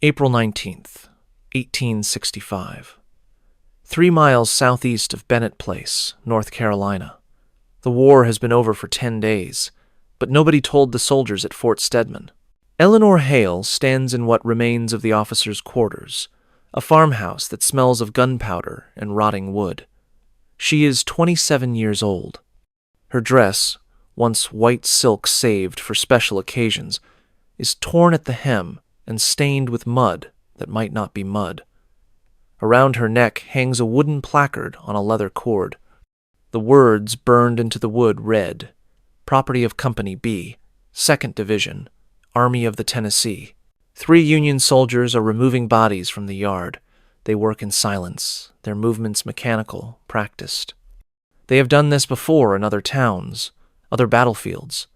April 19th, 1865. 3 miles southeast of Bennett Place, North Carolina. The war has been over for 10 days, but nobody told the soldiers at Fort Stedman. Eleanor Hale stands in what remains of the officers' quarters, a farmhouse that smells of gunpowder and rotting wood. She is 27 years old. Her dress, once white silk saved for special occasions, is torn at the hem and stained with mud that might not be mud. Around her neck hangs a wooden placard on a leather cord. The words burned into the wood read, "Property of Company B, 2nd Division, Army of the Tennessee." 3 Union soldiers are removing bodies from the yard. They work in silence, their movements mechanical, practiced. They have done this before in other towns, other battlefields,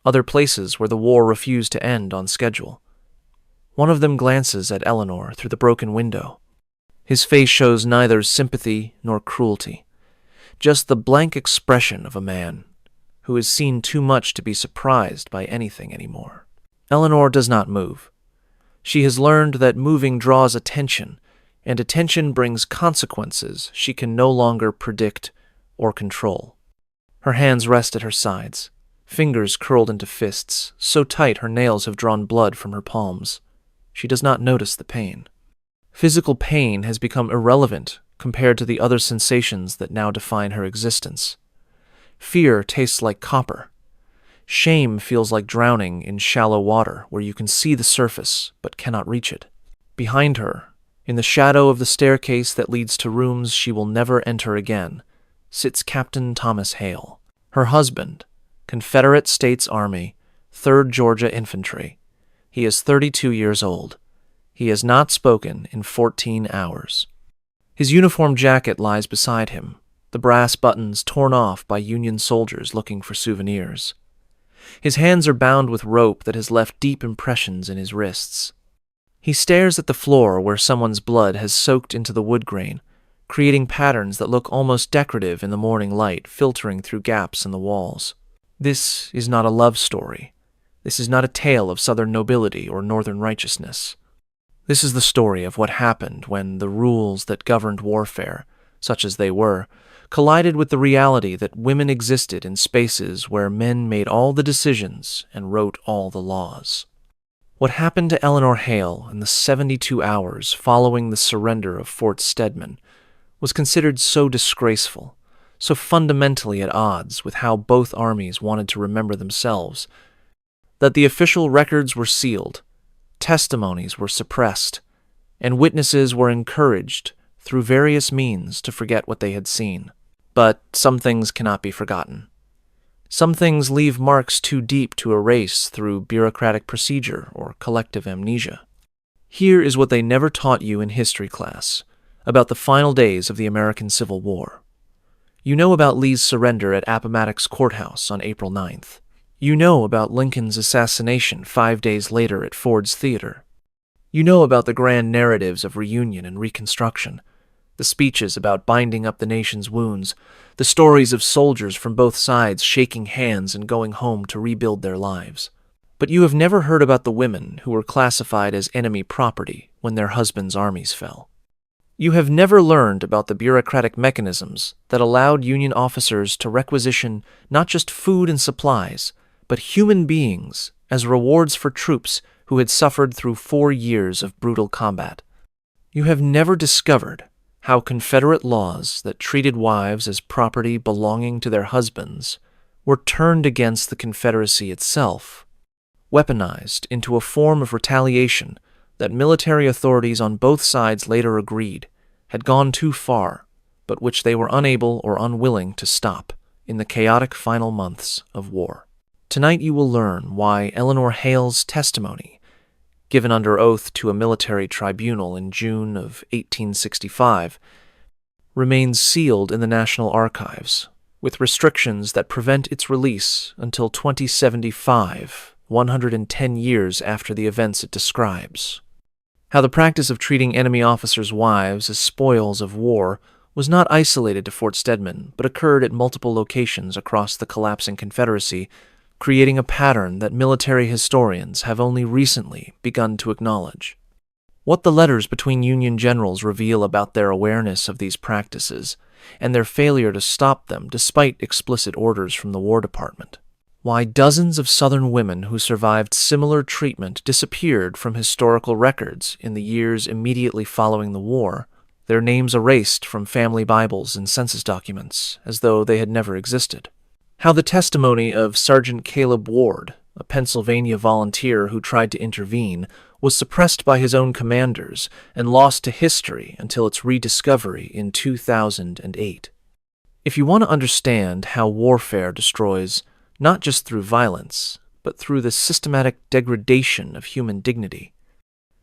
other places where the war refused to end on schedule. One of them glances at Eleanor through the broken window. His face shows neither sympathy nor cruelty, just the blank expression of a man who has seen too much to be surprised by anything anymore. Eleanor does not move. She has learned that moving draws attention, and attention brings consequences she can no longer predict or control. Her hands rest at her sides, fingers curled into fists, so tight her nails have drawn blood from her palms. She does not notice the pain. Physical pain has become irrelevant compared to the other sensations that now define her existence. Fear tastes like copper. Shame feels like drowning in shallow water where you can see the surface but cannot reach it. Behind her, in the shadow of the staircase that leads to rooms she will never enter again, sits Captain Thomas Hale, her husband, Confederate States Army, 3rd Georgia Infantry. He is 32 years old. He has not spoken in 14 hours. His uniform jacket lies beside him, the brass buttons torn off by Union soldiers looking for souvenirs. His hands are bound with rope that has left deep impressions in his wrists. He stares at the floor where someone's blood has soaked into the wood grain, creating patterns that look almost decorative in the morning light filtering through gaps in the walls. This is not a love story. This is not a tale of Southern nobility or Northern righteousness. This is the story of what happened when the rules that governed warfare, such as they were, collided with the reality that women existed in spaces where men made all the decisions and wrote all the laws. What happened to Eleanor Hale in the 72 hours following the surrender of Fort Stedman was considered so disgraceful, so fundamentally at odds with how both armies wanted to remember themselves, that the official records were sealed, testimonies were suppressed, and witnesses were encouraged through various means to forget what they had seen. But some things cannot be forgotten. Some things leave marks too deep to erase through bureaucratic procedure or collective amnesia. Here is what they never taught you in history class about the final days of the American Civil War. You know about Lee's surrender at Appomattox Courthouse on April 9th. You know about Lincoln's assassination 5 days later at Ford's Theater. You know about the grand narratives of reunion and reconstruction, the speeches about binding up the nation's wounds, the stories of soldiers from both sides shaking hands and going home to rebuild their lives. But you have never heard about the women who were classified as enemy property when their husbands' armies fell. You have never learned about the bureaucratic mechanisms that allowed Union officers to requisition not just food and supplies, but human beings as rewards for troops who had suffered through 4 years of brutal combat. You have never discovered how Confederate laws that treated wives as property belonging to their husbands were turned against the Confederacy itself, weaponized into a form of retaliation that military authorities on both sides later agreed had gone too far, but which they were unable or unwilling to stop in the chaotic final months of war. Tonight you will learn why Eleanor Hale's testimony, given under oath to a military tribunal in June of 1865, remains sealed in the National Archives, with restrictions that prevent its release until 2075, 110 years after the events it describes. How the practice of treating enemy officers' wives as spoils of war was not isolated to Fort Stedman, but occurred at multiple locations across the collapsing Confederacy, creating a pattern that military historians have only recently begun to acknowledge. What the letters between Union generals reveal about their awareness of these practices and their failure to stop them despite explicit orders from the War Department. Why dozens of Southern women who survived similar treatment disappeared from historical records in the years immediately following the war, their names erased from family Bibles and census documents as though they had never existed. How the testimony of Sergeant Caleb Ward, a Pennsylvania volunteer who tried to intervene, was suppressed by his own commanders and lost to history until its rediscovery in 2008. If you want to understand how warfare destroys not just through violence, but through the systematic degradation of human dignity,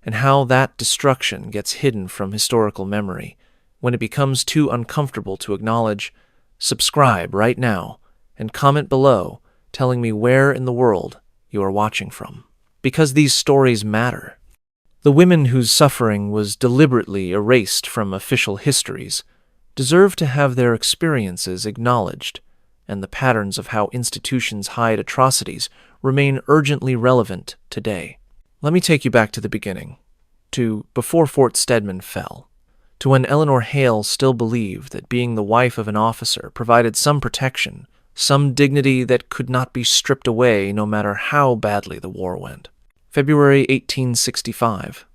and how that destruction gets hidden from historical memory when it becomes too uncomfortable to acknowledge, subscribe right now and comment below telling me where in the world you are watching from. Because these stories matter. The women whose suffering was deliberately erased from official histories deserve to have their experiences acknowledged, and the patterns of how institutions hide atrocities remain urgently relevant today. Let me take you back to the beginning, to before Fort Stedman fell, to when Eleanor Hale still believed that being the wife of an officer provided some protection, some dignity that could not be stripped away no matter how badly the war went. February 1865.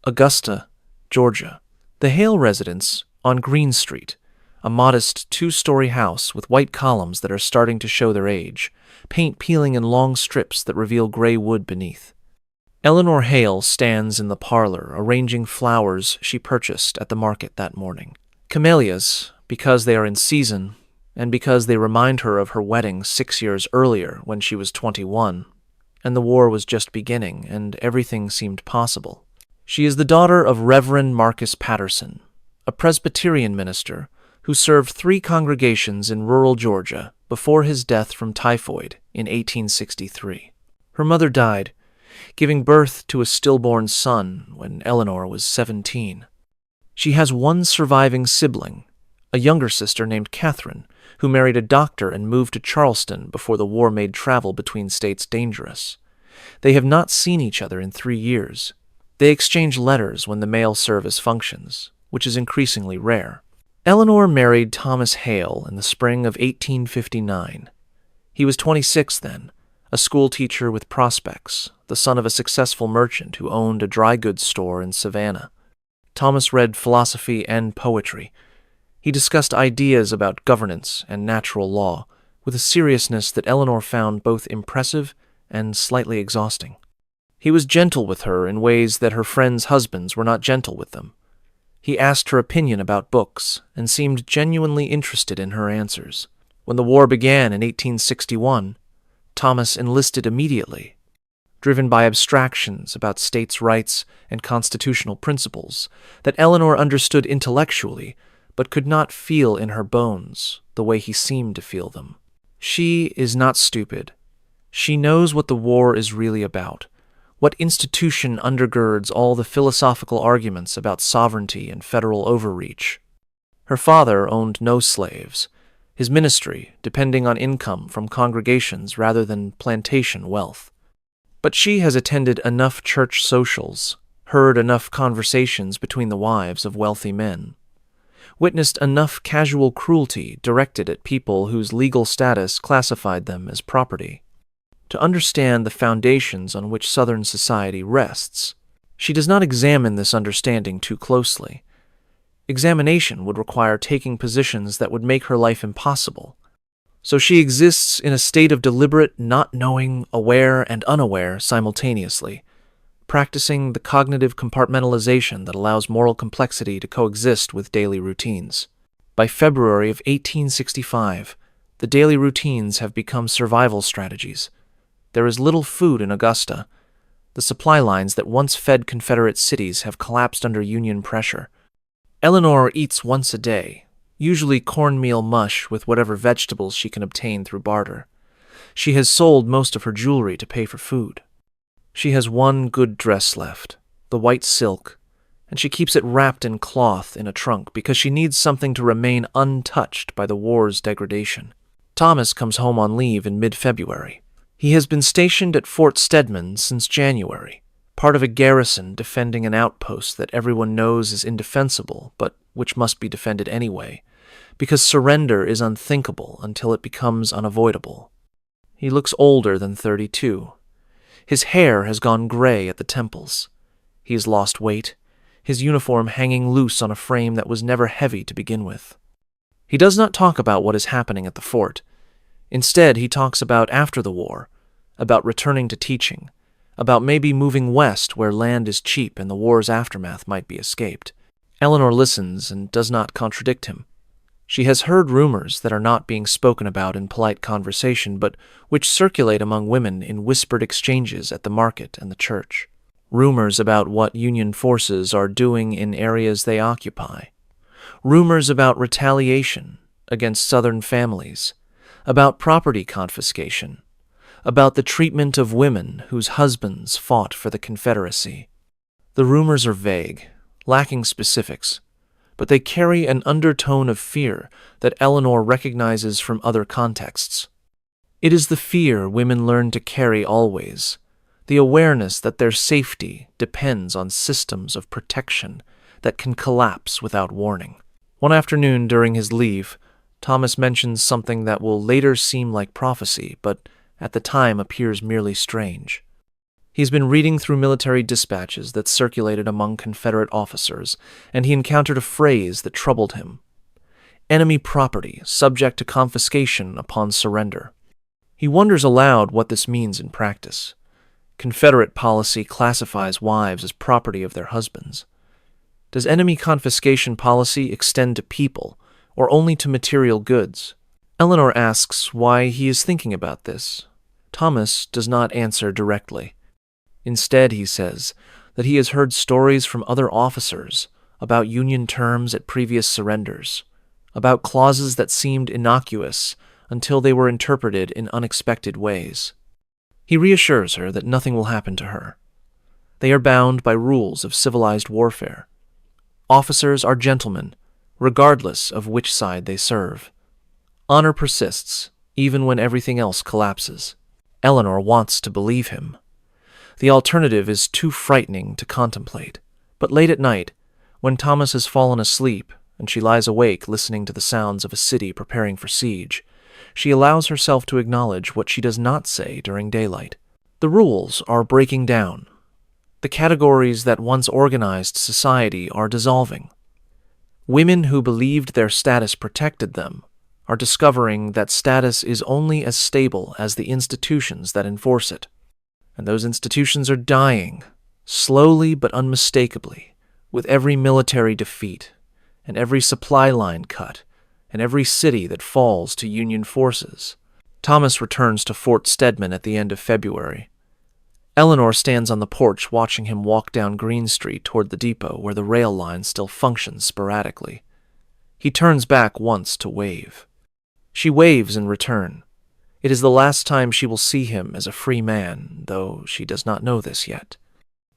Augusta, Georgia. The Hale residence on Green Street, a modest two-story house with white columns that are starting to show their age, paint peeling in long strips that reveal gray wood beneath. Eleanor Hale stands in the parlor arranging flowers she purchased at the market that morning. Camellias, because they are in season, and because they remind her of her wedding 6 years earlier when she was 21, and the war was just beginning and everything seemed possible. She is the daughter of Reverend Marcus Patterson, a Presbyterian minister who served 3 congregations in rural Georgia before his death from typhoid in 1863. Her mother died, giving birth to a stillborn son when Eleanor was 17. She has one surviving sibling, a younger sister named Catherine, who married a doctor and moved to Charleston before the war made travel between states dangerous. They have not seen each other in 3 years. They exchange letters when the mail service functions, which is increasingly rare. Eleanor married Thomas Hale in the spring of 1859. He was 26 then, a schoolteacher with prospects, the son of a successful merchant who owned a dry goods store in Savannah. Thomas read philosophy and poetry. He discussed ideas about governance and natural law with a seriousness that Eleanor found both impressive and slightly exhausting. He was gentle with her in ways that her friends' husbands were not gentle with them. He asked her opinion about books and seemed genuinely interested in her answers. When the war began in 1861, Thomas enlisted immediately, driven by abstractions about states' rights and constitutional principles that Eleanor understood intellectually but could not feel in her bones the way he seemed to feel them. She is not stupid. She knows what the war is really about, what institution undergirds all the philosophical arguments about sovereignty and federal overreach. Her father owned no slaves, his ministry depending on income from congregations rather than plantation wealth. But she has attended enough church socials, heard enough conversations between the wives of wealthy men, witnessed enough casual cruelty directed at people whose legal status classified them as property, to understand the foundations on which Southern society rests. She does not examine this understanding too closely. Examination would require taking positions that would make her life impossible. So she exists in a state of deliberate not knowing, aware, and unaware simultaneously, practicing the cognitive compartmentalization that allows moral complexity to coexist with daily routines. By February of 1865, the daily routines have become survival strategies. There is little food in Augusta. The supply lines that once fed Confederate cities have collapsed under Union pressure. Eleanor eats once a day, usually cornmeal mush with whatever vegetables she can obtain through barter. She has sold most of her jewelry to pay for food. She has one good dress left, the white silk, and she keeps it wrapped in cloth in a trunk because she needs something to remain untouched by the war's degradation. Thomas comes home on leave in mid-February. He has been stationed at Fort Stedman since January, part of a garrison defending an outpost that everyone knows is indefensible, but which must be defended anyway, because surrender is unthinkable until it becomes unavoidable. He looks older than 32. His hair has gone gray at the temples. He has lost weight, his uniform hanging loose on a frame that was never heavy to begin with. He does not talk about what is happening at the fort. Instead, he talks about after the war, about returning to teaching, about maybe moving west where land is cheap and the war's aftermath might be escaped. Eleanor listens and does not contradict him. She has heard rumors that are not being spoken about in polite conversation, but which circulate among women in whispered exchanges at the market and the church. Rumors about what Union forces are doing in areas they occupy. Rumors about retaliation against Southern families, about property confiscation, about the treatment of women whose husbands fought for the Confederacy. The rumors are vague, lacking specifics, but they carry an undertone of fear that Eleanor recognizes from other contexts. It is the fear women learn to carry always, the awareness that their safety depends on systems of protection that can collapse without warning. One afternoon during his leave, Thomas mentions something that will later seem like prophecy, but at the time appears merely strange. He's been reading through military dispatches that circulated among Confederate officers, and he encountered a phrase that troubled him. Enemy property subject to confiscation upon surrender. He wonders aloud what this means in practice. Confederate policy classifies wives as property of their husbands. Does enemy confiscation policy extend to people, or only to material goods? Eleanor asks why he is thinking about this. Thomas does not answer directly. Instead, he says that he has heard stories from other officers about Union terms at previous surrenders, about clauses that seemed innocuous until they were interpreted in unexpected ways. He reassures her that nothing will happen to her. They are bound by rules of civilized warfare. Officers are gentlemen, regardless of which side they serve. Honor persists, even when everything else collapses. Eleanor wants to believe him. The alternative is too frightening to contemplate. But late at night, when Thomas has fallen asleep and she lies awake listening to the sounds of a city preparing for siege, she allows herself to acknowledge what she does not say during daylight. The rules are breaking down. The categories that once organized society are dissolving. Women who believed their status protected them are discovering that status is only as stable as the institutions that enforce it. And those institutions are dying, slowly but unmistakably, with every military defeat, and every supply line cut, and every city that falls to Union forces. Thomas returns to Fort Stedman at the end of February. Eleanor stands on the porch watching him walk down Green Street toward the depot where the rail line still functions sporadically. He turns back once to wave. She waves in return. It is the last time she will see him as a free man, though she does not know this yet.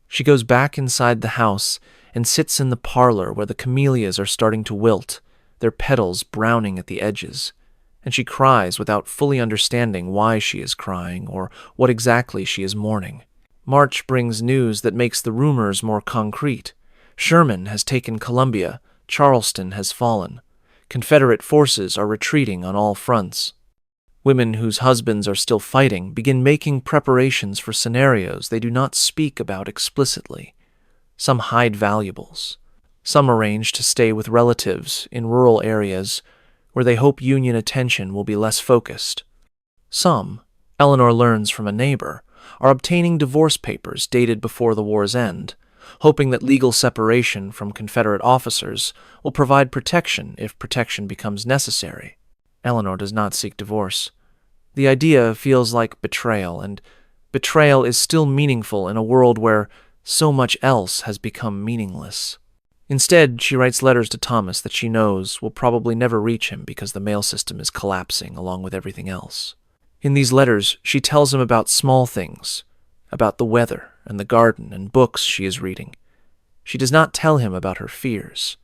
She goes back inside the house and sits in the parlor where the camellias are starting to wilt, their petals browning at the edges, and she cries without fully understanding why she is crying or what exactly she is mourning. March brings news that makes the rumors more concrete. Sherman has taken Columbia, Charleston has fallen. Confederate forces are retreating on all fronts. Women whose husbands are still fighting begin making preparations for scenarios they do not speak about explicitly. Some hide valuables. Some arrange to stay with relatives in rural areas where they hope Union attention will be less focused. Some, Eleanor learns from a neighbor, are obtaining divorce papers dated before the war's end, hoping that legal separation from Confederate officers will provide protection if protection becomes necessary. Eleanor does not seek divorce. The idea feels like betrayal, and betrayal is still meaningful in a world where so much else has become meaningless. Instead, she writes letters to Thomas that she knows will probably never reach him because the mail system is collapsing along with everything else. In these letters, she tells him about small things, about the weather and the garden and books she is reading. She does not tell him about her fears.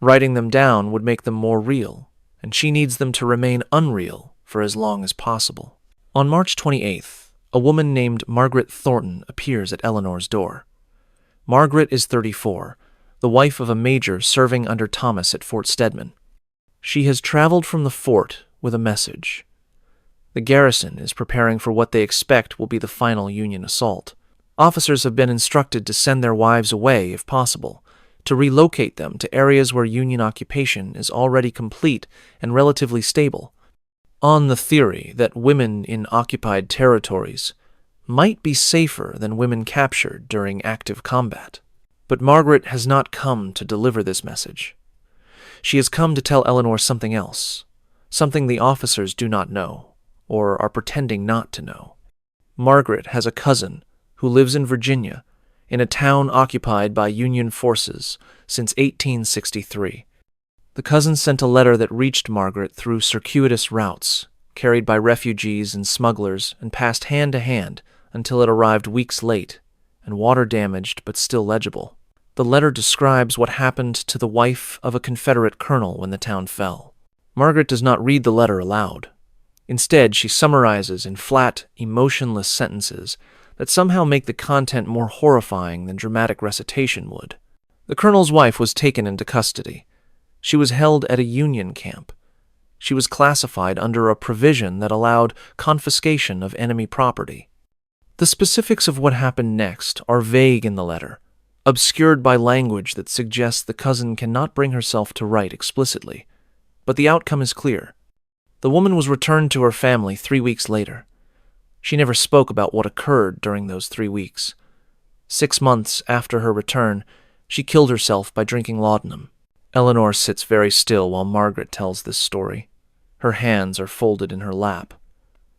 Writing them down would make them more real, and she needs them to remain unreal for as long as possible. On March 28th, A woman named Margaret Thornton appears at Eleanor's door. Margaret is 34, the wife of a major serving under Thomas at Fort Stedman. She has traveled from the fort with a message. The garrison is preparing for what they expect will be the final Union assault. Officers have been instructed to send their wives away if possible, to relocate them to areas where Union occupation is already complete and relatively stable, on the theory that women in occupied territories might be safer than women captured during active combat. But Margaret has not come to deliver this message. She has come to tell Eleanor something else, something the officers do not know, or are pretending not to know. Margaret has a cousin who lives in Virginia, in a town occupied by Union forces since 1863. The cousin sent a letter that reached Margaret through circuitous routes, carried by refugees and smugglers and passed hand to hand until it arrived weeks late and water-damaged but still legible. The letter describes what happened to the wife of a Confederate colonel when the town fell. Margaret does not read the letter aloud. Instead, she summarizes in flat, emotionless sentences that somehow make the content more horrifying than dramatic recitation would. The colonel's wife was taken into custody. She was held at a Union camp. She was classified under a provision that allowed confiscation of enemy property. The specifics of what happened next are vague in the letter, obscured by language that suggests the cousin cannot bring herself to write explicitly. But the outcome is clear. The woman was returned to her family 3 weeks later. She never spoke about what occurred during those 3 weeks. 6 months after her return, she killed herself by drinking laudanum. Eleanor sits very still while Margaret tells this story. Her hands are folded in her lap.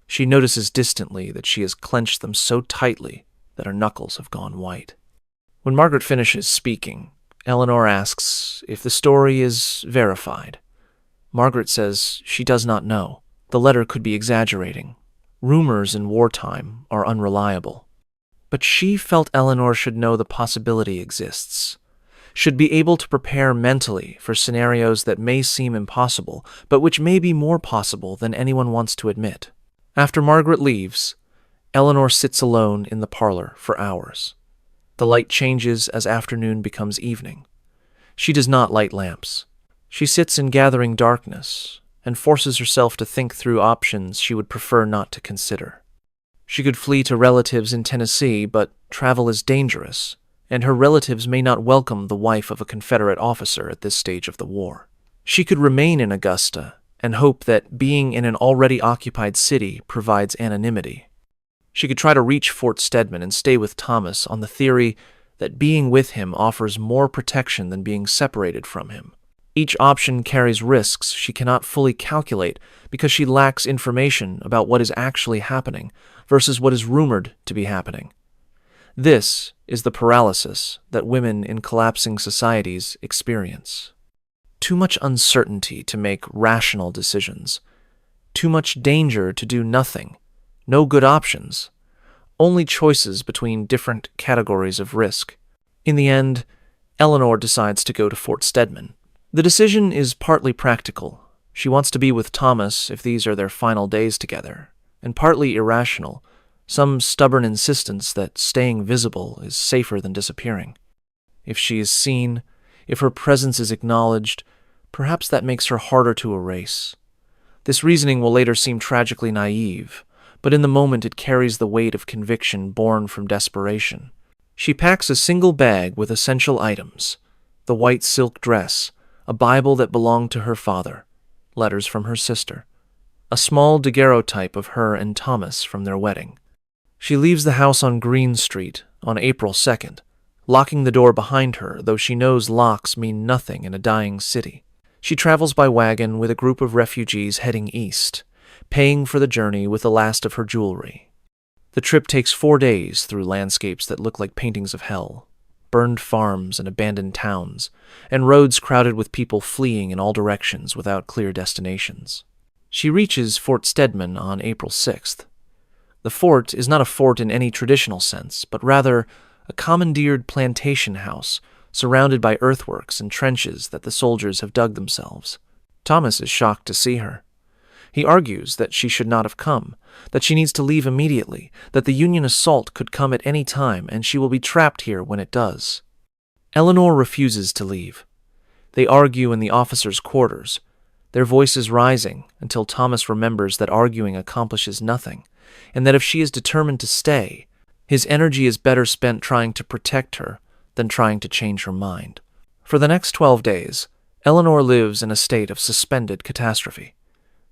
She notices distantly that she has clenched them so tightly that her knuckles have gone white. When Margaret finishes speaking, Eleanor asks if the story is verified. Margaret says she does not know. The letter could be exaggerating. Rumors in wartime are unreliable. But she felt Eleanor should know the possibility exists, should be able to prepare mentally for scenarios that may seem impossible, but which may be more possible than anyone wants to admit. After Margaret leaves, Eleanor sits alone in the parlor for hours. The light changes as afternoon becomes evening. She does not light lamps. She sits in gathering darkness and forces herself to think through options she would prefer not to consider. She could flee to relatives in Tennessee, but travel is dangerous, and her relatives may not welcome the wife of a Confederate officer at this stage of the war. She could remain in Augusta and hope that being in an already occupied city provides anonymity. She could try to reach Fort Stedman and stay with Thomas on the theory that being with him offers more protection than being separated from him. Each option carries risks she cannot fully calculate because she lacks information about what is actually happening versus what is rumored to be happening. This is the paralysis that women in collapsing societies experience. Too much uncertainty to make rational decisions. Too much danger to do nothing. No good options. Only choices between different categories of risk. In the end, Eleanor decides to go to Fort Stedman. The decision is partly practical. She wants to be with Thomas if these are their final days together, and partly irrational, some stubborn insistence that staying visible is safer than disappearing. If she is seen, if her presence is acknowledged, perhaps that makes her harder to erase. This reasoning will later seem tragically naive, but in the moment it carries the weight of conviction born from desperation. She packs a single bag with essential items: the white silk dress, a Bible that belonged to her father, letters from her sister, a small daguerreotype of her and Thomas from their wedding. She leaves the house on Green Street on April 2nd, locking the door behind her, though she knows locks mean nothing in a dying city. She travels by wagon with a group of refugees heading east, paying for the journey with the last of her jewelry. The trip takes 4 days through landscapes that look like paintings of hell, burned farms and abandoned towns, and roads crowded with people fleeing in all directions without clear destinations. She reaches Fort Stedman on April 6th. The fort is not a fort in any traditional sense, but rather a commandeered plantation house surrounded by earthworks and trenches that the soldiers have dug themselves. Thomas is shocked to see her. He argues that she should not have come, that she needs to leave immediately, that the Union assault could come at any time and she will be trapped here when it does. Eleanor refuses to leave. They argue in the officers' quarters, their voices rising until Thomas remembers that arguing accomplishes nothing, and that if she is determined to stay, his energy is better spent trying to protect her than trying to change her mind. For the next 12 days, Eleanor lives in a state of suspended catastrophe.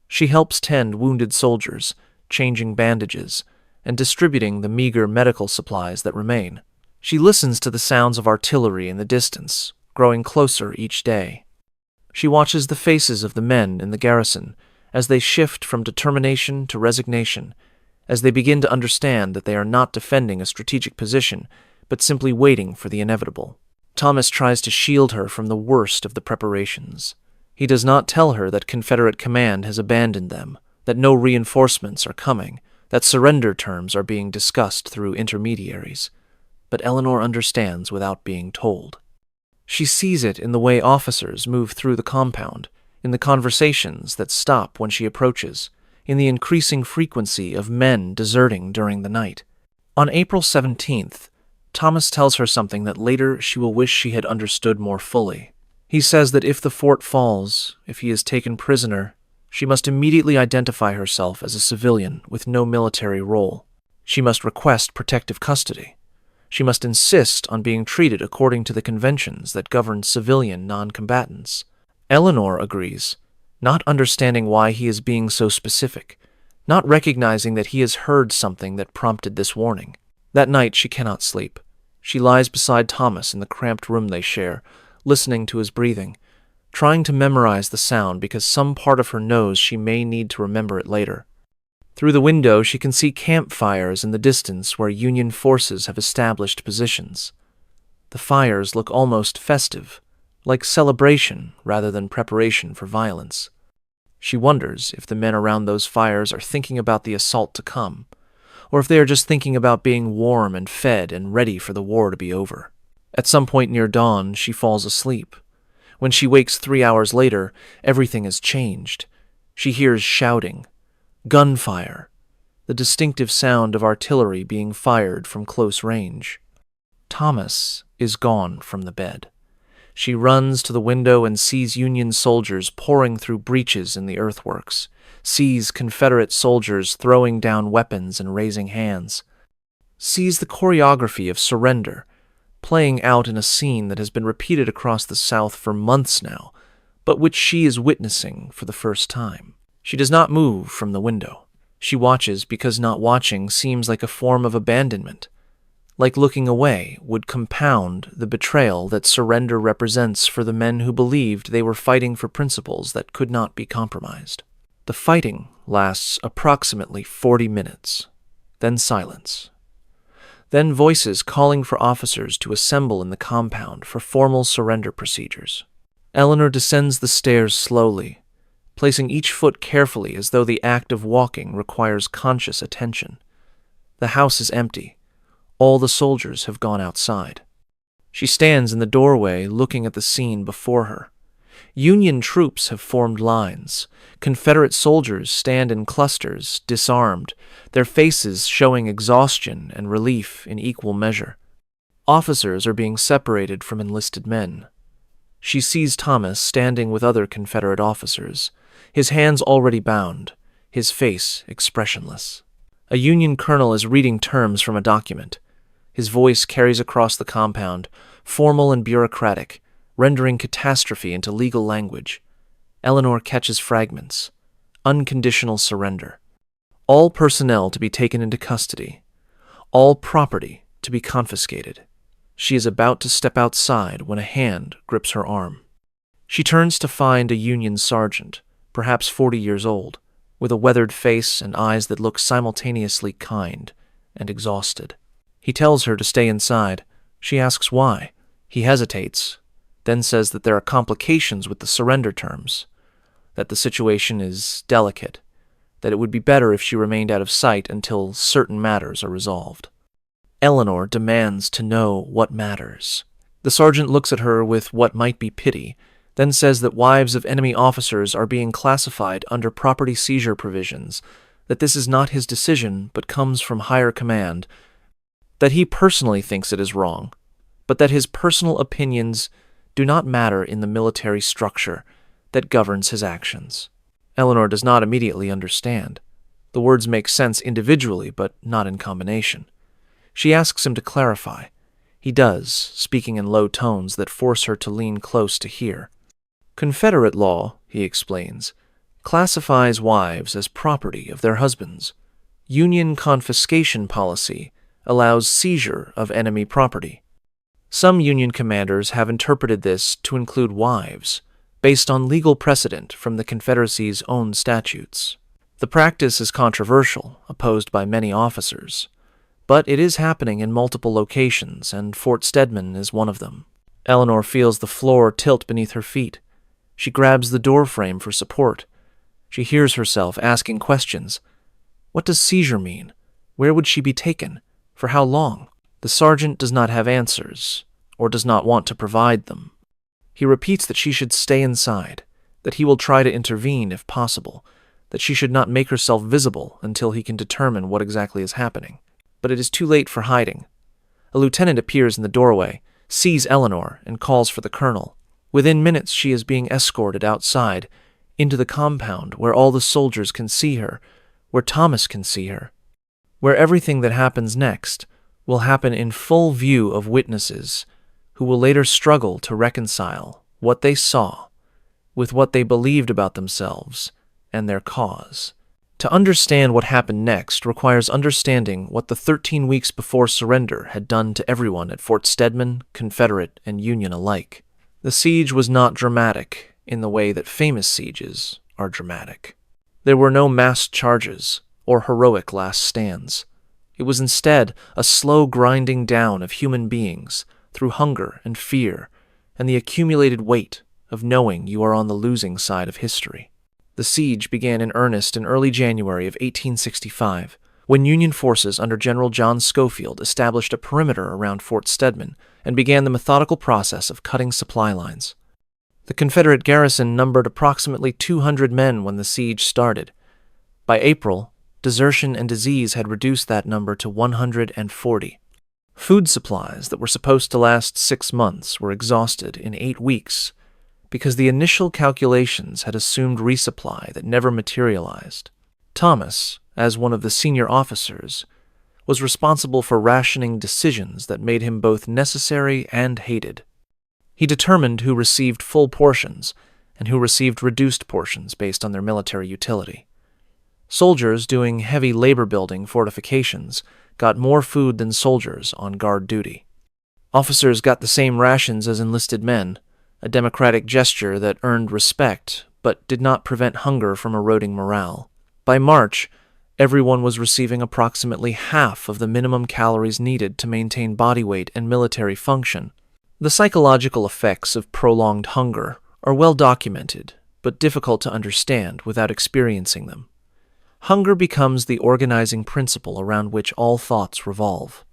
She helps tend wounded soldiers, changing bandages, and distributing the meager medical supplies that remain. She listens to the sounds of artillery in the distance, growing closer each day. She watches the faces of the men in the garrison as they shift from determination to resignation, as they begin to understand that they are not defending a strategic position, but simply waiting for the inevitable. Thomas tries to shield her from the worst of the preparations. He does not tell her that Confederate command has abandoned them, that no reinforcements are coming, that surrender terms are being discussed through intermediaries. But Eleanor understands without being told. She sees it in the way officers move through the compound, in the conversations that stop when she approaches, in the increasing frequency of men deserting during the night. On April 17th, Thomas tells her something that later she will wish she had understood more fully. He says that if the fort falls, if he is taken prisoner, she must immediately identify herself as a civilian with no military role. She must request protective custody. She must insist on being treated according to the conventions that govern civilian non-combatants. Eleanor agrees, not understanding why he is being so specific, not recognizing that he has heard something that prompted this warning. That night she cannot sleep. She lies beside Thomas in the cramped room they share, listening to his breathing, trying to memorize the sound because some part of her knows she may need to remember it later. Through the window, she can see campfires in the distance where Union forces have established positions. The fires look almost festive, like celebration rather than preparation for violence. She wonders if the men around those fires are thinking about the assault to come, or if they are just thinking about being warm and fed and ready for the war to be over. At some point near dawn, she falls asleep. When she wakes 3 hours later, everything has changed. She hears shouting, gunfire, the distinctive sound of artillery being fired from close range. Thomas is gone from the bed. She runs to the window and sees Union soldiers pouring through breaches in the earthworks, sees Confederate soldiers throwing down weapons and raising hands, sees the choreography of surrender playing out in a scene that has been repeated across the South for months now, but which she is witnessing for the first time. She does not move from the window. She watches because not watching seems like a form of abandonment, like looking away would compound the betrayal that surrender represents for the men who believed they were fighting for principles that could not be compromised. The fighting lasts approximately 40 minutes, then silence. Then voices calling for officers to assemble in the compound for formal surrender procedures. Eleanor descends the stairs slowly, placing each foot carefully as though the act of walking requires conscious attention. The house is empty. All the soldiers have gone outside. She stands in the doorway looking at the scene before her. Union troops have formed lines. Confederate soldiers stand in clusters, disarmed, their faces showing exhaustion and relief in equal measure. Officers are being separated from enlisted men. She sees Thomas standing with other Confederate officers, his hands already bound, his face expressionless. A Union colonel is reading terms from a document. His voice carries across the compound, formal and bureaucratic, rendering catastrophe into legal language. Eleanor catches fragments. Unconditional surrender. All personnel to be taken into custody. All property to be confiscated. She is about to step outside when a hand grips her arm. She turns to find a Union sergeant, perhaps 40 years old, with a weathered face and eyes that look simultaneously kind and exhausted. He tells her to stay inside. She asks why. He hesitates, then says that there are complications with the surrender terms, that the situation is delicate, that it would be better if she remained out of sight until certain matters are resolved. Eleanor demands to know what matters. The sergeant looks at her with what might be pity, then says that wives of enemy officers are being classified under property seizure provisions, that this is not his decision but comes from higher command, that he personally thinks it is wrong, but that his personal opinions do not matter in the military structure that governs his actions. Eleanor does not immediately understand. The words make sense individually, but not in combination. She asks him to clarify. He does, speaking in low tones that force her to lean close to hear. Confederate law, he explains, classifies wives as property of their husbands. Union confiscation policy allows seizure of enemy property. Some Union commanders have interpreted this to include wives, based on legal precedent from the Confederacy's own statutes. The practice is controversial, opposed by many officers, but it is happening in multiple locations, and Fort Stedman is one of them. Eleanor feels the floor tilt beneath her feet. She grabs the door frame for support. She hears herself asking questions. What does seizure mean? Where would she be taken? For how long? The sergeant does not have answers, or does not want to provide them. He repeats that she should stay inside, that he will try to intervene if possible, that she should not make herself visible until he can determine what exactly is happening. But it is too late for hiding. A lieutenant appears in the doorway, sees Eleanor, and calls for the colonel. Within minutes she is being escorted outside, into the compound where all the soldiers can see her, where Thomas can see her, where everything that happens next will happen in full view of witnesses who will later struggle to reconcile what they saw with what they believed about themselves and their cause. To understand what happened next requires understanding what the 13 weeks before surrender had done to everyone at Fort Stedman, Confederate, and Union alike. The siege was not dramatic in the way that famous sieges are dramatic. There were no massed charges or heroic last stands. It was instead a slow grinding down of human beings through hunger and fear and the accumulated weight of knowing you are on the losing side of history. The siege began in earnest in early January of 1865, when Union forces under General John Schofield established a perimeter around Fort Stedman and began the methodical process of cutting supply lines. The Confederate garrison numbered approximately 200 men when the siege started. By April, desertion and disease had reduced that number to 140. Food supplies that were supposed to last 6 months were exhausted in 8 weeks because the initial calculations had assumed resupply that never materialized. Thomas, as one of the senior officers, was responsible for rationing decisions that made him both necessary and hated. He determined who received full portions and who received reduced portions based on their military utility. Soldiers doing heavy labor-building fortifications got more food than soldiers on guard duty. Officers got the same rations as enlisted men, a democratic gesture that earned respect but did not prevent hunger from eroding morale. By March, everyone was receiving approximately half of the minimum calories needed to maintain body weight and military function. The psychological effects of prolonged hunger are well documented, but difficult to understand without experiencing them. Hunger becomes the organizing principle around which all thoughts revolve.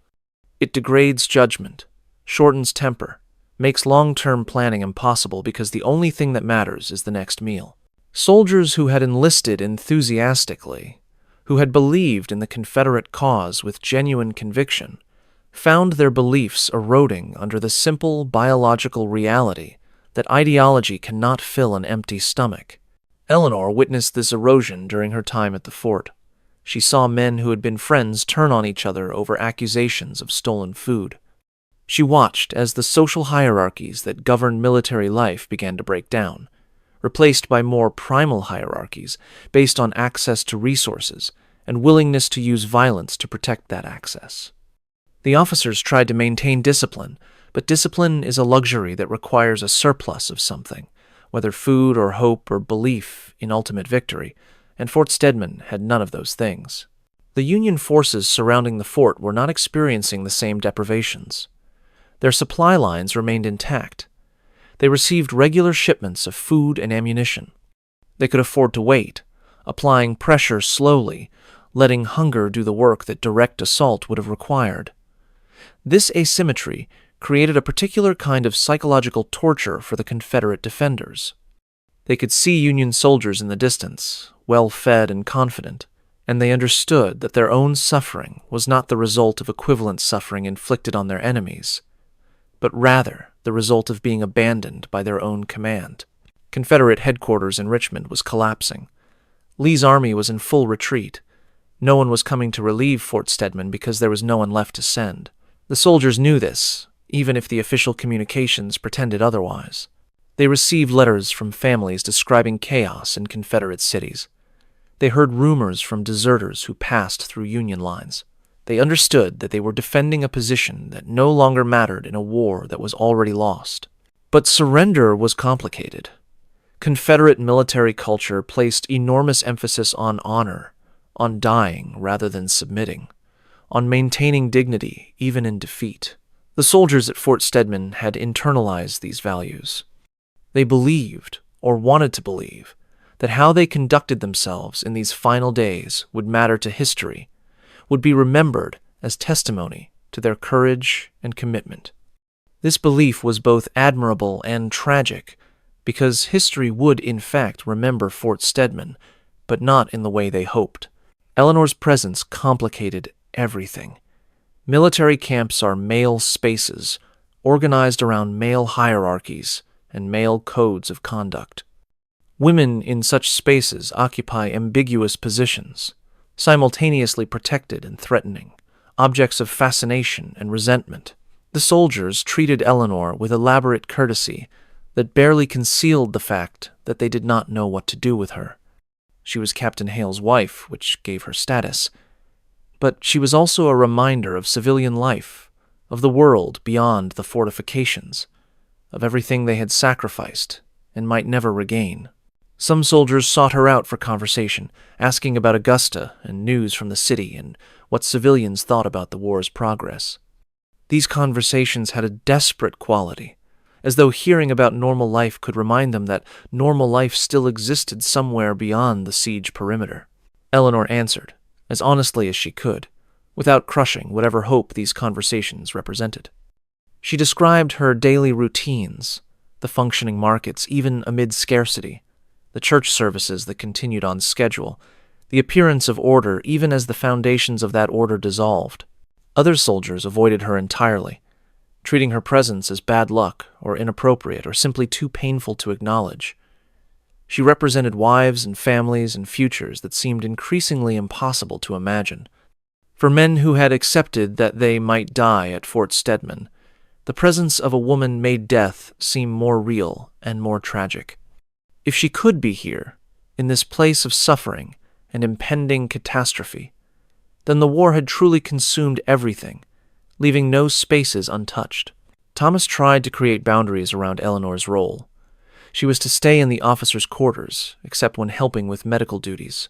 It degrades judgment, shortens temper, makes long-term planning impossible because the only thing that matters is the next meal. Soldiers who had enlisted enthusiastically, who had believed in the Confederate cause with genuine conviction, found their beliefs eroding under the simple biological reality that ideology cannot fill an empty stomach. Eleanor witnessed this erosion during her time at the fort. She saw men who had been friends turn on each other over accusations of stolen food. She watched as the social hierarchies that governed military life began to break down, replaced by more primal hierarchies based on access to resources and willingness to use violence to protect that access. The officers tried to maintain discipline, but discipline is a luxury that requires a surplus of something, whether food or hope or belief in ultimate victory, and Fort Stedman had none of those things. The Union forces surrounding the fort were not experiencing the same deprivations. Their supply lines remained intact. They received regular shipments of food and ammunition. They could afford to wait, applying pressure slowly, letting hunger do the work that direct assault would have required. This asymmetry created a particular kind of psychological torture for the Confederate defenders. They could see Union soldiers in the distance, well-fed and confident, and they understood that their own suffering was not the result of equivalent suffering inflicted on their enemies, but rather the result of being abandoned by their own command. Confederate headquarters in Richmond was collapsing. Lee's army was in full retreat. No one was coming to relieve Fort Stedman because there was no one left to send. The soldiers knew this, even if the official communications pretended otherwise. They received letters from families describing chaos in Confederate cities. They heard rumors from deserters who passed through Union lines. They understood that they were defending a position that no longer mattered in a war that was already lost. But surrender was complicated. Confederate military culture placed enormous emphasis on honor, on dying rather than submitting, on maintaining dignity even in defeat. The soldiers at Fort Stedman had internalized these values. They believed, or wanted to believe, that how they conducted themselves in these final days would matter to history, would be remembered as testimony to their courage and commitment. This belief was both admirable and tragic, because history would in fact remember Fort Stedman, but not in the way they hoped. Eleanor's presence complicated everything. Military camps are male spaces, organized around male hierarchies and male codes of conduct. Women in such spaces occupy ambiguous positions, simultaneously protected and threatening, objects of fascination and resentment. The soldiers treated Eleanor with elaborate courtesy that barely concealed the fact that they did not know what to do with her. She was Captain Hale's wife, which gave her status, but she was also a reminder of civilian life, of the world beyond the fortifications, of everything they had sacrificed and might never regain. Some soldiers sought her out for conversation, asking about Augusta and news from the city and what civilians thought about the war's progress. These conversations had a desperate quality, as though hearing about normal life could remind them that normal life still existed somewhere beyond the siege perimeter. Eleanor answered, as honestly as she could, without crushing whatever hope these conversations represented. She described her daily routines, the functioning markets even amid scarcity, the church services that continued on schedule, the appearance of order even as the foundations of that order dissolved. Other soldiers avoided her entirely, treating her presence as bad luck or inappropriate or simply too painful to acknowledge. She represented wives and families and futures that seemed increasingly impossible to imagine. For men who had accepted that they might die at Fort Stedman, the presence of a woman made death seem more real and more tragic. If she could be here, in this place of suffering and impending catastrophe, then the war had truly consumed everything, leaving no spaces untouched. Thomas tried to create boundaries around Eleanor's role. She was to stay in the officers' quarters, except when helping with medical duties.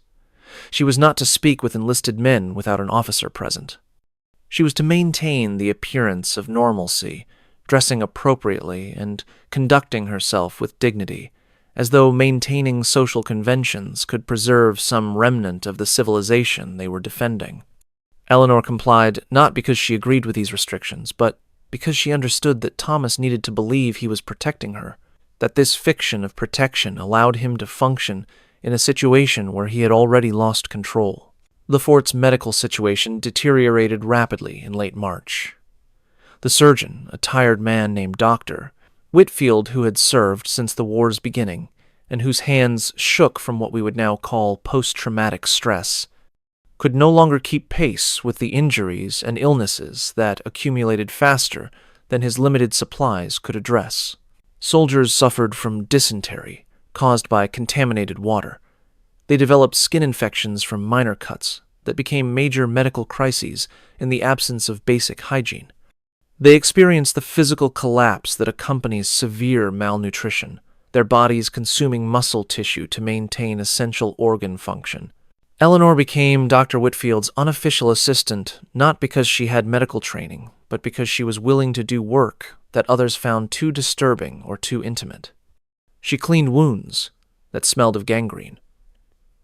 She was not to speak with enlisted men without an officer present. She was to maintain the appearance of normalcy, dressing appropriately and conducting herself with dignity, as though maintaining social conventions could preserve some remnant of the civilization they were defending. Eleanor complied not because she agreed with these restrictions, but because she understood that Thomas needed to believe he was protecting her, that this fiction of protection allowed him to function in a situation where he had already lost control. The fort's medical situation deteriorated rapidly in late March. The surgeon, a tired man named Dr. Whitfield, who had served since the war's beginning, and whose hands shook from what we would now call post-traumatic stress, could no longer keep pace with the injuries and illnesses that accumulated faster than his limited supplies could address. Soldiers suffered from dysentery, caused by contaminated water. They developed skin infections from minor cuts that became major medical crises in the absence of basic hygiene. They experienced the physical collapse that accompanies severe malnutrition, their bodies consuming muscle tissue to maintain essential organ function. Eleanor became Dr. Whitfield's unofficial assistant not because she had medical training, but because she was willing to do work that others found too disturbing or too intimate. She cleaned wounds that smelled of gangrene.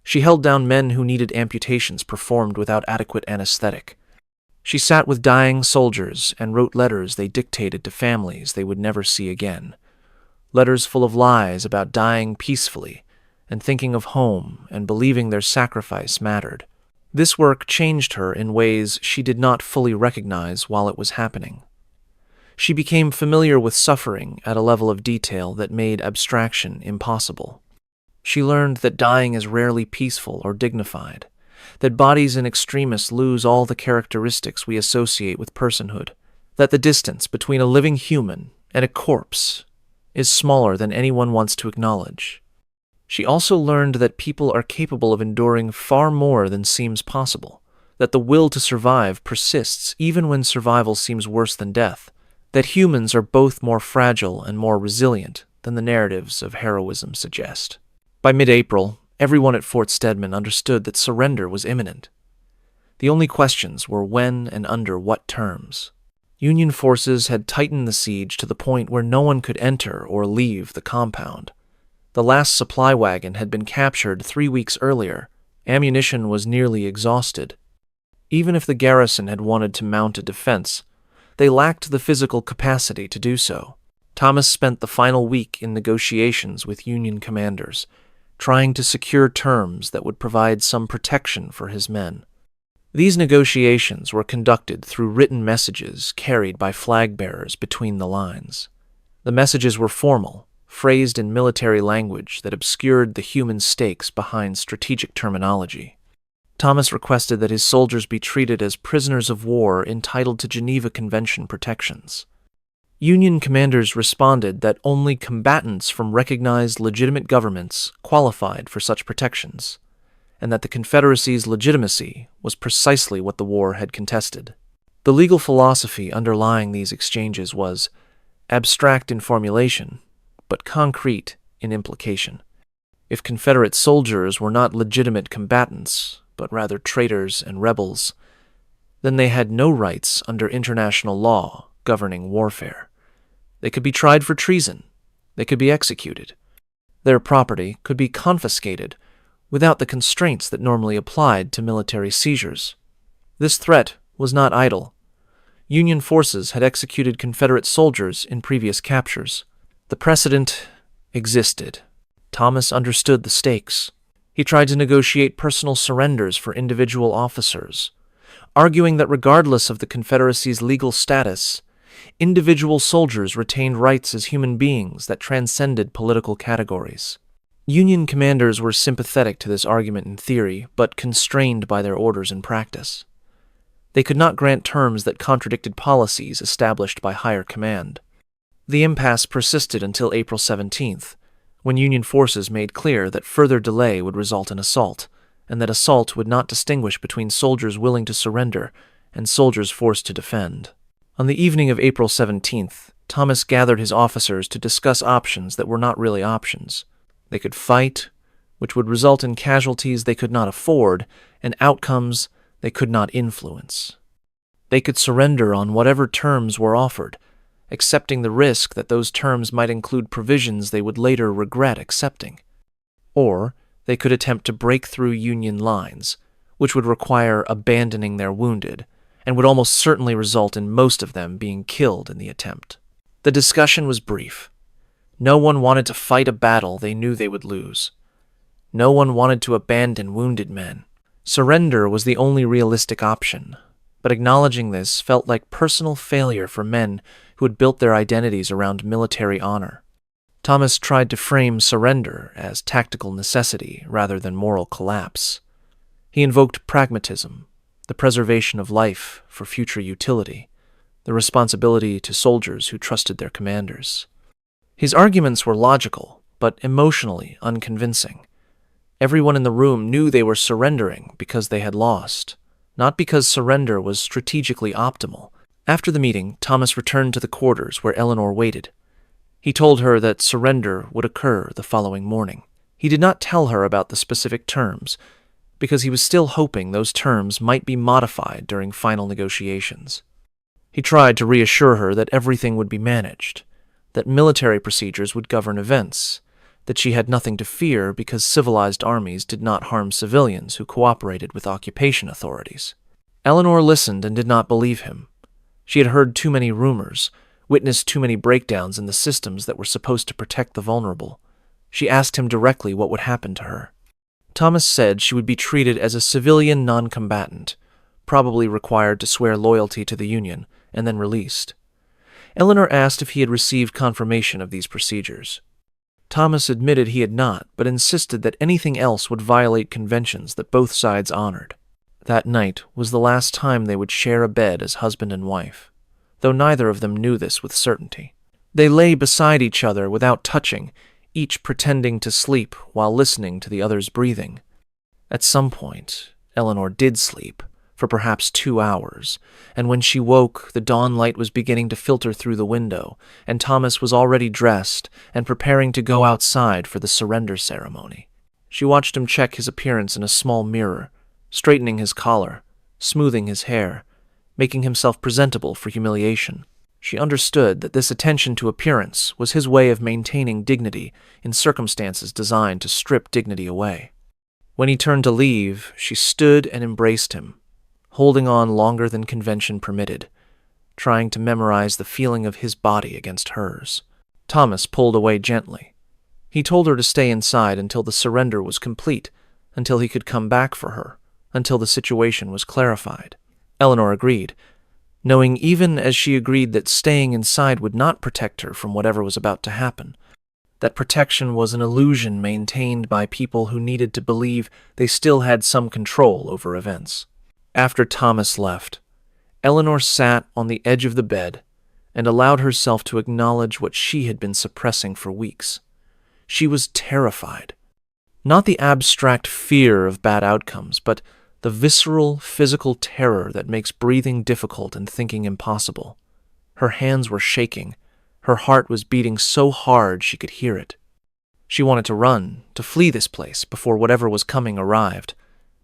She held down men who needed amputations performed without adequate anesthetic. She sat with dying soldiers and wrote letters they dictated to families they would never see again. Letters full of lies about dying peacefully and thinking of home and believing their sacrifice mattered. This work changed her in ways she did not fully recognize while it was happening. She became familiar with suffering at a level of detail that made abstraction impossible. She learned that dying is rarely peaceful or dignified, that bodies in extremis lose all the characteristics we associate with personhood, that the distance between a living human and a corpse is smaller than anyone wants to acknowledge. She also learned that people are capable of enduring far more than seems possible, that the will to survive persists even when survival seems worse than death, that humans are both more fragile and more resilient than the narratives of heroism suggest. By mid-April, everyone at Fort Stedman understood that surrender was imminent. The only questions were when and under what terms. Union forces had tightened the siege to the point where no one could enter or leave the compound. The last supply wagon had been captured 3 weeks earlier. Ammunition was nearly exhausted. Even if the garrison had wanted to mount a defense, they lacked the physical capacity to do so. Thomas spent the final week in negotiations with Union commanders, trying to secure terms that would provide some protection for his men. These negotiations were conducted through written messages carried by flag bearers between the lines. The messages were formal, phrased in military language that obscured the human stakes behind strategic terminology. Thomas requested that his soldiers be treated as prisoners of war entitled to Geneva Convention protections. Union commanders responded that only combatants from recognized legitimate governments qualified for such protections, and that the Confederacy's legitimacy was precisely what the war had contested. The legal philosophy underlying these exchanges was abstract in formulation, but concrete in implication. If Confederate soldiers were not legitimate combatants, but rather traitors and rebels, then they had no rights under international law governing warfare. They could be tried for treason. They could be executed. Their property could be confiscated without the constraints that normally applied to military seizures. This threat was not idle. Union forces had executed Confederate soldiers in previous captures. The precedent existed. Thomas understood the stakes. He tried to negotiate personal surrenders for individual officers, arguing that regardless of the Confederacy's legal status, individual soldiers retained rights as human beings that transcended political categories. Union commanders were sympathetic to this argument in theory, but constrained by their orders in practice. They could not grant terms that contradicted policies established by higher command. The impasse persisted until April 17th, when Union forces made clear that further delay would result in assault, and that assault would not distinguish between soldiers willing to surrender and soldiers forced to defend. On the evening of April 17th, Thomas gathered his officers to discuss options that were not really options. They could fight, which would result in casualties they could not afford, and outcomes they could not influence. They could surrender on whatever terms were offered, accepting the risk that those terms might include provisions they would later regret accepting. Or they could attempt to break through Union lines, which would require abandoning their wounded, and would almost certainly result in most of them being killed in the attempt. The discussion was brief. No one wanted to fight a battle they knew they would lose. No one wanted to abandon wounded men. Surrender was the only realistic option, but acknowledging this felt like personal failure for men who had built their identities around military honor. Thomas tried to frame surrender as tactical necessity rather than moral collapse. He invoked pragmatism, the preservation of life for future utility, the responsibility to soldiers who trusted their commanders. His arguments were logical, but emotionally unconvincing. Everyone in the room knew they were surrendering because they had lost, not because surrender was strategically optimal. After the meeting, Thomas returned to the quarters where Eleanor waited. He told her that surrender would occur the following morning. He did not tell her about the specific terms, because he was still hoping those terms might be modified during final negotiations. He tried to reassure her that everything would be managed, that military procedures would govern events, that she had nothing to fear because civilized armies did not harm civilians who cooperated with occupation authorities. Eleanor listened and did not believe him. She had heard too many rumors, witnessed too many breakdowns in the systems that were supposed to protect the vulnerable. She asked him directly what would happen to her. Thomas said she would be treated as a civilian non-combatant, probably required to swear loyalty to the Union, and then released. Eleanor asked if he had received confirmation of these procedures. Thomas admitted he had not, but insisted that anything else would violate conventions that both sides honored. That night was the last time they would share a bed as husband and wife, though neither of them knew this with certainty. They lay beside each other without touching, each pretending to sleep while listening to the other's breathing. At some point, Eleanor did sleep, for perhaps 2 hours, and when she woke, the dawn light was beginning to filter through the window, and Thomas was already dressed and preparing to go outside for the surrender ceremony. She watched him check his appearance in a small mirror, straightening his collar, smoothing his hair, making himself presentable for humiliation. She understood that this attention to appearance was his way of maintaining dignity in circumstances designed to strip dignity away. When he turned to leave, she stood and embraced him, holding on longer than convention permitted, trying to memorize the feeling of his body against hers. Thomas pulled away gently. He told her to stay inside until the surrender was complete, until he could come back for her, until the situation was clarified. Eleanor agreed, knowing even as she agreed that staying inside would not protect her from whatever was about to happen. That protection was an illusion maintained by people who needed to believe they still had some control over events. After Thomas left, Eleanor sat on the edge of the bed and allowed herself to acknowledge what she had been suppressing for weeks. She was terrified. Not the abstract fear of bad outcomes, but the visceral, physical terror that makes breathing difficult and thinking impossible. Her hands were shaking. Her heart was beating so hard she could hear it. She wanted to run, to flee this place before whatever was coming arrived,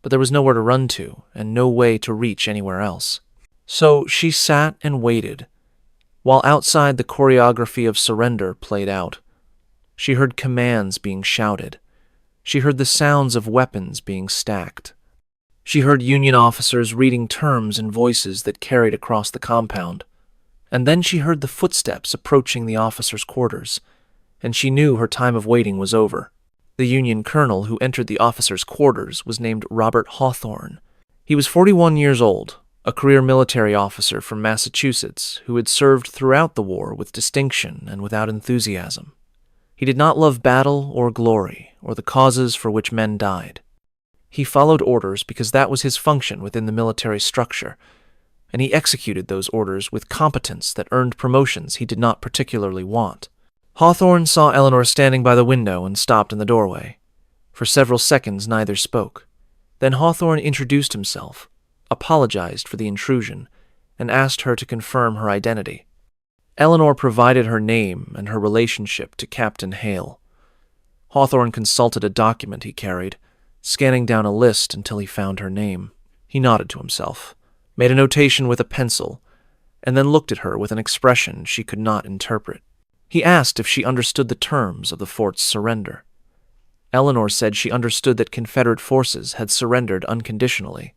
but there was nowhere to run to and no way to reach anywhere else. So she sat and waited, while outside the choreography of surrender played out. She heard commands being shouted. She heard the sounds of weapons being stacked. She heard Union officers reading terms in voices that carried across the compound. And then she heard the footsteps approaching the officers' quarters, and she knew her time of waiting was over. The Union colonel who entered the officers' quarters was named Robert Hawthorne. He was 41 years old, a career military officer from Massachusetts who had served throughout the war with distinction and without enthusiasm. He did not love battle or glory or the causes for which men died. He followed orders because that was his function within the military structure, and he executed those orders with competence that earned promotions he did not particularly want. Hawthorne saw Eleanor standing by the window and stopped in the doorway. For several seconds neither spoke. Then Hawthorne introduced himself, apologized for the intrusion, and asked her to confirm her identity. Eleanor provided her name and her relationship to Captain Hale. Hawthorne consulted a document he carried, scanning down a list until he found her name. He nodded to himself, made a notation with a pencil, and then looked at her with an expression she could not interpret. He asked if she understood the terms of the fort's surrender. Eleanor said she understood that Confederate forces had surrendered unconditionally.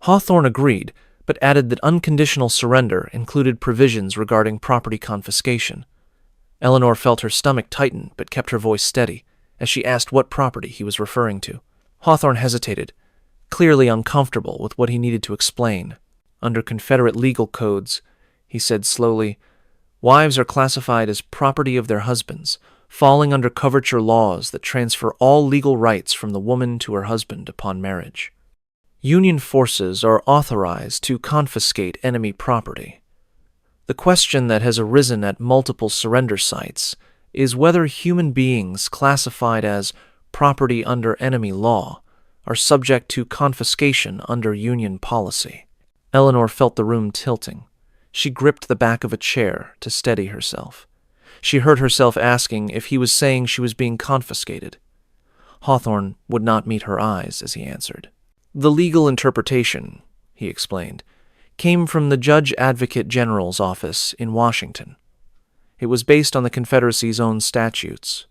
Hawthorne agreed, but added that unconditional surrender included provisions regarding property confiscation. Eleanor felt her stomach tighten, but kept her voice steady, as she asked what property he was referring to. Hawthorne hesitated, clearly uncomfortable with what he needed to explain. Under Confederate legal codes, he said slowly, wives are classified as property of their husbands, falling under coverture laws that transfer all legal rights from the woman to her husband upon marriage. Union forces are authorized to confiscate enemy property. The question that has arisen at multiple surrender sites is whether human beings classified as property under enemy law are subject to confiscation under Union policy. Eleanor felt the room tilting. She gripped the back of a chair to steady herself. She heard herself asking if he was saying she was being confiscated. Hawthorne would not meet her eyes as he answered. The legal interpretation, he explained, came from the Judge Advocate General's office in Washington. It was based on the Confederacy's own statutes.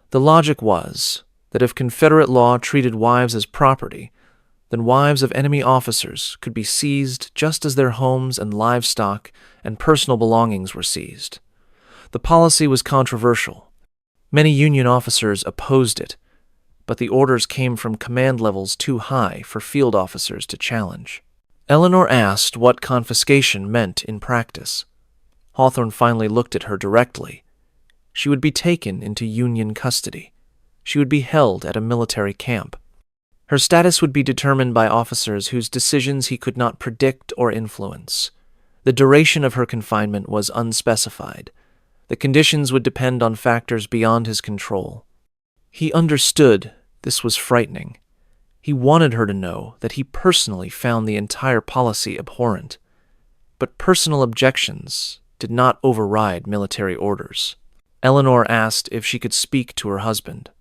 The logic was that if Confederate law treated wives as property, then wives of enemy officers could be seized just as their homes and livestock and personal belongings were seized. The policy was controversial. Many Union officers opposed it, but the orders came from command levels too high for field officers to challenge. Eleanor asked what confiscation meant in practice. Hawthorne finally looked at her directly. She would be taken into Union custody. She would be held at a military camp. Her status would be determined by officers whose decisions he could not predict or influence. The duration of her confinement was unspecified. The conditions would depend on factors beyond his control. He understood this was frightening. He wanted her to know that he personally found the entire policy abhorrent. But personal objections did not override military orders. Eleanor asked if she could speak to her husband.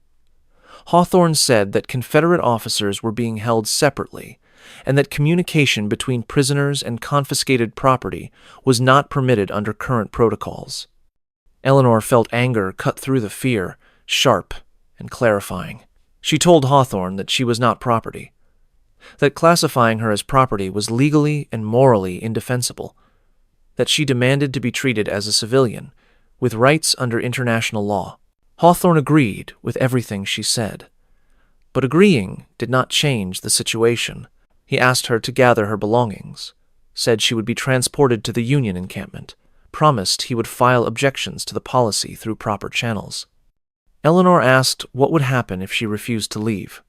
Hawthorne said that Confederate officers were being held separately, and that communication between prisoners and confiscated property was not permitted under current protocols. Eleanor felt anger cut through the fear, sharp and clarifying. She told Hawthorne that she was not property, that classifying her as property was legally and morally indefensible, that she demanded to be treated as a civilian, with rights under international law. Hawthorne agreed with everything she said. But agreeing did not change the situation. He asked her to gather her belongings, said she would be transported to the Union encampment, promised he would file objections to the policy through proper channels. Eleanor asked what would happen if she refused to leave.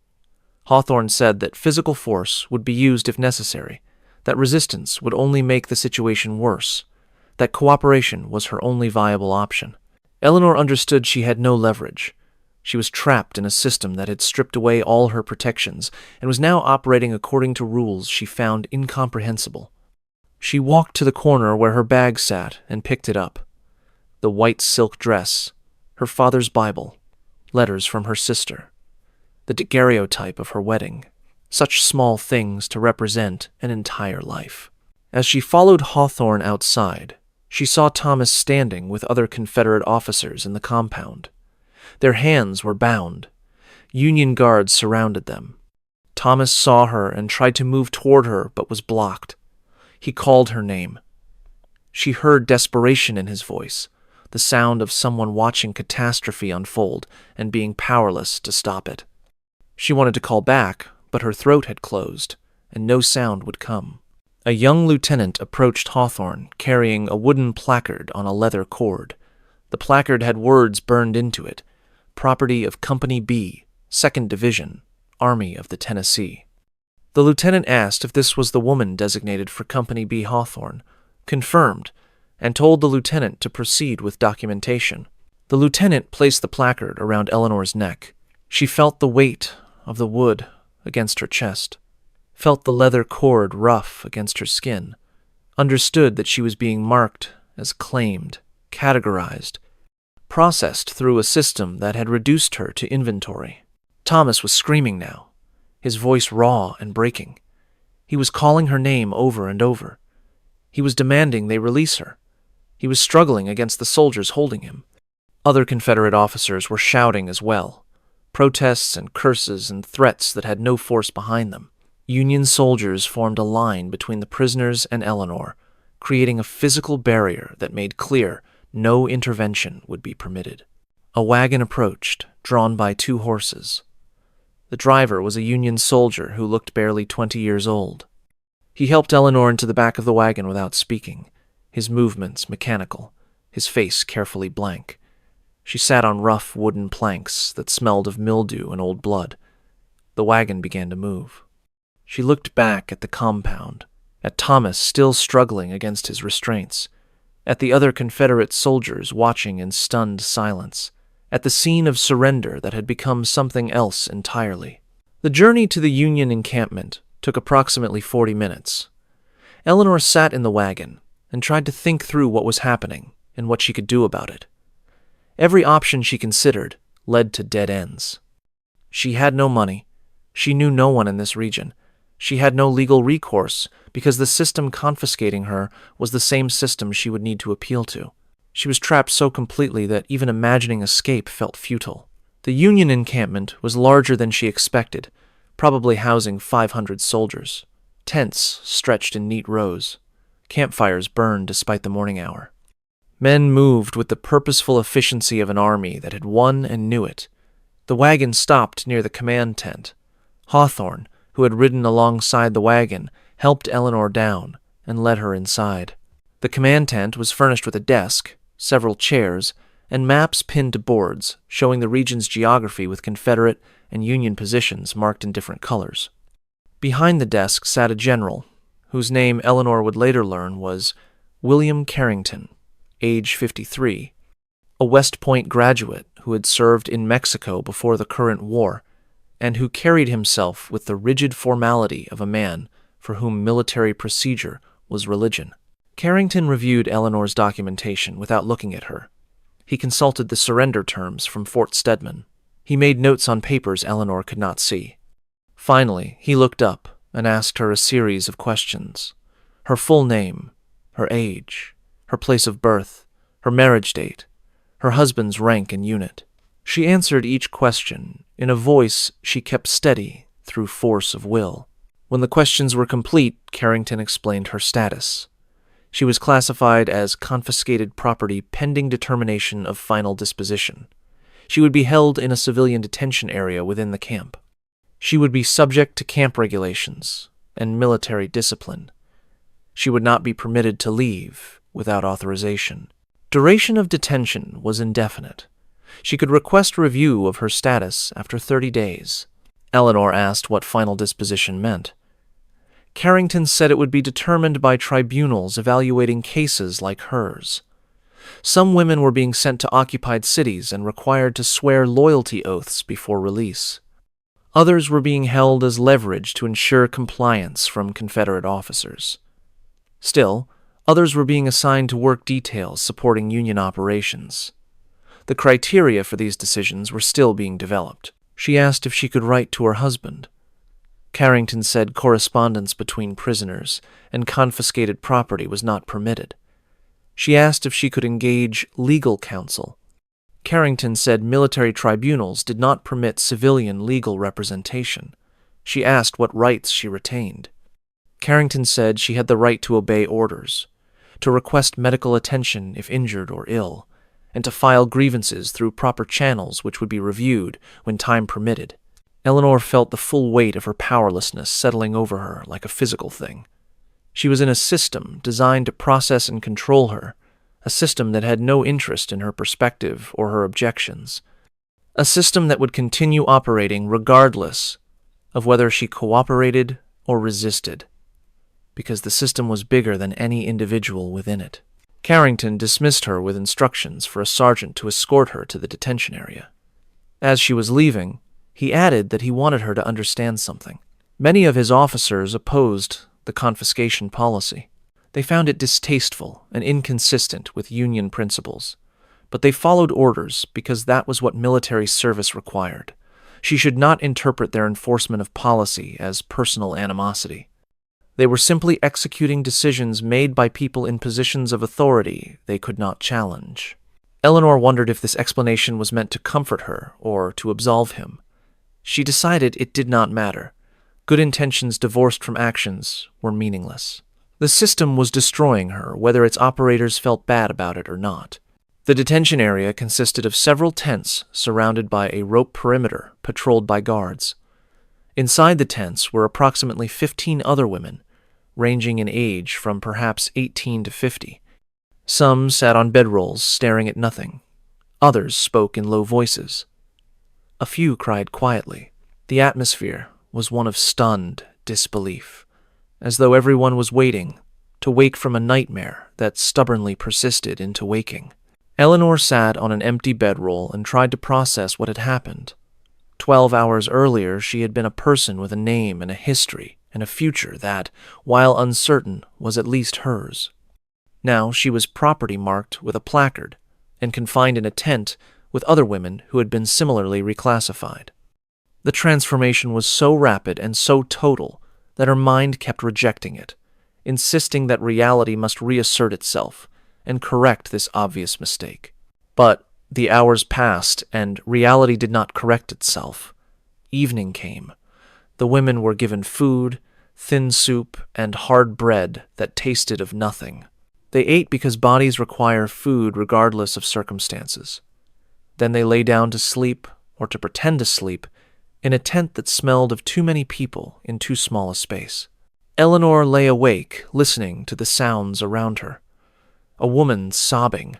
Hawthorne said that physical force would be used if necessary, that resistance would only make the situation worse, that cooperation was her only viable option. Eleanor understood she had no leverage. She was trapped in a system that had stripped away all her protections and was now operating according to rules she found incomprehensible. She walked to the corner where her bag sat and picked it up. The white silk dress, her father's Bible, letters from her sister, the daguerreotype of her wedding, such small things to represent an entire life. As she followed Hawthorne outside, she saw Thomas standing with other Confederate officers in the compound. Their hands were bound. Union guards surrounded them. Thomas saw her and tried to move toward her but was blocked. He called her name. She heard desperation in his voice, the sound of someone watching catastrophe unfold and being powerless to stop it. She wanted to call back, but her throat had closed, and no sound would come. A young lieutenant approached Hawthorne, carrying a wooden placard on a leather cord. The placard had words burned into it: property of Company B, 2nd Division, Army of the Tennessee. The lieutenant asked if this was the woman designated for Company B Hawthorne, confirmed, and told the lieutenant to proceed with documentation. The lieutenant placed the placard around Eleanor's neck. She felt the weight of the wood against her chest, felt the leather cord rough against her skin, understood that she was being marked as claimed, categorized, processed through a system that had reduced her to inventory. Thomas was screaming now, his voice raw and breaking. He was calling her name over and over. He was demanding they release her. He was struggling against the soldiers holding him. Other Confederate officers were shouting as well, protests and curses and threats that had no force behind them. Union soldiers formed a line between the prisoners and Eleanor, creating a physical barrier that made clear no intervention would be permitted. A wagon approached, drawn by 2 horses. The driver was a Union soldier who looked barely 20 years old. He helped Eleanor into the back of the wagon without speaking, his movements mechanical, his face carefully blank. She sat on rough wooden planks that smelled of mildew and old blood. The wagon began to move. She looked back at the compound, at Thomas still struggling against his restraints, at the other Confederate soldiers watching in stunned silence, at the scene of surrender that had become something else entirely. The journey to the Union encampment took approximately 40 minutes. Eleanor sat in the wagon and tried to think through what was happening and what she could do about it. Every option she considered led to dead ends. She had no money. She knew no one in this region. She had no legal recourse because the system confiscating her was the same system she would need to appeal to. She was trapped so completely that even imagining escape felt futile. The Union encampment was larger than she expected, probably housing 500 soldiers. Tents stretched in neat rows. Campfires burned despite the morning hour. Men moved with the purposeful efficiency of an army that had won and knew it. The wagon stopped near the command tent. Hawthorne, who had ridden alongside the wagon, helped Eleanor down and led her inside. The command tent was furnished with a desk, several chairs, and maps pinned to boards showing the region's geography with Confederate and Union positions marked in different colors. Behind the desk sat a general, whose name Eleanor would later learn was William Carrington, age 53, a West Point graduate who had served in Mexico before the current war, and who carried himself with the rigid formality of a man for whom military procedure was religion. Carrington reviewed Eleanor's documentation without looking at her. He consulted the surrender terms from Fort Stedman. He made notes on papers Eleanor could not see. Finally, he looked up and asked her a series of questions. Her full name, her age, her place of birth, her marriage date, her husband's rank and unit. She answered each question in a voice she kept steady through force of will. When the questions were complete, Carrington explained her status. She was classified as confiscated property pending determination of final disposition. She would be held in a civilian detention area within the camp. She would be subject to camp regulations and military discipline. She would not be permitted to leave without authorization. Duration of detention was indefinite. She could request review of her status after 30 days. Eleanor asked what final disposition meant. Carrington said it would be determined by tribunals evaluating cases like hers. Some women were being sent to occupied cities and required to swear loyalty oaths before release. Others were being held as leverage to ensure compliance from Confederate officers. Still, others were being assigned to work details supporting Union operations. The criteria for these decisions were still being developed. She asked if she could write to her husband. Carrington said correspondence between prisoners and confiscated property was not permitted. She asked if she could engage legal counsel. Carrington said military tribunals did not permit civilian legal representation. She asked what rights she retained. Carrington said she had the right to obey orders, to request medical attention if injured or ill, and to file grievances through proper channels which would be reviewed when time permitted. Eleanor felt the full weight of her powerlessness settling over her like a physical thing. She was in a system designed to process and control her, a system that had no interest in her perspective or her objections, a system that would continue operating regardless of whether she cooperated or resisted, because the system was bigger than any individual within it. Carrington dismissed her with instructions for a sergeant to escort her to the detention area. As she was leaving, he added that he wanted her to understand something. Many of his officers opposed the confiscation policy. They found it distasteful and inconsistent with Union principles, but they followed orders because that was what military service required. She should not interpret their enforcement of policy as personal animosity. They were simply executing decisions made by people in positions of authority they could not challenge. Eleanor wondered if this explanation was meant to comfort her or to absolve him. She decided it did not matter. Good intentions divorced from actions were meaningless. The system was destroying her, whether its operators felt bad about it or not. The detention area consisted of several tents surrounded by a rope perimeter patrolled by guards. Inside the tents were approximately 15 other women, ranging in age from perhaps 18 to 50. Some sat on bedrolls staring at nothing. Others spoke in low voices. A few cried quietly. The atmosphere was one of stunned disbelief, as though everyone was waiting to wake from a nightmare that stubbornly persisted into waking. Eleanor sat on an empty bedroll and tried to process what had happened. 12 hours earlier, she had been a person with a name and a history and a future that, while uncertain, was at least hers. Now she was property marked with a placard and confined in a tent with other women who had been similarly reclassified. The transformation was so rapid and so total that her mind kept rejecting it, insisting that reality must reassert itself and correct this obvious mistake. But the hours passed, and reality did not correct itself. Evening came. The women were given food, thin soup, and hard bread that tasted of nothing. They ate because bodies require food regardless of circumstances. Then they lay down to sleep, or to pretend to sleep, in a tent that smelled of too many people in too small a space. Eleanor lay awake, listening to the sounds around her. A woman sobbing,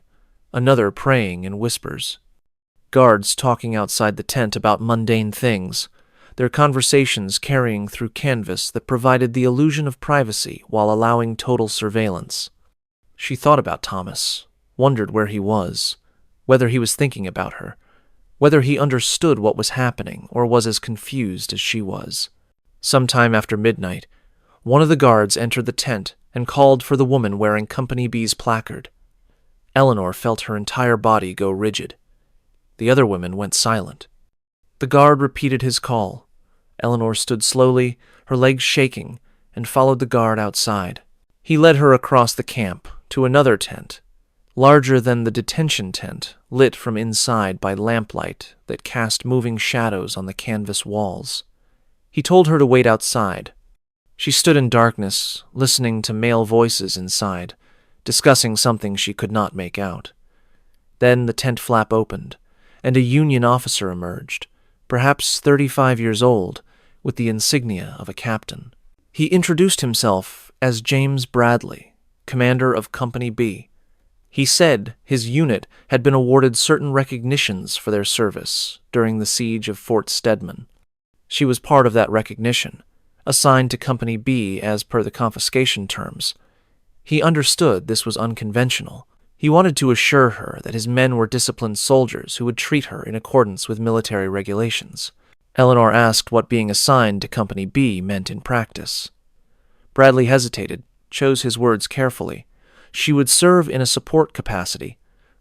another praying in whispers. Guards talking outside the tent about mundane things, their conversations carrying through canvas that provided the illusion of privacy while allowing total surveillance. She thought about Thomas, wondered where he was, whether he was thinking about her, whether he understood what was happening or was as confused as she was. Sometime after midnight, one of the guards entered the tent and called for the woman wearing Company B's placard. Eleanor felt her entire body go rigid. The other women went silent. The guard repeated his call. Eleanor stood slowly, her legs shaking, and followed the guard outside. He led her across the camp to another tent, larger than the detention tent, lit from inside by lamplight that cast moving shadows on the canvas walls. He told her to wait outside. She stood in darkness, listening to male voices inside, discussing something she could not make out. Then the tent flap opened, and a Union officer emerged, perhaps 35 years old, with the insignia of a captain. He introduced himself as James Bradley, commander of Company B. He said his unit had been awarded certain recognitions for their service during the siege of Fort Stedman. She was part of that recognition, assigned to Company B as per the confiscation terms. He understood this was unconventional. He wanted to assure her that his men were disciplined soldiers who would treat her in accordance with military regulations. Eleanor asked what being assigned to Company B meant in practice. Bradley hesitated, chose his words carefully. She would serve in a support capacity,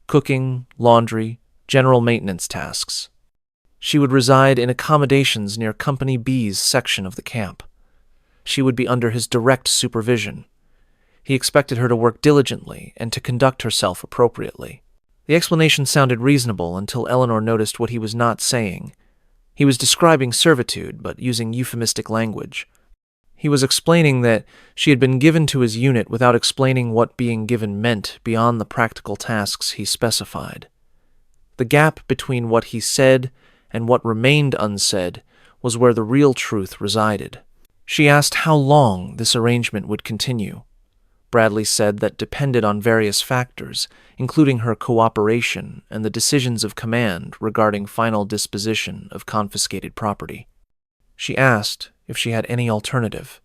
cooking, laundry, general maintenance tasks. She would reside in accommodations near Company B's section of the camp. She would be under his direct supervision. He expected her to work diligently and to conduct herself appropriately. The explanation sounded reasonable until Eleanor noticed what he was not saying. He was describing servitude, but using euphemistic language. He was explaining that she had been given to his unit without explaining what being given meant beyond the practical tasks he specified. The gap between what he said and what remained unsaid was where the real truth resided. She asked how long this arrangement would continue. Bradley said that depended on various factors, including her cooperation and the decisions of command regarding final disposition of confiscated property. She asked if she had any alternative.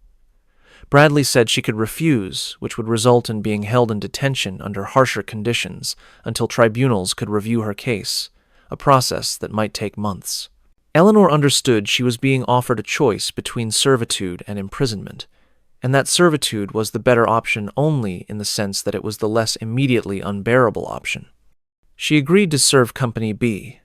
Bradley said she could refuse, which would result in being held in detention under harsher conditions until tribunals could review her case, a process that might take months. Eleanor understood she was being offered a choice between servitude and imprisonment, and that servitude was the better option only in the sense that it was the less immediately unbearable option. She agreed to serve Company B.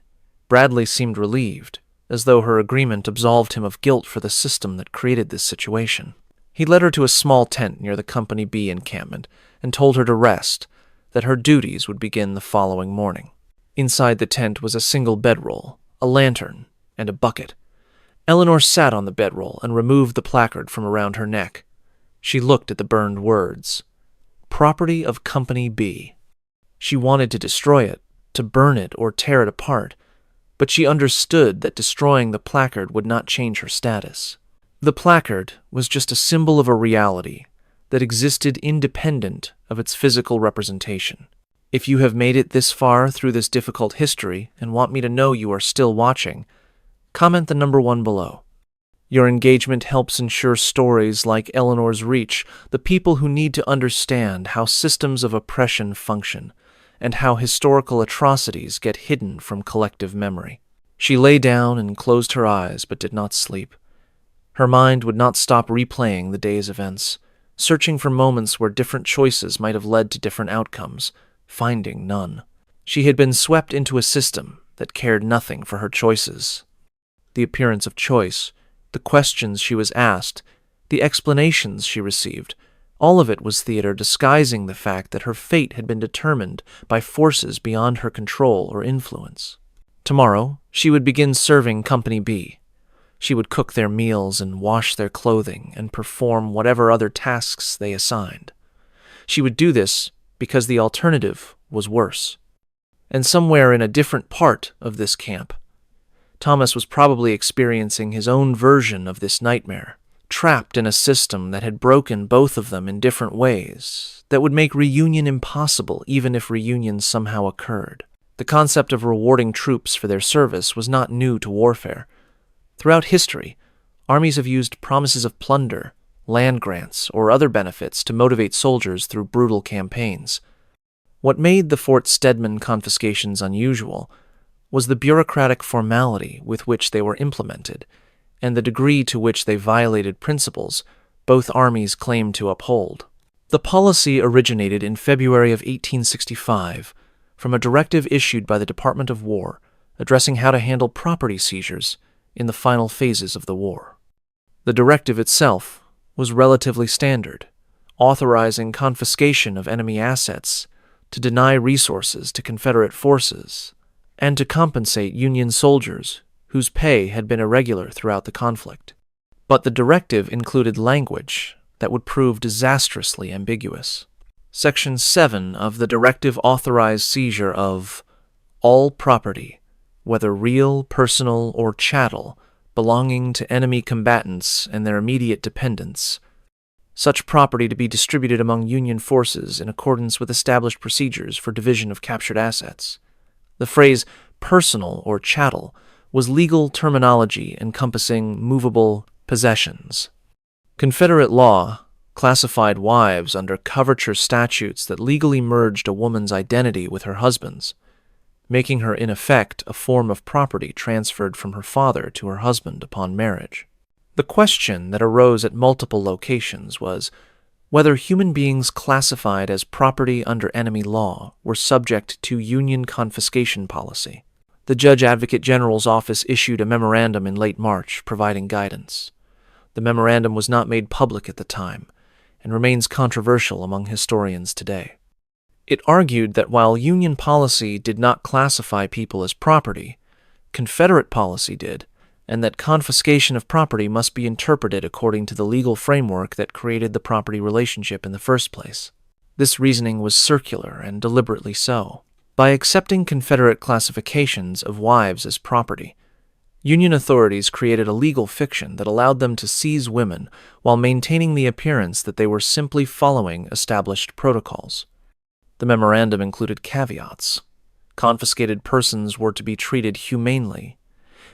Bradley seemed relieved, as though her agreement absolved him of guilt for the system that created this situation. He led her to a small tent near the Company B encampment and told her to rest, that her duties would begin the following morning. Inside the tent was a single bedroll, a lantern, and a bucket. Eleanor sat on the bedroll and removed the placard from around her neck. She looked at the burned words. Property of Company B. She wanted to destroy it, to burn it or tear it apart, but she understood that destroying the placard would not change her status. The placard was just a symbol of a reality that existed independent of its physical representation. If you have made it this far through this difficult history and want me to know you are still watching, comment the number 1 below. Your engagement helps ensure stories like Eleanor's reach the people who need to understand how systems of oppression function and how historical atrocities get hidden from collective memory. She lay down and closed her eyes but did not sleep. Her mind would not stop replaying the day's events, searching for moments where different choices might have led to different outcomes, finding none. She had been swept into a system that cared nothing for her choices. The appearance of choice, the questions she was asked, the explanations she received, all of it was theater disguising the fact that her fate had been determined by forces beyond her control or influence. Tomorrow, she would begin serving Company B. She would cook their meals and wash their clothing and perform whatever other tasks they assigned. She would do this because the alternative was worse. And somewhere in a different part of this camp, Thomas was probably experiencing his own version of this nightmare, trapped in a system that had broken both of them in different ways, that would make reunion impossible even if reunion somehow occurred. The concept of rewarding troops for their service was not new to warfare. Throughout history, armies have used promises of plunder, land grants, or other benefits to motivate soldiers through brutal campaigns. What made the Fort Stedman confiscations unusual was the bureaucratic formality with which they were implemented, and the degree to which they violated principles both armies claimed to uphold. The policy originated in February of 1865 from a directive issued by the Department of War addressing how to handle property seizures in the final phases of the war. The directive itself was relatively standard, authorizing confiscation of enemy assets to deny resources to Confederate forces and to compensate Union soldiers whose pay had been irregular throughout the conflict. But the directive included language that would prove disastrously ambiguous. Section 7 of the directive authorized seizure of all property, whether real, personal, or chattel, belonging to enemy combatants and their immediate dependents, such property to be distributed among Union forces in accordance with established procedures for division of captured assets. The phrase personal or chattel was legal terminology encompassing movable possessions. Confederate law classified wives under coverture statutes that legally merged a woman's identity with her husband's, making her in effect a form of property transferred from her father to her husband upon marriage. The question that arose at multiple locations was whether human beings classified as property under enemy law were subject to Union confiscation policy. The Judge Advocate General's office issued a memorandum in late March providing guidance. The memorandum was not made public at the time and remains controversial among historians today. It argued that while Union policy did not classify people as property, Confederate policy did, and that confiscation of property must be interpreted according to the legal framework that created the property relationship in the first place. This reasoning was circular and deliberately so. By accepting Confederate classifications of wives as property, Union authorities created a legal fiction that allowed them to seize women while maintaining the appearance that they were simply following established protocols. The memorandum included caveats. Confiscated persons were to be treated humanely.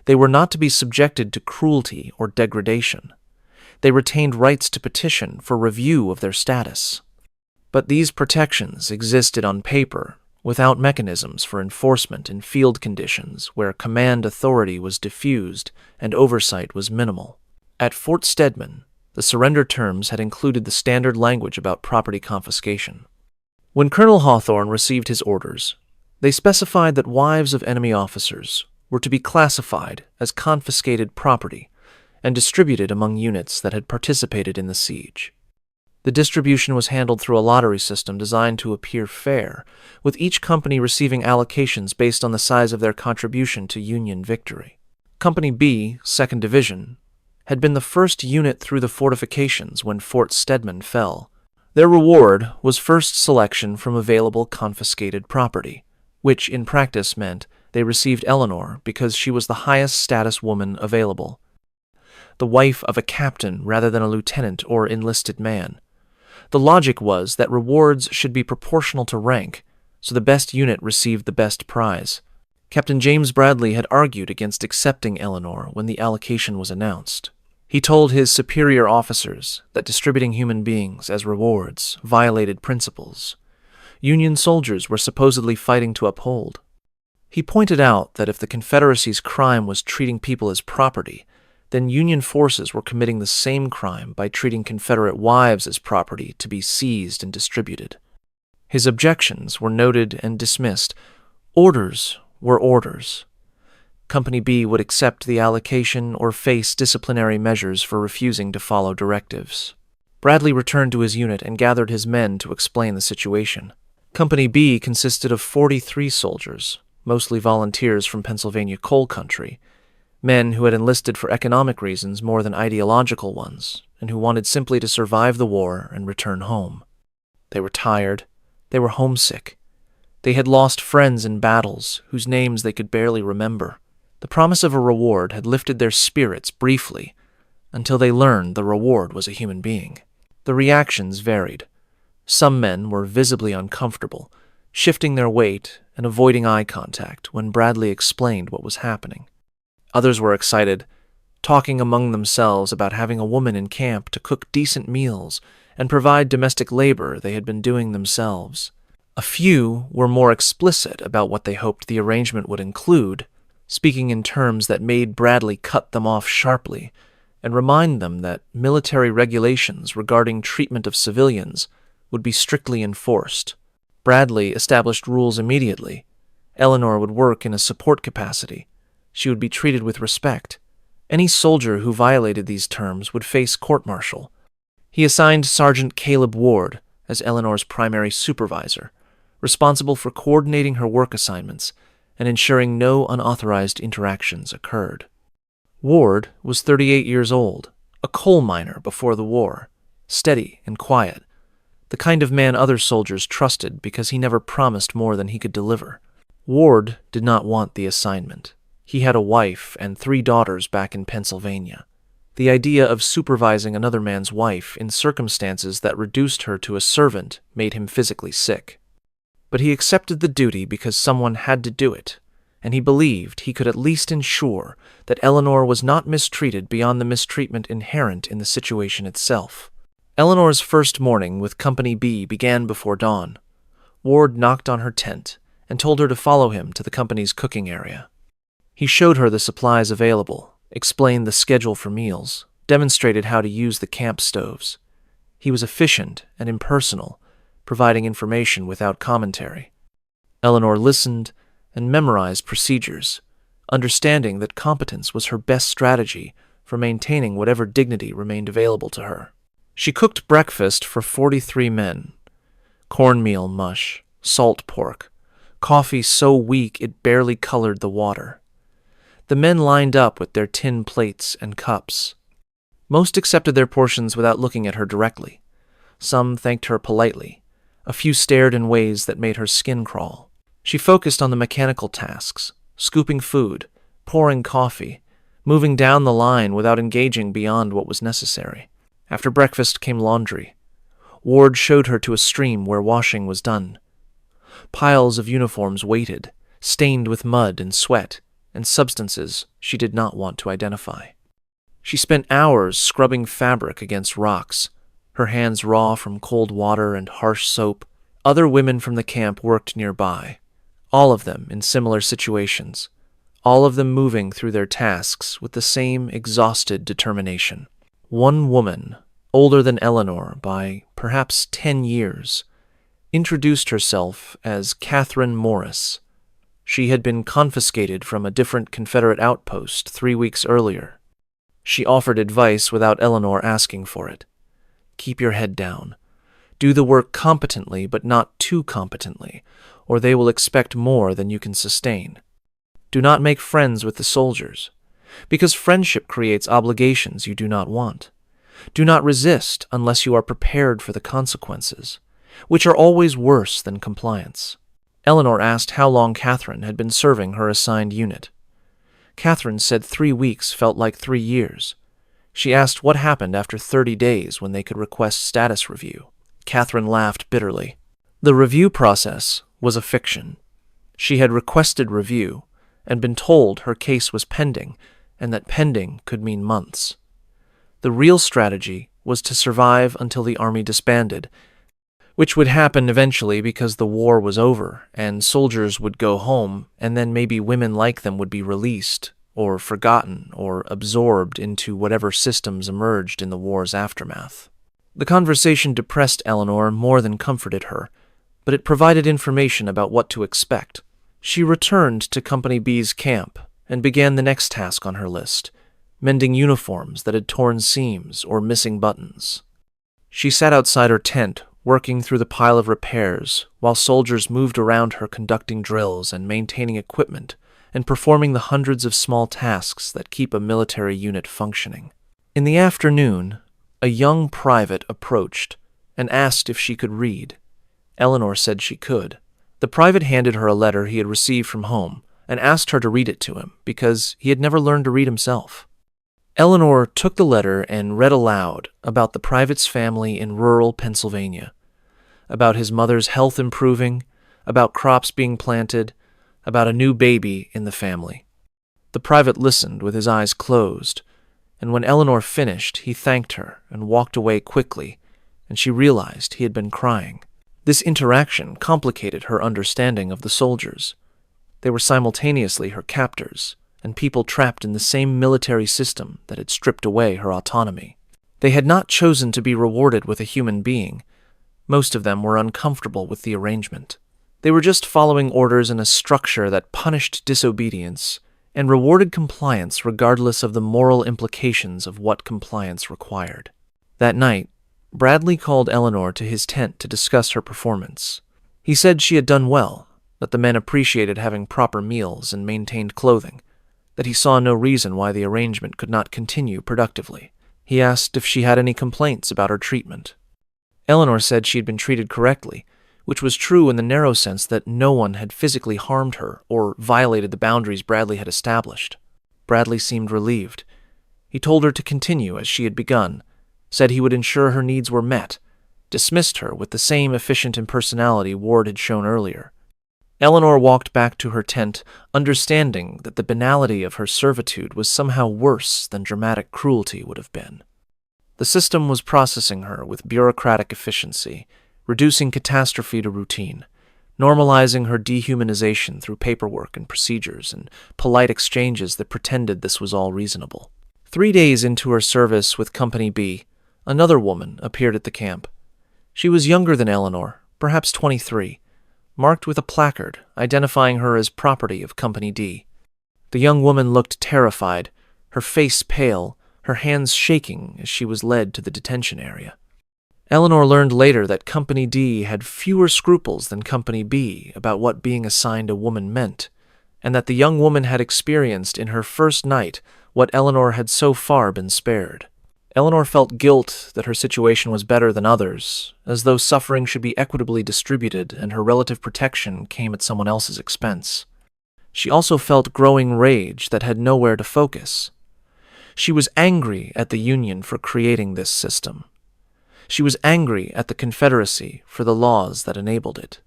They were not to be subjected to cruelty or degradation. They retained rights to petition for review of their status. But these protections existed on paper without mechanisms for enforcement in field conditions where command authority was diffused and oversight was minimal. At Fort Stedman, the surrender terms had included the standard language about property confiscation. When Colonel Hawthorne received his orders, they specified that wives of enemy officers were to be classified as confiscated property and distributed among units that had participated in the siege. The distribution was handled through a lottery system designed to appear fair, with each company receiving allocations based on the size of their contribution to Union victory. Company B, 2nd Division, had been the first unit through the fortifications when Fort Stedman fell. Their reward was first selection from available confiscated property, which in practice meant they received Eleanor because she was the highest status woman available, the wife of a captain rather than a lieutenant or enlisted man. The logic was that rewards should be proportional to rank, so the best unit received the best prize. Captain James Bradley had argued against accepting Eleanor when the allocation was announced. He told his superior officers that distributing human beings as rewards violated principles Union soldiers were supposedly fighting to uphold. He pointed out that if the Confederacy's crime was treating people as property, then Union forces were committing the same crime by treating Confederate wives as property to be seized and distributed. His objections were noted and dismissed. Orders were orders. Company B would accept the allocation or face disciplinary measures for refusing to follow directives. Bradley returned to his unit and gathered his men to explain the situation. Company B consisted of 43 soldiers, mostly volunteers from Pennsylvania coal country, Men who had enlisted for economic reasons more than ideological ones, and who wanted simply to survive the war and return home. They were tired. They were homesick. They had lost friends in battles whose names they could barely remember. The promise of a reward had lifted their spirits briefly, until they learned the reward was a human being. The reactions varied. Some men were visibly uncomfortable, shifting their weight and avoiding eye contact when Bradley explained what was happening. Others were excited, talking among themselves about having a woman in camp to cook decent meals and provide domestic labor they had been doing themselves. A few were more explicit about what they hoped the arrangement would include, speaking in terms that made Bradley cut them off sharply and remind them that military regulations regarding treatment of civilians would be strictly enforced. Bradley established rules immediately. Eleanor would work in a support capacity. She would be treated with respect. Any soldier who violated these terms would face court-martial. He assigned Sergeant Caleb Ward as Eleanor's primary supervisor, responsible for coordinating her work assignments and ensuring no unauthorized interactions occurred. Ward was 38 years old, a coal miner before the war, steady and quiet, the kind of man other soldiers trusted because he never promised more than he could deliver. Ward did not want the assignment. He had a wife and 3 daughters back in Pennsylvania. The idea of supervising another man's wife in circumstances that reduced her to a servant made him physically sick. But he accepted the duty because someone had to do it, and he believed he could at least ensure that Eleanor was not mistreated beyond the mistreatment inherent in the situation itself. Eleanor's first morning with Company B began before dawn. Ward knocked on her tent and told her to follow him to the company's cooking area. He showed her the supplies available, explained the schedule for meals, demonstrated how to use the camp stoves. He was efficient and impersonal, providing information without commentary. Eleanor listened and memorized procedures, understanding that competence was her best strategy for maintaining whatever dignity remained available to her. She cooked breakfast for 43 men. Cornmeal mush, salt pork, coffee so weak it barely colored the water. The men lined up with their tin plates and cups. Most accepted their portions without looking at her directly. Some thanked her politely. A few stared in ways that made her skin crawl. She focused on the mechanical tasks, scooping food, pouring coffee, moving down the line without engaging beyond what was necessary. After breakfast came laundry. Ward showed her to a stream where washing was done. Piles of uniforms waited, stained with mud and sweat, and substances she did not want to identify. She spent hours scrubbing fabric against rocks, her hands raw from cold water and harsh soap. Other women from the camp worked nearby, all of them in similar situations, all of them moving through their tasks with the same exhausted determination. One woman, older than Eleanor by perhaps 10 years, introduced herself as Catherine Morris. She had been confiscated from a different Confederate outpost 3 weeks earlier. She offered advice without Eleanor asking for it. Keep your head down. Do the work competently, but not too competently, or they will expect more than you can sustain. Do not make friends with the soldiers, because friendship creates obligations you do not want. Do not resist unless you are prepared for the consequences, which are always worse than compliance. Eleanor asked how long Catherine had been serving her assigned unit. Catherine said 3 weeks felt like 3 years. She asked what happened after 30 days when they could request status review. Catherine laughed bitterly. The review process was a fiction. She had requested review and been told her case was pending and that pending could mean months. The real strategy was to survive until the army disbanded, which would happen eventually because the war was over and soldiers would go home, and then maybe women like them would be released or forgotten or absorbed into whatever systems emerged in the war's aftermath. The conversation depressed Eleanor more than comforted her, but it provided information about what to expect. She returned to Company B's camp and began the next task on her list, mending uniforms that had torn seams or missing buttons. She sat outside her tent, working through the pile of repairs, while soldiers moved around her conducting drills and maintaining equipment and performing the hundreds of small tasks that keep a military unit functioning. In the afternoon, a young private approached and asked if she could read. Eleanor said she could. The private handed her a letter he had received from home and asked her to read it to him because he had never learned to read himself. Eleanor took the letter and read aloud about the private's family in rural Pennsylvania, about his mother's health improving, about crops being planted, about a new baby in the family. The private listened with his eyes closed, and when Eleanor finished, he thanked her and walked away quickly, and she realized he had been crying. This interaction complicated her understanding of the soldiers. They were simultaneously her captors and people trapped in the same military system that had stripped away her autonomy. They had not chosen to be rewarded with a human being. Most of them were uncomfortable with the arrangement. They were just following orders in a structure that punished disobedience and rewarded compliance regardless of the moral implications of what compliance required. That night, Bradley called Eleanor to his tent to discuss her performance. He said she had done well, that the men appreciated having proper meals and maintained clothing, that he saw no reason why the arrangement could not continue productively. He asked if she had any complaints about her treatment. Eleanor said she had been treated correctly, which was true in the narrow sense that no one had physically harmed her or violated the boundaries Bradley had established. Bradley seemed relieved. He told her to continue as she had begun, said he would ensure her needs were met, dismissed her with the same efficient impersonality Ward had shown earlier. Eleanor walked back to her tent, understanding that the banality of her servitude was somehow worse than dramatic cruelty would have been. The system was processing her with bureaucratic efficiency, reducing catastrophe to routine, normalizing her dehumanization through paperwork and procedures and polite exchanges that pretended this was all reasonable. 3 days into her service with Company B, another woman appeared at the camp. She was younger than Eleanor, perhaps 23, marked with a placard identifying her as property of Company D. The young woman looked terrified, her face pale, her hands shaking as she was led to the detention area. Eleanor learned later that Company D had fewer scruples than Company B about what being assigned a woman meant, and that the young woman had experienced in her first night what Eleanor had so far been spared. Eleanor felt guilt that her situation was better than others, as though suffering should be equitably distributed and her relative protection came at someone else's expense. She also felt growing rage that had nowhere to focus. She was angry at the Union for creating this system. She was angry at the Confederacy for the laws that enabled it.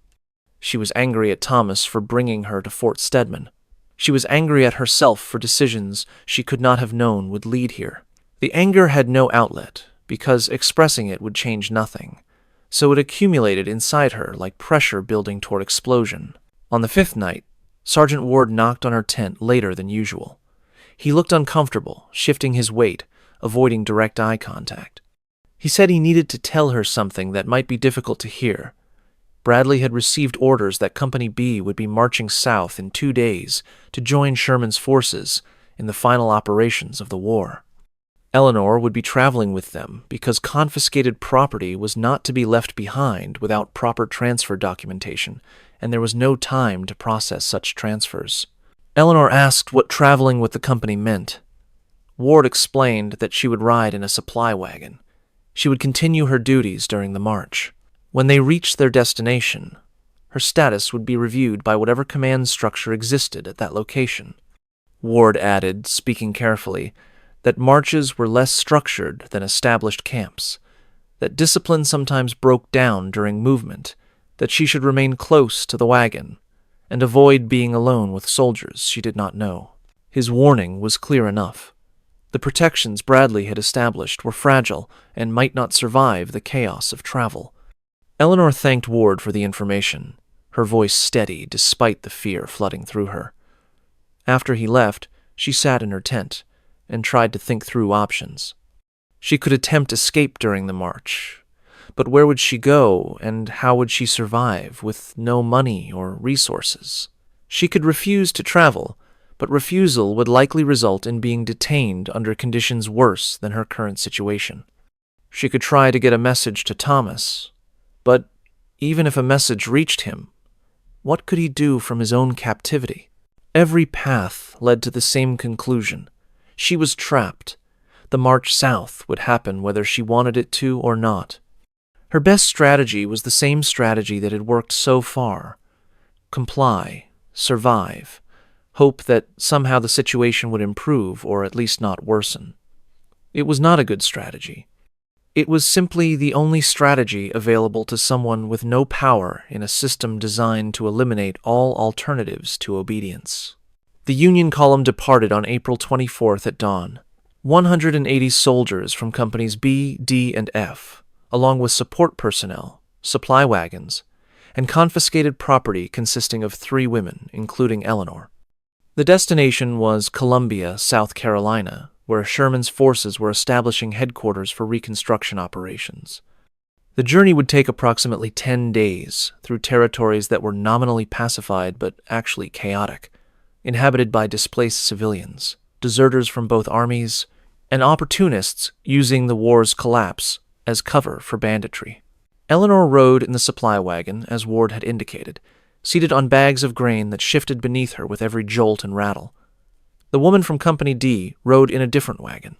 She was angry at Thomas for bringing her to Fort Stedman. She was angry at herself for decisions she could not have known would lead here. The anger had no outlet, because expressing it would change nothing, so it accumulated inside her like pressure building toward explosion. On the 5th night, Sergeant Ward knocked on her tent later than usual. He looked uncomfortable, shifting his weight, avoiding direct eye contact. He said he needed to tell her something that might be difficult to hear. Bradley had received orders that Company B would be marching south in 2 days to join Sherman's forces in the final operations of the war. Eleanor would be traveling with them because confiscated property was not to be left behind without proper transfer documentation, and there was no time to process such transfers. Eleanor asked what traveling with the company meant. Ward explained that she would ride in a supply wagon. She would continue her duties during the march. When they reached their destination, her status would be reviewed by whatever command structure existed at that location. Ward added, speaking carefully, that marches were less structured than established camps, that discipline sometimes broke down during movement, that she should remain close to the wagon, and avoid being alone with soldiers she did not know. His warning was clear enough. The protections Bradley had established were fragile and might not survive the chaos of travel. Eleanor thanked Ward for the information, her voice steady despite the fear flooding through her. After he left, she sat in her tent and tried to think through options. She could attempt escape during the march, but where would she go and how would she survive with no money or resources? She could refuse to travel, but refusal would likely result in being detained under conditions worse than her current situation. She could try to get a message to Thomas, but even if a message reached him, what could he do from his own captivity? Every path led to the same conclusion. She was trapped. The march south would happen whether she wanted it to or not. Her best strategy was the same strategy that had worked so far. Comply, survive, hope that somehow the situation would improve or at least not worsen. It was not a good strategy. It was simply the only strategy available to someone with no power in a system designed to eliminate all alternatives to obedience. The Union column departed on April 24th at dawn. 180 soldiers from companies B, D, and F, along with support personnel, supply wagons, and confiscated property consisting of 3 women, including Eleanor. The destination was Columbia, South Carolina, where Sherman's forces were establishing headquarters for Reconstruction operations. The journey would take approximately 10 days through territories that were nominally pacified but actually chaotic, inhabited by displaced civilians, deserters from both armies, and opportunists using the war's collapse as cover for banditry. Eleanor rode in the supply wagon, as Ward had indicated, seated on bags of grain that shifted beneath her with every jolt and rattle. The woman from Company D rode in a different wagon.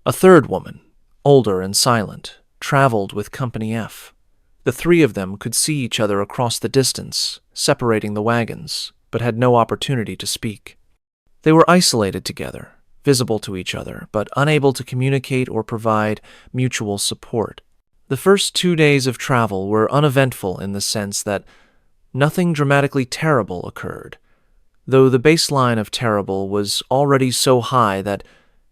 A third woman, older and silent, traveled with Company F. The 3 of them could see each other across the distance, separating the wagons, but had no opportunity to speak. They were isolated together, visible to each other, but unable to communicate or provide mutual support. The first 2 days of travel were uneventful in the sense that nothing dramatically terrible occurred, though the baseline of terrible was already so high that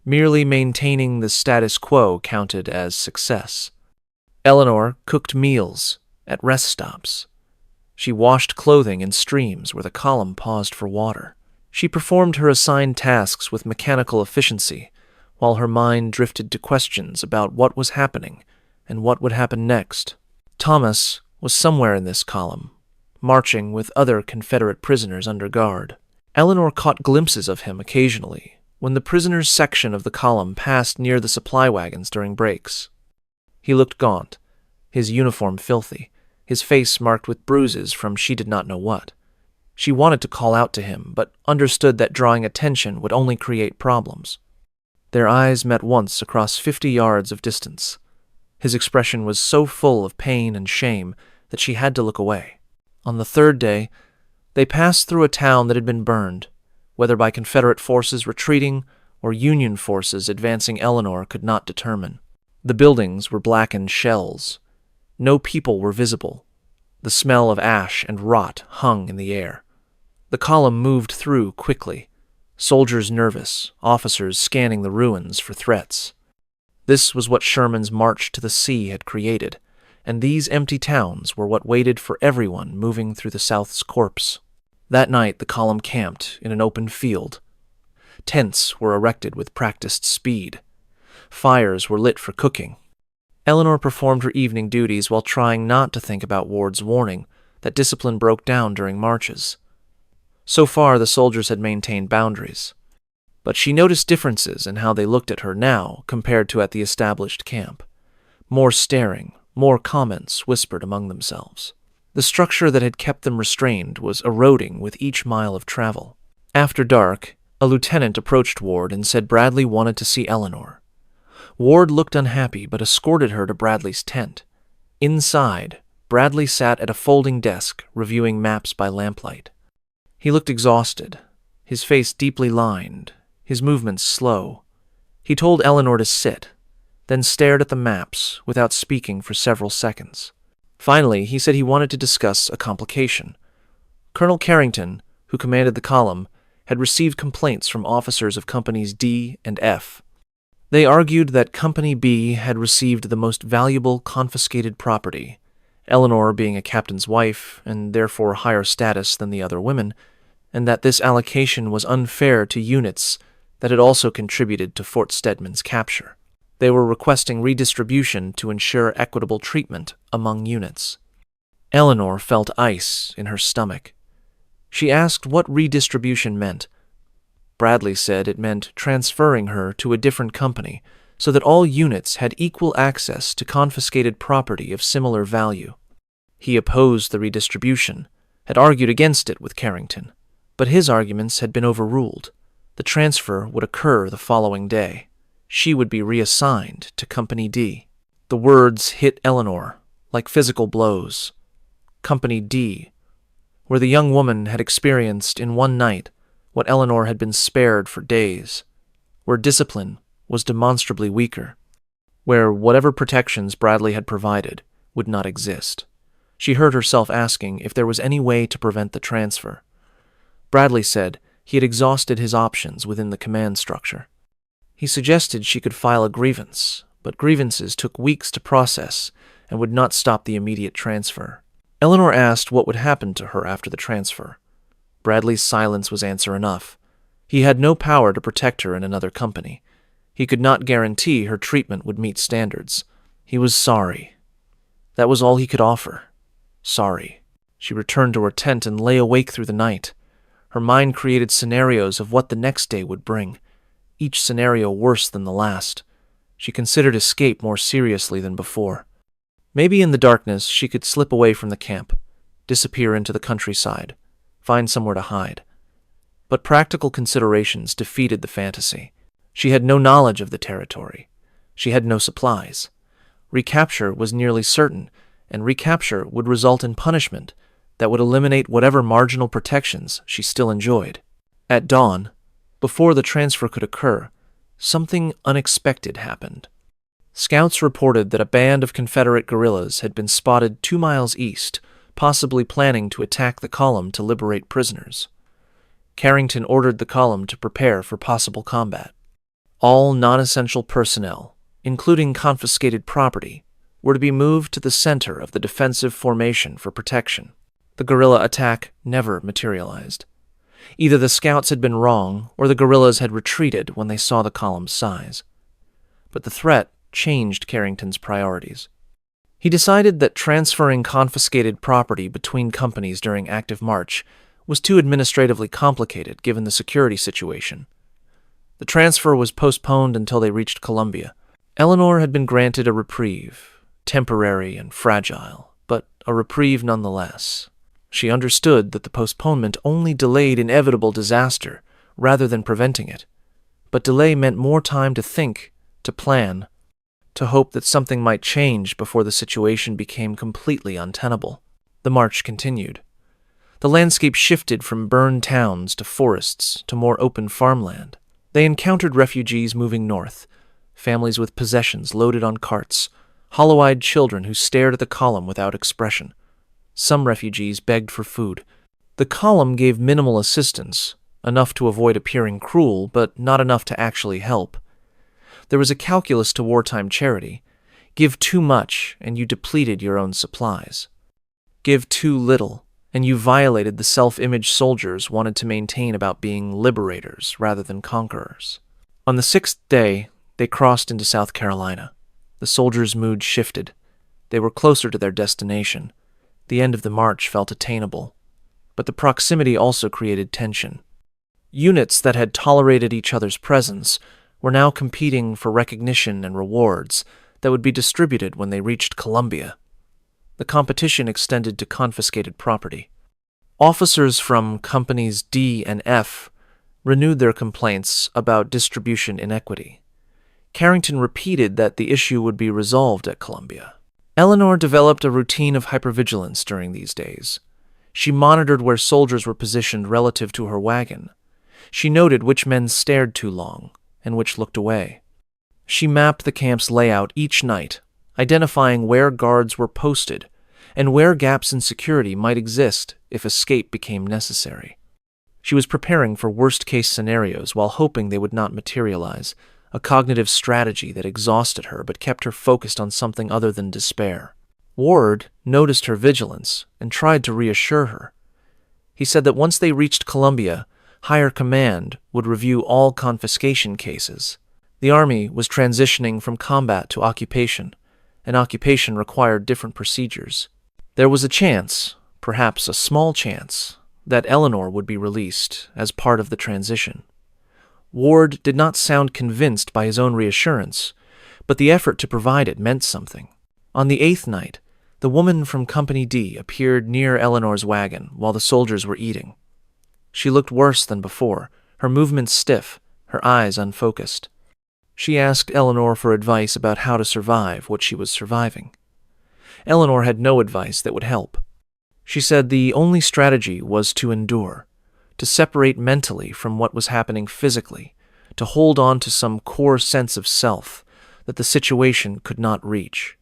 merely maintaining the status quo counted as success. Eleanor cooked meals at rest stops. She washed clothing in streams where the column paused for water. She performed her assigned tasks with mechanical efficiency, while her mind drifted to questions about what was happening and what would happen next. Thomas was somewhere in this column, marching with other Confederate prisoners under guard. Eleanor caught glimpses of him occasionally when the prisoners' section of the column passed near the supply wagons during breaks. He looked gaunt, his uniform filthy, his face marked with bruises from she did not know what. She wanted to call out to him, but understood that drawing attention would only create problems. Their eyes met once across 50 yards of distance. His expression was so full of pain and shame that she had to look away. On the 3rd day, they passed through a town that had been burned. Whether by Confederate forces retreating or Union forces advancing, Eleanor could not determine. The buildings were blackened shells. No people were visible. The smell of ash and rot hung in the air. The column moved through quickly, soldiers nervous, officers scanning the ruins for threats. This was what Sherman's march to the sea had created, and these empty towns were what waited for everyone moving through the South's corpse. That night the column camped in an open field. Tents were erected with practiced speed. Fires were lit for cooking. Eleanor performed her evening duties while trying not to think about Ward's warning that discipline broke down during marches. So far, the soldiers had maintained boundaries, but she noticed differences in how they looked at her now compared to at the established camp. More staring, more comments whispered among themselves. The structure that had kept them restrained was eroding with each mile of travel. After dark, a lieutenant approached Ward and said Bradley wanted to see Eleanor. Ward looked unhappy but escorted her to Bradley's tent. Inside, Bradley sat at a folding desk reviewing maps by lamplight. He looked exhausted, his face deeply lined, his movements slow. He told Eleanor to sit, then stared at the maps without speaking for several seconds. Finally, he said he wanted to discuss a complication. Colonel Carrington, who commanded the column, had received complaints from officers of Companies D and F. They argued that Company B had received the most valuable confiscated property, Eleanor being a captain's wife and therefore higher status than the other women, and that this allocation was unfair to units that had also contributed to Fort Stedman's capture. They were requesting redistribution to ensure equitable treatment among units. Eleanor felt ice in her stomach. She asked what redistribution meant. Bradley said it meant transferring her to a different company so that all units had equal access to confiscated property of similar value. He opposed the redistribution, had argued against it with Carrington, But his arguments had been overruled. The transfer would occur the following day. She would be reassigned to Company D. The words hit Eleanor like physical blows. Company D, where the young woman had experienced in one night what Eleanor had been spared for days, where discipline was demonstrably weaker, where whatever protections Bradley had provided would not exist. She heard herself asking if there was any way to prevent the transfer. Bradley said he had exhausted his options within the command structure. He suggested she could file a grievance, but grievances took weeks to process and would not stop the immediate transfer. Eleanor asked what would happen to her after the transfer. Bradley's silence was answer enough. He had no power to protect her in another company. He could not guarantee her treatment would meet standards. He was sorry. That was all he could offer. Sorry. She returned to her tent and lay awake through the night. Her mind created scenarios of what the next day would bring, each scenario worse than the last. She considered escape more seriously than before. Maybe in the darkness she could slip away from the camp, disappear into the countryside, find somewhere to hide. But practical considerations defeated the fantasy. She had no knowledge of the territory. She had no supplies. Recapture was nearly certain, and recapture would result in punishment that would eliminate whatever marginal protections she still enjoyed. At dawn, before the transfer could occur, something unexpected happened. Scouts reported that a band of Confederate guerrillas had been spotted 2 miles east, possibly planning to attack the column to liberate prisoners. Carrington ordered the column to prepare for possible combat. All non-essential personnel, including confiscated property, were to be moved to the center of the defensive formation for protection. The guerrilla attack never materialized. Either the scouts had been wrong or the guerrillas had retreated when they saw the column's size. But the threat changed Carrington's priorities. He decided that transferring confiscated property between companies during active march was too administratively complicated given the security situation. The transfer was postponed until they reached Columbia. Eleanor had been granted a reprieve, temporary and fragile, but a reprieve nonetheless. She understood that the postponement only delayed inevitable disaster rather than preventing it, but delay meant more time to think, to plan, to hope that something might change before the situation became completely untenable. The march continued. The landscape shifted from burned towns to forests to more open farmland. They encountered refugees moving north, families with possessions loaded on carts, hollow-eyed children who stared at the column without expression. Some refugees begged for food. The column gave minimal assistance, enough to avoid appearing cruel, but not enough to actually help. There was a calculus to wartime charity. Give too much, and you depleted your own supplies. Give too little, and you violated the self-image soldiers wanted to maintain about being liberators rather than conquerors. On the 6th day, they crossed into South Carolina. The soldiers' mood shifted. They were closer to their destination. The end of the march felt attainable. But the proximity also created tension. Units that had tolerated each other's presence were now competing for recognition and rewards that would be distributed when they reached Columbia. The competition extended to confiscated property. Officers from Companies D and F renewed their complaints about distribution inequity. Carrington repeated that the issue would be resolved at Columbia. Eleanor developed a routine of hypervigilance during these days. She monitored where soldiers were positioned relative to her wagon. She noted which men stared too long and which looked away. She mapped the camp's layout each night, identifying where guards were posted and where gaps in security might exist if escape became necessary. She was preparing for worst-case scenarios while hoping they would not materialize, a cognitive strategy that exhausted her but kept her focused on something other than despair. Ward noticed her vigilance and tried to reassure her. He said that once they reached Columbia, higher command would review all confiscation cases. The Army was transitioning from combat to occupation, and occupation required different procedures. There was a chance, perhaps a small chance, that Eleanor would be released as part of the transition. Ward did not sound convinced by his own reassurance, but the effort to provide it meant something. On the 8th night, the woman from Company D appeared near Eleanor's wagon while the soldiers were eating. She looked worse than before, her movements stiff, her eyes unfocused. She asked Eleanor for advice about how to survive what she was surviving. Eleanor had no advice that would help. She said the only strategy was to endure, to separate mentally from what was happening physically, to hold on to some core sense of self that the situation could not reach.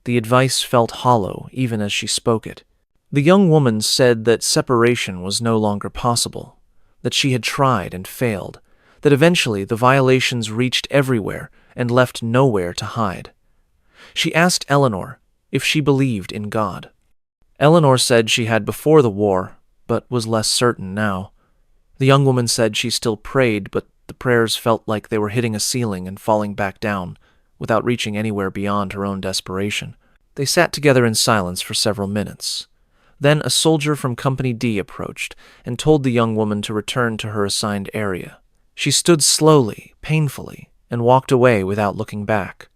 The advice felt hollow even as she spoke it. The young woman said that separation was no longer possible, that she had tried and failed, that eventually the violations reached everywhere and left nowhere to hide. She asked Eleanor if she believed in God. Eleanor said she had before the war, but was less certain now. The young woman said she still prayed, but the prayers felt like they were hitting a ceiling and falling back down, without reaching anywhere beyond her own desperation. They sat together in silence for several minutes. Then a soldier from Company D approached and told the young woman to return to her assigned area. She stood slowly, painfully, and walked away without looking back.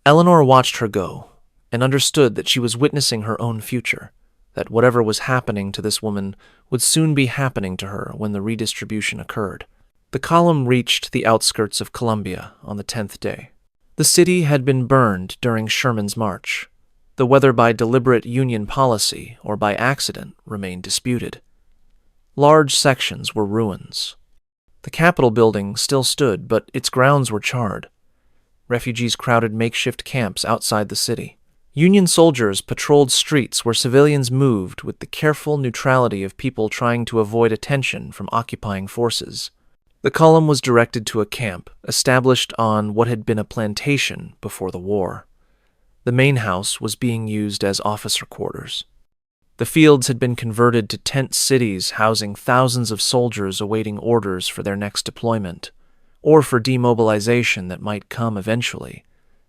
Eleanor watched her go and understood that she was witnessing her own future, that whatever was happening to this woman would soon be happening to her when the redistribution occurred. The column reached the outskirts of Columbia on the 10th day. The city had been burned during Sherman's march, though whether by deliberate Union policy or by accident remained disputed. Large sections were ruins. The Capitol building still stood, but its grounds were charred. Refugees crowded makeshift camps outside the city. Union soldiers patrolled streets where civilians moved with the careful neutrality of people trying to avoid attention from occupying forces. The column was directed to a camp established on what had been a plantation before the war. The main house was being used as officer quarters. The fields had been converted to tent cities housing thousands of soldiers awaiting orders for their next deployment, or for demobilization that might come eventually,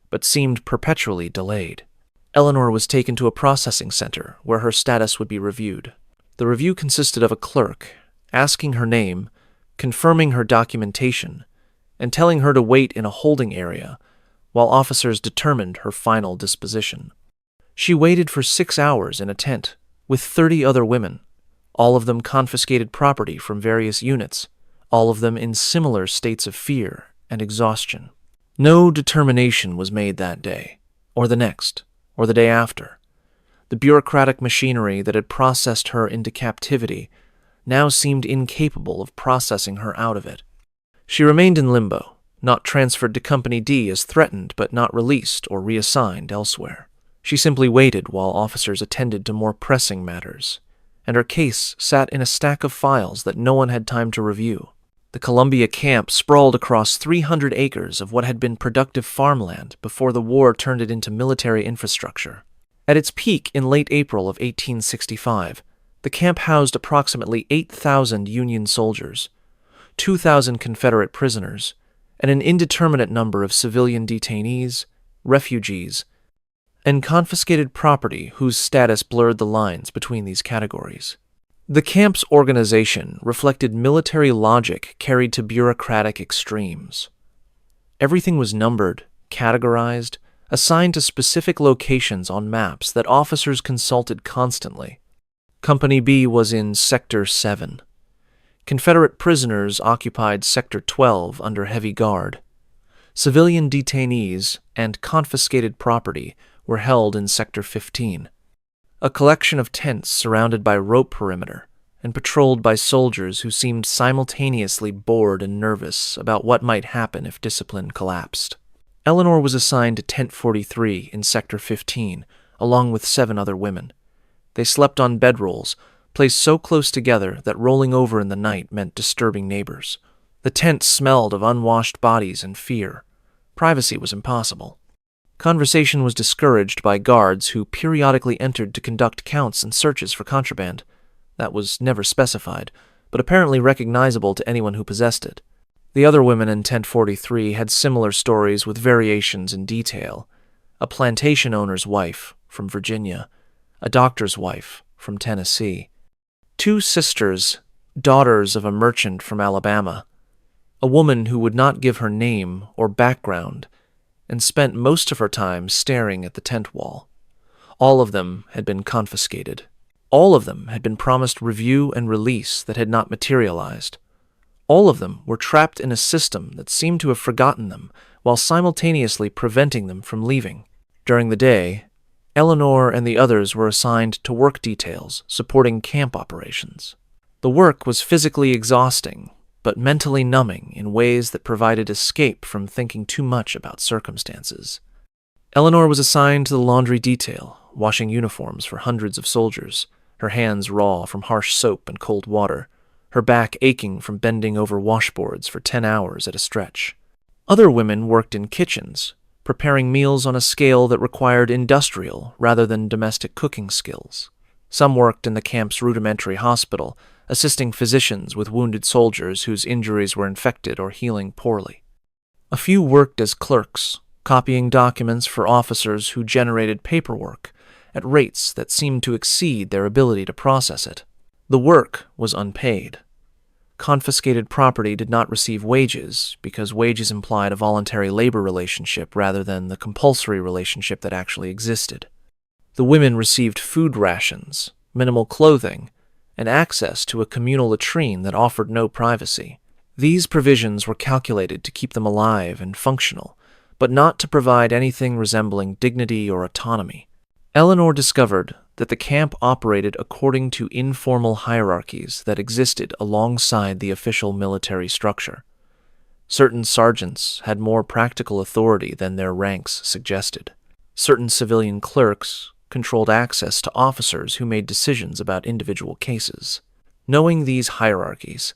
but seemed perpetually delayed. Eleanor was taken to a processing center where her status would be reviewed. The review consisted of a clerk asking her name, confirming her documentation, and telling her to wait in a holding area while officers determined her final disposition. She waited for 6 hours in a tent with 30 other women, all of them confiscated property from various units, all of them in similar states of fear and exhaustion. No determination was made that day, or the next, or the day after. The bureaucratic machinery that had processed her into captivity now seemed incapable of processing her out of it. She remained in limbo, not transferred to Company D as threatened, but not released or reassigned elsewhere. She simply waited while officers attended to more pressing matters, and her case sat in a stack of files that no one had time to review. The Columbia camp sprawled across 300 acres of what had been productive farmland before the war turned it into military infrastructure. At its peak in late April of 1865, the camp housed approximately 8,000 Union soldiers, 2,000 Confederate prisoners, and an indeterminate number of civilian detainees, refugees, and confiscated property whose status blurred the lines between these categories. The camp's organization reflected military logic carried to bureaucratic extremes. Everything was numbered, categorized, assigned to specific locations on maps that officers consulted constantly. Company B was in Sector 7. Confederate prisoners occupied Sector 12 under heavy guard. Civilian detainees and confiscated property were held in Sector 15. A collection of tents surrounded by rope perimeter and patrolled by soldiers who seemed simultaneously bored and nervous about what might happen if discipline collapsed. Eleanor was assigned to Tent 43 in Sector 15, along with 7 other women. They slept on bedrolls, placed so close together that rolling over in the night meant disturbing neighbors. The tent smelled of unwashed bodies and fear. Privacy was impossible. Conversation was discouraged by guards who periodically entered to conduct counts and searches for contraband. That was never specified, but apparently recognizable to anyone who possessed it. The other women in Tent 43 had similar stories with variations in detail. A plantation owner's wife from Virginia, a doctor's wife from Tennessee, 2 sisters, daughters of a merchant from Alabama, a woman who would not give her name or background and spent most of her time staring at the tent wall. All of them had been confiscated. All of them had been promised review and release that had not materialized. All of them were trapped in a system that seemed to have forgotten them while simultaneously preventing them from leaving. During the day, Eleanor and the others were assigned to work details supporting camp operations. The work was physically exhausting, but mentally numbing in ways that provided escape from thinking too much about circumstances. Eleanor was assigned to the laundry detail, washing uniforms for hundreds of soldiers, her hands raw from harsh soap and cold water, her back aching from bending over washboards for 10 hours at a stretch. Other women worked in kitchens, preparing meals on a scale that required industrial rather than domestic cooking skills. Some worked in the camp's rudimentary hospital, assisting physicians with wounded soldiers whose injuries were infected or healing poorly. A few worked as clerks, copying documents for officers who generated paperwork at rates that seemed to exceed their ability to process it. The work was unpaid. Confiscated property did not receive wages because wages implied a voluntary labor relationship rather than the compulsory relationship that actually existed. The women received food rations, minimal clothing, and access to a communal latrine that offered no privacy. These provisions were calculated to keep them alive and functional, but not to provide anything resembling dignity or autonomy. Eleanor discovered that the camp operated according to informal hierarchies that existed alongside the official military structure. Certain sergeants had more practical authority than their ranks suggested. Certain civilian clerks controlled access to officers who made decisions about individual cases. Knowing these hierarchies,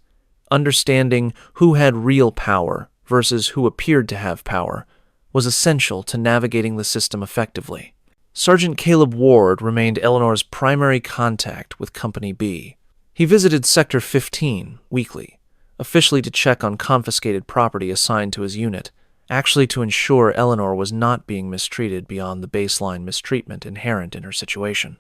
understanding who had real power versus who appeared to have power, was essential to navigating the system effectively. Sergeant Caleb Ward remained Eleanor's primary contact with Company B. He visited Sector 15 weekly, officially to check on confiscated property assigned to his unit, actually to ensure Eleanor was not being mistreated beyond the baseline mistreatment inherent in her situation.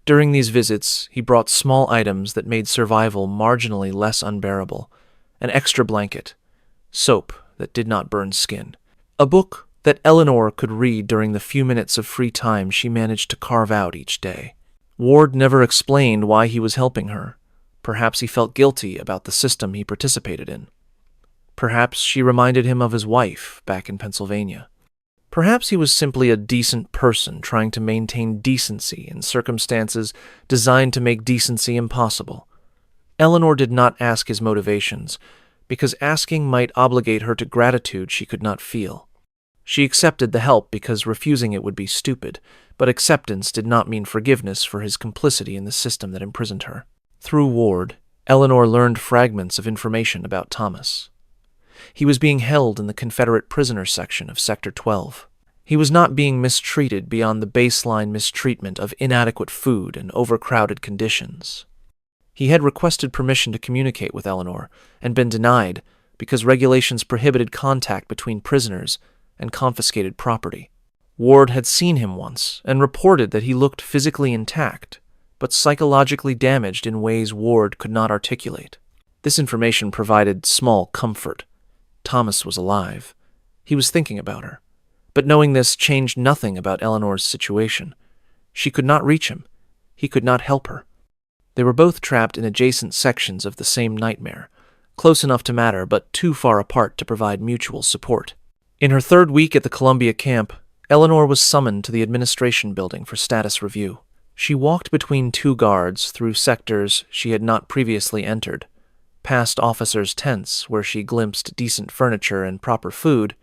During these visits, he brought small items that made survival marginally less unbearable: an extra blanket, soap that did not burn skin, a book that Eleanor could read during the few minutes of free time she managed to carve out each day. Ward never explained why he was helping her. Perhaps he felt guilty about the system he participated in. Perhaps she reminded him of his wife back in Pennsylvania. Perhaps he was simply a decent person trying to maintain decency in circumstances designed to make decency impossible. Eleanor did not ask his motivations, because asking might obligate her to gratitude she could not feel. She accepted the help because refusing it would be stupid, but acceptance did not mean forgiveness for his complicity in the system that imprisoned her. Through Ward, Eleanor learned fragments of information about Thomas. He was being held in the Confederate prisoner section of Sector 12. He was not being mistreated beyond the baseline mistreatment of inadequate food and overcrowded conditions. He had requested permission to communicate with Eleanor and been denied because regulations prohibited contact between prisoners and confiscated property. Ward had seen him once and reported that he looked physically intact, but psychologically damaged in ways Ward could not articulate. This information provided small comfort. Thomas was alive. He was thinking about her. But knowing this changed nothing about Eleanor's situation. She could not reach him. He could not help her. They were both trapped in adjacent sections of the same nightmare, close enough to matter but too far apart to provide mutual support. In her third week at the Columbia camp, Eleanor was summoned to the administration building for status review. She walked between two guards through sectors she had not previously entered, past officers' tents where she glimpsed decent furniture and proper food,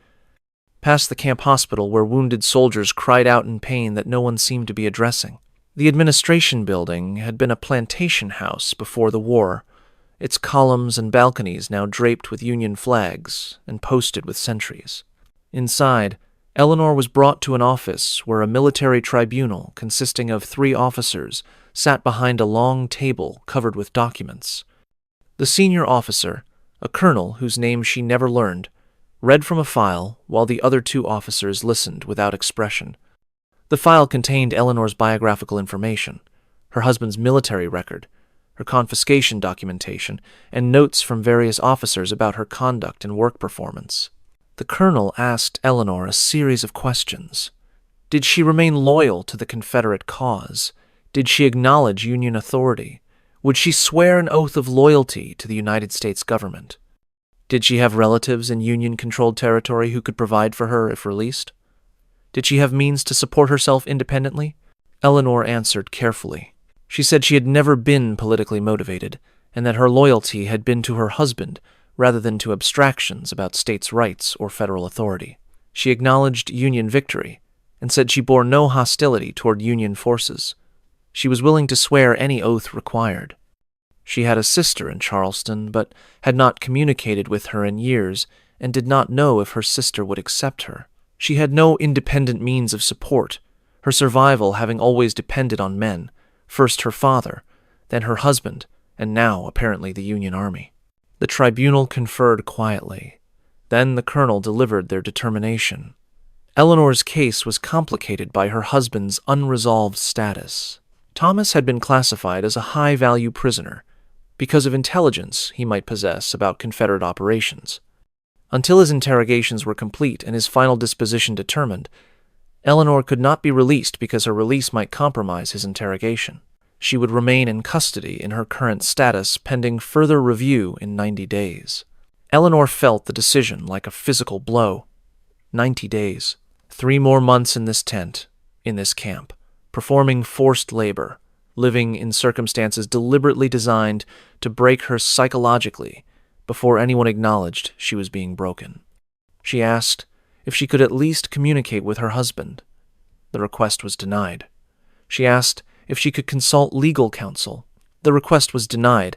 past the camp hospital where wounded soldiers cried out in pain that no one seemed to be addressing. The administration building had been a plantation house before the war, its columns and balconies now draped with Union flags and posted with sentries. Inside, Eleanor was brought to an office where a military tribunal consisting of 3 officers sat behind a long table covered with documents. The senior officer, a colonel whose name she never learned, read from a file while the other 2 officers listened without expression. The file contained Eleanor's biographical information, her husband's military record, her confiscation documentation, and notes from various officers about her conduct and work performance. The colonel asked Eleanor a series of questions. Did she remain loyal to the Confederate cause? Did she acknowledge Union authority? Would she swear an oath of loyalty to the United States government? Did she have relatives in Union-controlled territory who could provide for her if released? Did she have means to support herself independently? Eleanor answered carefully. She said she had never been politically motivated, and that her loyalty had been to her husband rather than to abstractions about states' rights or federal authority. She acknowledged Union victory and said she bore no hostility toward Union forces. She was willing to swear any oath required. She had a sister in Charleston, but had not communicated with her in years and did not know if her sister would accept her. She had no independent means of support, her survival having always depended on men, first her father, then her husband, and now apparently the Union Army. The tribunal conferred quietly. Then the colonel delivered their determination. Eleanor's case was complicated by her husband's unresolved status. Thomas had been classified as a high-value prisoner because of intelligence he might possess about Confederate operations. Until his interrogations were complete and his final disposition determined, Eleanor could not be released because her release might compromise his interrogation. She would remain in custody in her current status pending further review in 90 days. Eleanor felt the decision like a physical blow. 90 days. 3 more months in this tent, in this camp, performing forced labor, living in circumstances deliberately designed to break her psychologically before anyone acknowledged she was being broken. She asked if she could at least communicate with her husband. The request was denied. She asked if she could consult legal counsel. The request was denied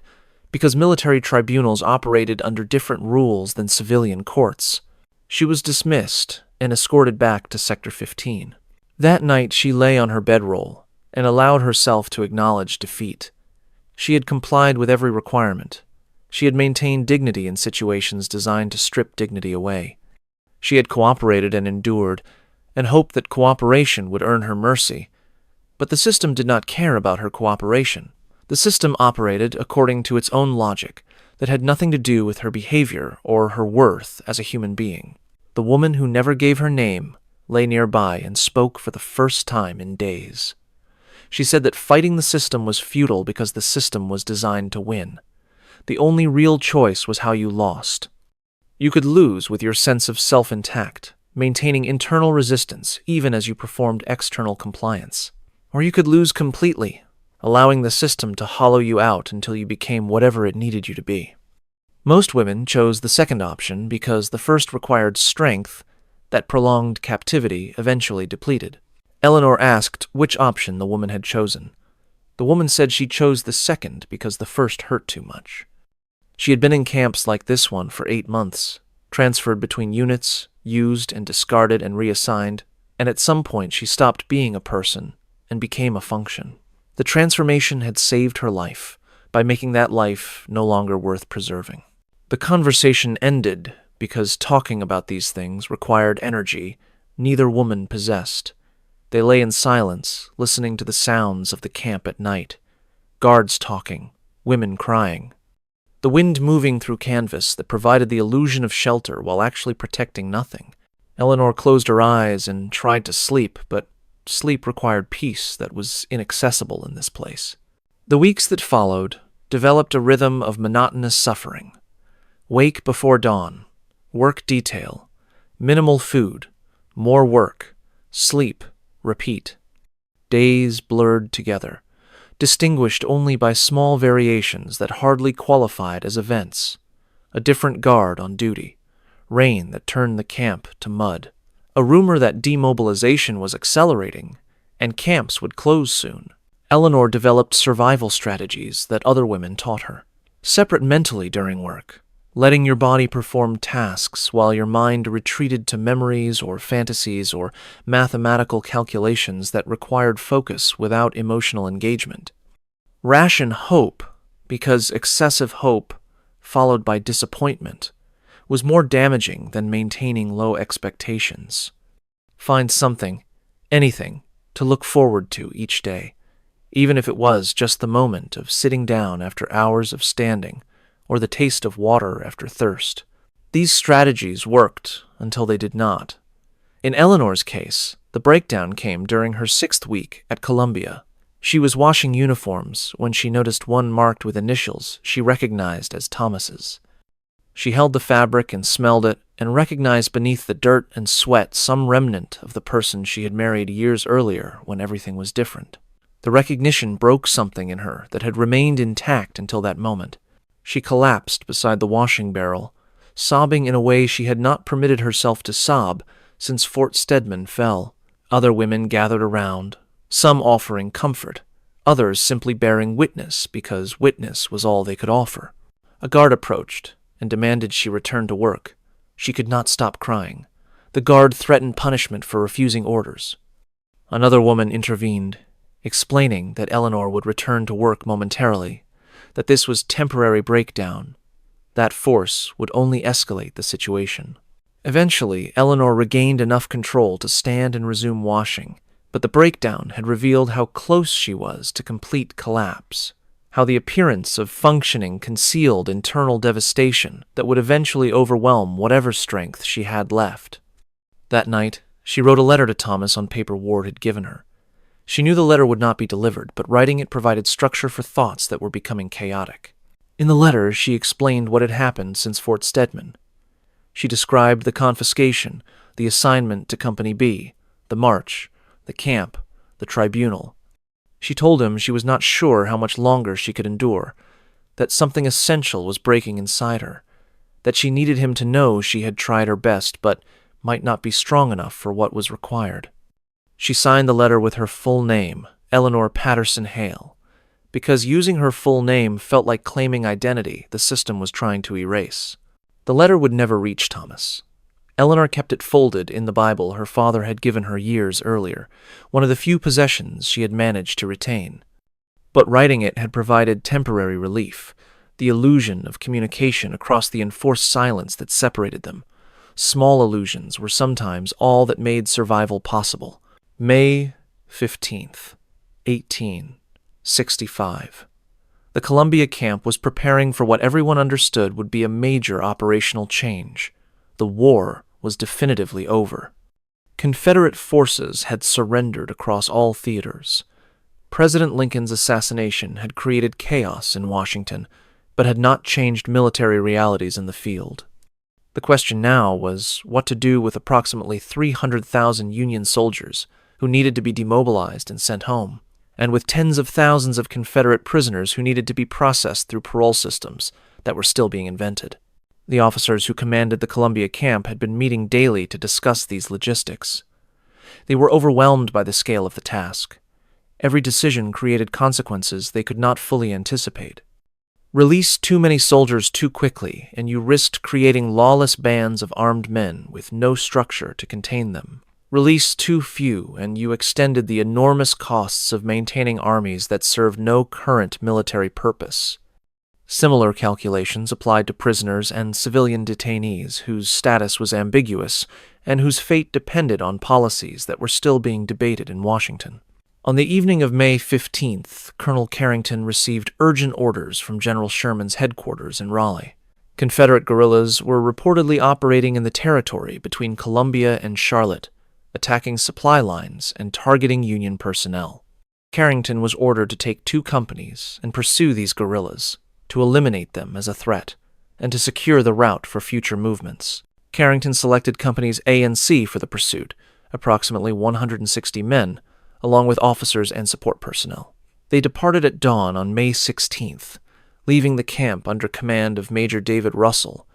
because military tribunals operated under different rules than civilian courts. She was dismissed and escorted back to Sector 15. That night she lay on her bedroll and allowed herself to acknowledge defeat. She had complied with every requirement. She had maintained dignity in situations designed to strip dignity away. She had cooperated and endured, and hoped that cooperation would earn her mercy. But the system did not care about her cooperation. The system operated according to its own logic that had nothing to do with her behavior or her worth as a human being. The woman who never gave her name lay nearby and spoke for the first time in days. She said that fighting the system was futile because the system was designed to win. The only real choice was how you lost. You could lose with your sense of self intact, maintaining internal resistance even as you performed external compliance. Or you could lose completely, allowing the system to hollow you out until you became whatever it needed you to be. Most women chose the second option because the first required strength that prolonged captivity eventually depleted. Eleanor asked which option the woman had chosen. The woman said she chose the second because the first hurt too much. She had been in camps like this one for 8 months, transferred between units, used and discarded and reassigned, and at some point she stopped being a person and became a function. The transformation had saved her life by making that life no longer worth preserving. The conversation ended because talking about these things required energy neither woman possessed. They lay in silence, listening to the sounds of the camp at night. Guards talking, women crying. The wind moving through canvas that provided the illusion of shelter while actually protecting nothing. Eleanor closed her eyes and tried to sleep, but sleep required peace that was inaccessible in this place. The weeks that followed developed a rhythm of monotonous suffering. Wake before dawn, work detail, minimal food, more work, sleep, repeat. Days blurred together, distinguished only by small variations that hardly qualified as events. A different guard on duty, rain that turned the camp to mud, a rumor that demobilization was accelerating and camps would close soon. Eleanor developed survival strategies that other women taught her. Separate mentally during work, letting your body perform tasks while your mind retreated to memories or fantasies or mathematical calculations that required focus without emotional engagement. Ration hope, because excessive hope, followed by disappointment, was more damaging than maintaining low expectations. Find something, anything, to look forward to each day, even if it was just the moment of sitting down after hours of standing, or the taste of water after thirst. These strategies worked until they did not. In Eleanor's case, the breakdown came during her 6th week at Columbia. She was washing uniforms when she noticed one marked with initials she recognized as Thomas's. She held the fabric and smelled it and recognized beneath the dirt and sweat some remnant of the person she had married years earlier when everything was different. The recognition broke something in her that had remained intact until that moment. She collapsed beside the washing barrel, sobbing in a way she had not permitted herself to sob since Fort Stedman fell. Other women gathered around, some offering comfort, others simply bearing witness because witness was all they could offer. A guard approached and demanded she return to work. She could not stop crying. The guard threatened punishment for refusing orders. Another woman intervened, explaining that Eleanor would return to work momentarily, that this was temporary breakdown. That force would only escalate the situation. Eventually, Eleanor regained enough control to stand and resume washing, but the breakdown had revealed how close she was to complete collapse, how the appearance of functioning concealed internal devastation that would eventually overwhelm whatever strength she had left. That night, she wrote a letter to Thomas on paper Ward had given her. She knew the letter would not be delivered, but writing it provided structure for thoughts that were becoming chaotic. In the letter, she explained what had happened since Fort Stedman. She described the confiscation, the assignment to Company B, the march, the camp, the tribunal. She told him she was not sure how much longer she could endure, that something essential was breaking inside her, that she needed him to know she had tried her best but might not be strong enough for what was required. She signed the letter with her full name, Eleanor Patterson Hale, because using her full name felt like claiming identity the system was trying to erase. The letter would never reach Thomas. Eleanor kept it folded in the Bible her father had given her years earlier, one of the few possessions she had managed to retain. But writing it had provided temporary relief, the illusion of communication across the enforced silence that separated them. Small illusions were sometimes all that made survival possible. May 15th, 1865. The Columbia camp was preparing for what everyone understood would be a major operational change. The war was definitively over. Confederate forces had surrendered across all theaters. President Lincoln's assassination had created chaos in Washington, but had not changed military realities in the field. The question now was what to do with approximately 300,000 Union soldiers who needed to be demobilized and sent home, and with tens of thousands of Confederate prisoners who needed to be processed through parole systems that were still being invented. The officers who commanded the Columbia camp had been meeting daily to discuss these logistics. They were overwhelmed by the scale of the task. Every decision created consequences they could not fully anticipate. Release too many soldiers too quickly, and you risked creating lawless bands of armed men with no structure to contain them. Release too few, and you extended the enormous costs of maintaining armies that served no current military purpose. Similar calculations applied to prisoners and civilian detainees whose status was ambiguous and whose fate depended on policies that were still being debated in Washington. On the evening of May 15th, Colonel Carrington received urgent orders from General Sherman's headquarters in Raleigh. Confederate guerrillas were reportedly operating in the territory between Columbia and Charlotte, attacking supply lines and targeting Union personnel. Carrington was ordered to take 2 companies and pursue these guerrillas, to eliminate them as a threat, and to secure the route for future movements. Carrington selected Companies A and C for the pursuit, approximately 160 men, along with officers and support personnel. They departed at dawn on May 16th, leaving the camp under command of Major David Russell,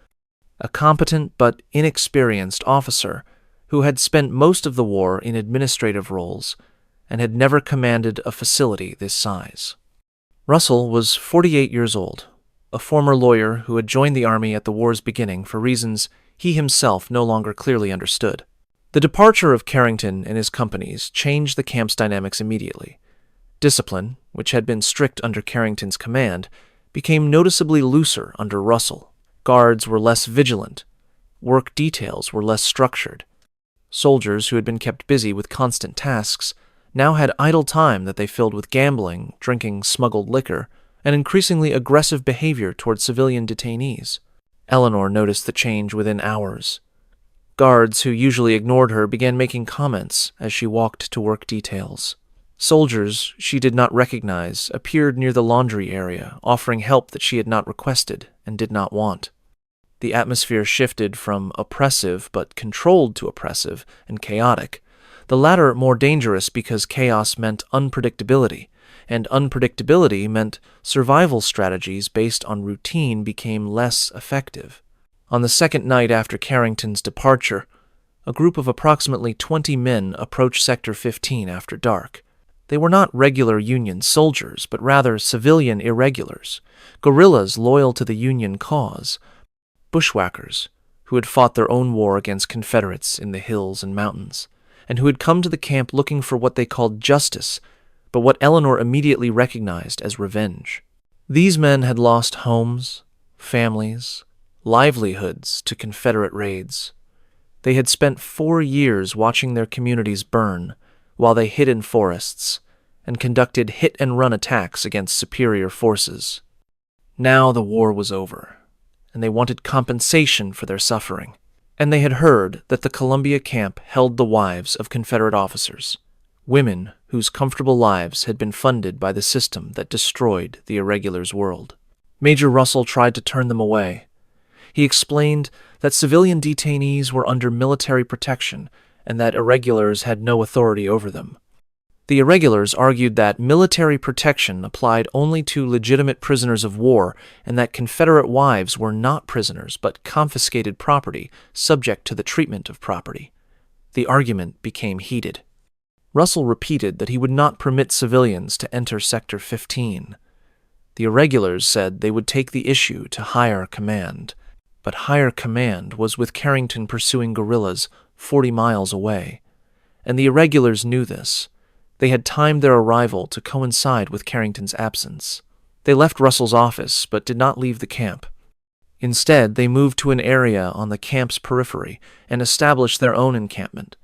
a competent but inexperienced officer who had spent most of the war in administrative roles and had never commanded a facility this size. Russell was 48 years old, a former lawyer who had joined the Army at the war's beginning for reasons he himself no longer clearly understood. The departure of Carrington and his companies changed the camp's dynamics immediately. Discipline, which had been strict under Carrington's command, became noticeably looser under Russell. Guards were less vigilant. Work details were less structured. Soldiers who had been kept busy with constant tasks now had idle time that they filled with gambling, drinking smuggled liquor, and increasingly aggressive behavior toward civilian detainees. Eleanor noticed the change within hours. Guards who usually ignored her began making comments as she walked to work details. Soldiers she did not recognize appeared near the laundry area, offering help that she had not requested and did not want. The atmosphere shifted from oppressive but controlled to oppressive and chaotic, the latter more dangerous because chaos meant unpredictability, and unpredictability meant survival strategies based on routine became less effective. On the second night after Carrington's departure, a group of approximately 20 men approached Sector 15 after dark. They were not regular Union soldiers, but rather civilian irregulars, guerrillas loyal to the Union cause, bushwhackers who had fought their own war against Confederates in the hills and mountains, and who had come to the camp looking for what they called justice, but what Eleanor immediately recognized as revenge. These men had lost homes, families, livelihoods to Confederate raids. They had spent 4 years watching their communities burn while they hid in forests and conducted hit-and-run attacks against superior forces. Now the war was over, and they wanted compensation for their suffering, and they had heard that the Columbia camp held the wives of Confederate officers, women whose comfortable lives had been funded by the system that destroyed the irregulars' world. Major Russell tried to turn them away. He explained that civilian detainees were under military protection and that irregulars had no authority over them. The irregulars argued that military protection applied only to legitimate prisoners of war and that Confederate wives were not prisoners but confiscated property subject to the treatment of property. The argument became heated. Russell repeated that he would not permit civilians to enter Sector 15. The irregulars said they would take the issue to higher command, but higher command was with Carrington pursuing guerrillas 40 miles away, and the irregulars knew this. They had timed their arrival to coincide with Carrington's absence. They left Russell's office but did not leave the camp. Instead, they moved to an area on the camp's periphery and established their own encampment,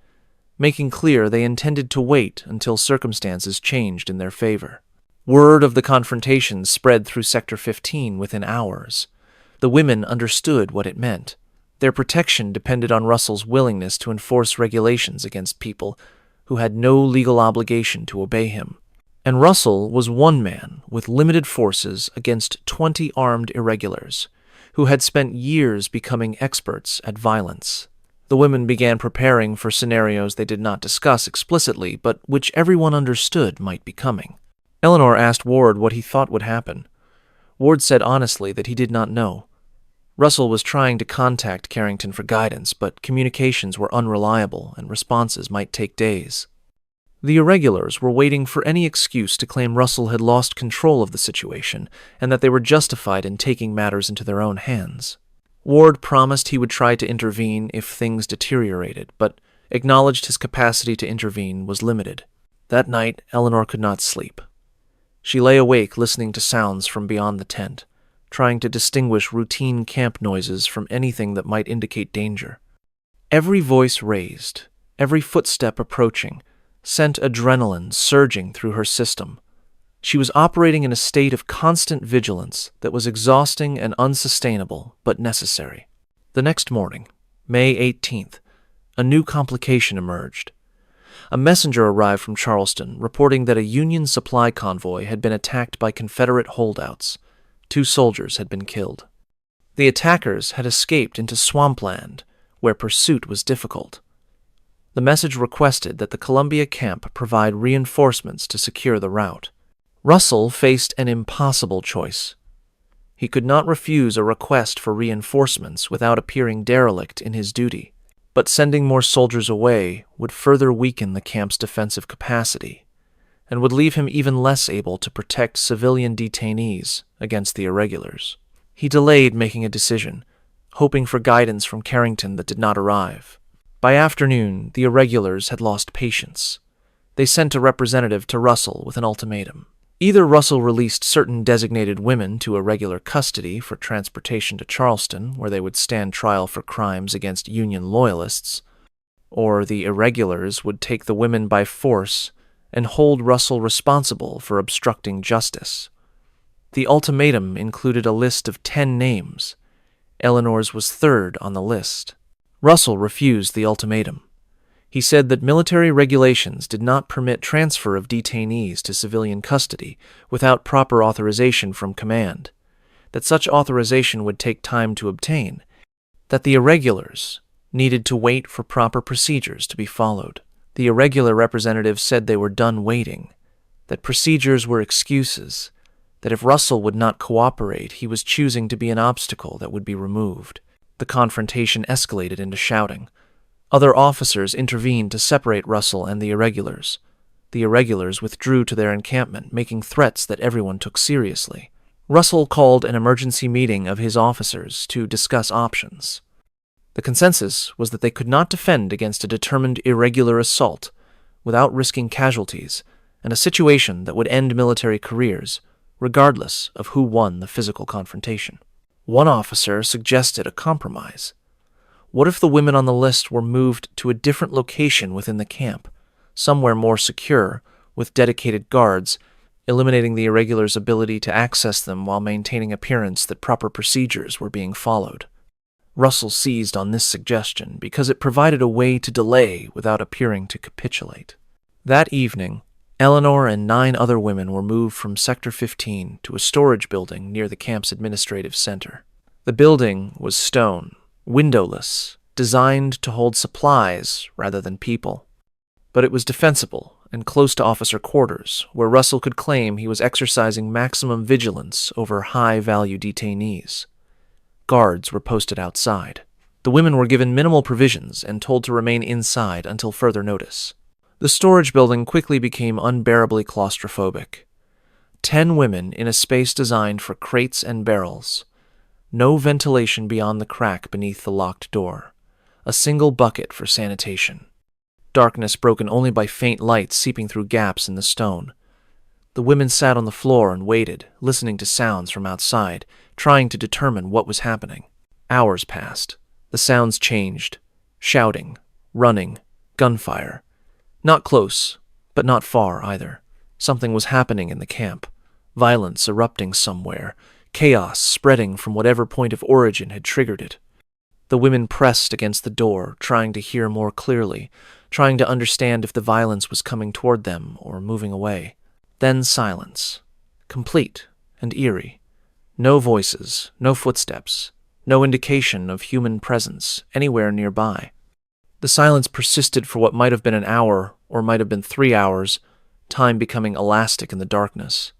making clear they intended to wait until circumstances changed in their favor. Word of the confrontation spread through Sector 15 within hours. The women understood what it meant. Their protection depended on Russell's willingness to enforce regulations against people who had no legal obligation to obey him. And Russell was one man with limited forces against 20 armed irregulars, who had spent years becoming experts at violence. The women began preparing for scenarios they did not discuss explicitly, but which everyone understood might be coming. Eleanor asked Ward what he thought would happen. Ward said honestly that he did not know. Russell was trying to contact Carrington for guidance, but communications were unreliable and responses might take days. The irregulars were waiting for any excuse to claim Russell had lost control of the situation and that they were justified in taking matters into their own hands. Ward promised he would try to intervene if things deteriorated, but acknowledged his capacity to intervene was limited. That night, Eleanor could not sleep. She lay awake listening to sounds from beyond the tent, trying to distinguish routine camp noises from anything that might indicate danger. Every voice raised, every footstep approaching, sent adrenaline surging through her system. She was operating in a state of constant vigilance that was exhausting and unsustainable, but necessary. The next morning, May 18th, a new complication emerged. A messenger arrived from Charleston reporting that a Union supply convoy had been attacked by Confederate holdouts. 2 soldiers had been killed. The attackers had escaped into swampland, where pursuit was difficult. The message requested that the Columbia camp provide reinforcements to secure the route. Russell faced an impossible choice. He could not refuse a request for reinforcements without appearing derelict in his duty, but sending more soldiers away would further weaken the camp's defensive capacity and would leave him even less able to protect civilian detainees against the irregulars. He delayed making a decision, hoping for guidance from Carrington that did not arrive. By afternoon, the irregulars had lost patience. They sent a representative to Russell with an ultimatum. Either Russell released certain designated women to irregular custody for transportation to Charleston, where they would stand trial for crimes against Union loyalists, or the irregulars would take the women by force and hold Russell responsible for obstructing justice. The ultimatum included a list of 10 names. Eleanor's was third on the list. Russell refused the ultimatum. He said that military regulations did not permit transfer of detainees to civilian custody without proper authorization from command, that such authorization would take time to obtain, that the irregulars needed to wait for proper procedures to be followed. The irregular representatives said they were done waiting, that procedures were excuses, that if Russell would not cooperate, he was choosing to be an obstacle that would be removed. The confrontation escalated into shouting. Other officers intervened to separate Russell and the irregulars. The irregulars withdrew to their encampment, making threats that everyone took seriously. Russell called an emergency meeting of his officers to discuss options. The consensus was that they could not defend against a determined irregular assault without risking casualties and a situation that would end military careers, regardless of who won the physical confrontation. One officer suggested a compromise. What if the women on the list were moved to a different location within the camp, somewhere more secure, with dedicated guards, eliminating the irregulars' ability to access them while maintaining appearance that proper procedures were being followed? Russell seized on this suggestion because it provided a way to delay without appearing to capitulate. That evening, Eleanor and 9 other women were moved from Sector 15 to a storage building near the camp's administrative center. The building was stone, windowless, designed to hold supplies rather than people. But it was defensible and close to officer quarters, where Russell could claim he was exercising maximum vigilance over high-value detainees. Guards were posted outside. The women were given minimal provisions and told to remain inside until further notice. The storage building quickly became unbearably claustrophobic. 10 women in a space designed for crates and barrels. No ventilation beyond the crack beneath the locked door. A single bucket for sanitation. Darkness broken only by faint light seeping through gaps in the stone. The women sat on the floor and waited, listening to sounds from outside, trying to determine what was happening. Hours passed. The sounds changed. Shouting, running, gunfire. Not close, but not far either. Something was happening in the camp. Violence erupting somewhere. Chaos spreading from whatever point of origin had triggered it. The women pressed against the door, trying to hear more clearly, trying to understand if the violence was coming toward them or moving away. Then silence. Complete and eerie. No voices, no footsteps, no indication of human presence anywhere nearby. The silence persisted for what might have been an hour or might have been 3 hours, time becoming elastic in the darkness.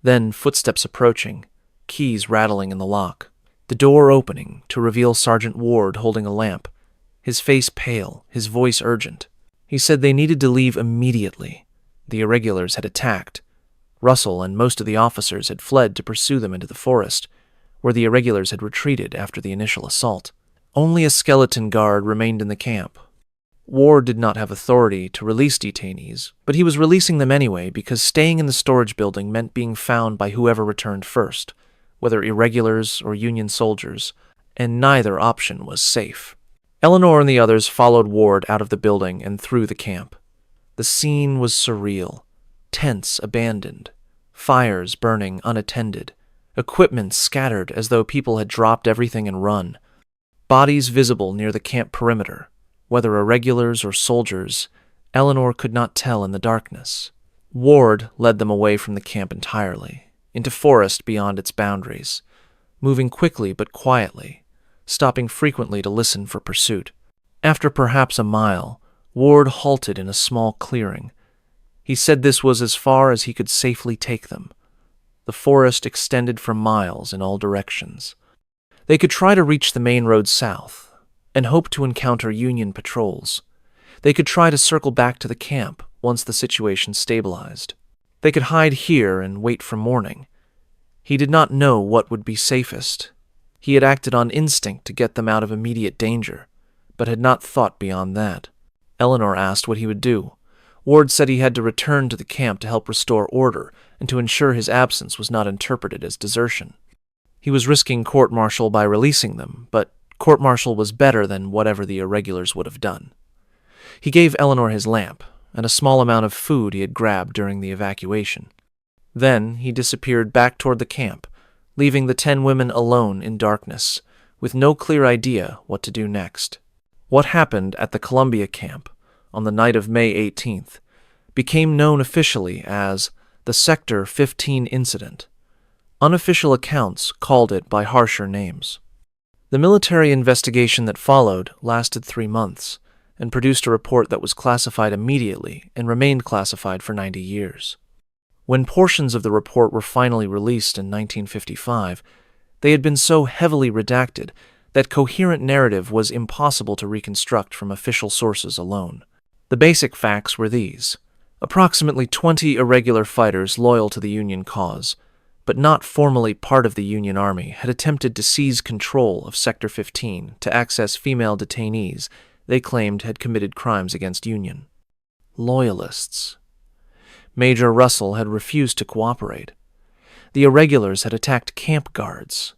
Then footsteps approaching, keys rattling in the lock. The door opening to reveal Sergeant Ward holding a lamp, his face pale, his voice urgent. He said they needed to leave immediately. The irregulars had attacked. Russell and most of the officers had fled to pursue them into the forest, where the irregulars had retreated after the initial assault. Only a skeleton guard remained in the camp. Ward did not have authority to release detainees, but he was releasing them anyway because staying in the storage building meant being found by whoever returned first, whether irregulars or Union soldiers, and neither option was safe. Eleanor and the others followed Ward out of the building and through the camp. The scene was surreal. Tents abandoned, fires burning unattended, equipment scattered as though people had dropped everything and run, bodies visible near the camp perimeter. Whether irregulars or soldiers, Eleanor could not tell in the darkness. Ward led them away from the camp entirely, into forest beyond its boundaries, moving quickly but quietly, stopping frequently to listen for pursuit. After perhaps a mile, Ward halted in a small clearing. He said this was as far as he could safely take them. The forest extended for miles in all directions. They could try to reach the main road south, and hope to encounter Union patrols. They could try to circle back to the camp once the situation stabilized. They could hide here and wait for morning. He did not know what would be safest. He had acted on instinct to get them out of immediate danger, but had not thought beyond that. Eleanor asked what he would do. Ward said he had to return to the camp to help restore order and to ensure his absence was not interpreted as desertion. He was risking court-martial by releasing them, but court-martial was better than whatever the irregulars would have done. He gave Eleanor his lamp and a small amount of food he had grabbed during the evacuation. Then he disappeared back toward the camp, leaving the 10 women alone in darkness, with no clear idea what to do next. What happened at the Columbia camp on the night of May 18th, became known officially as the Sector 15 incident. Unofficial accounts called it by harsher names. The military investigation that followed lasted 3 months and produced a report that was classified immediately and remained classified for 90 years. When portions of the report were finally released in 1955, they had been so heavily redacted that coherent narrative was impossible to reconstruct from official sources alone. The basic facts were these: approximately 20 irregular fighters loyal to the Union cause, but not formally part of the Union Army, had attempted to seize control of Sector 15 to access female detainees they claimed had committed crimes against Union. Loyalists. Major Russell had refused to cooperate. The irregulars had attacked camp guards.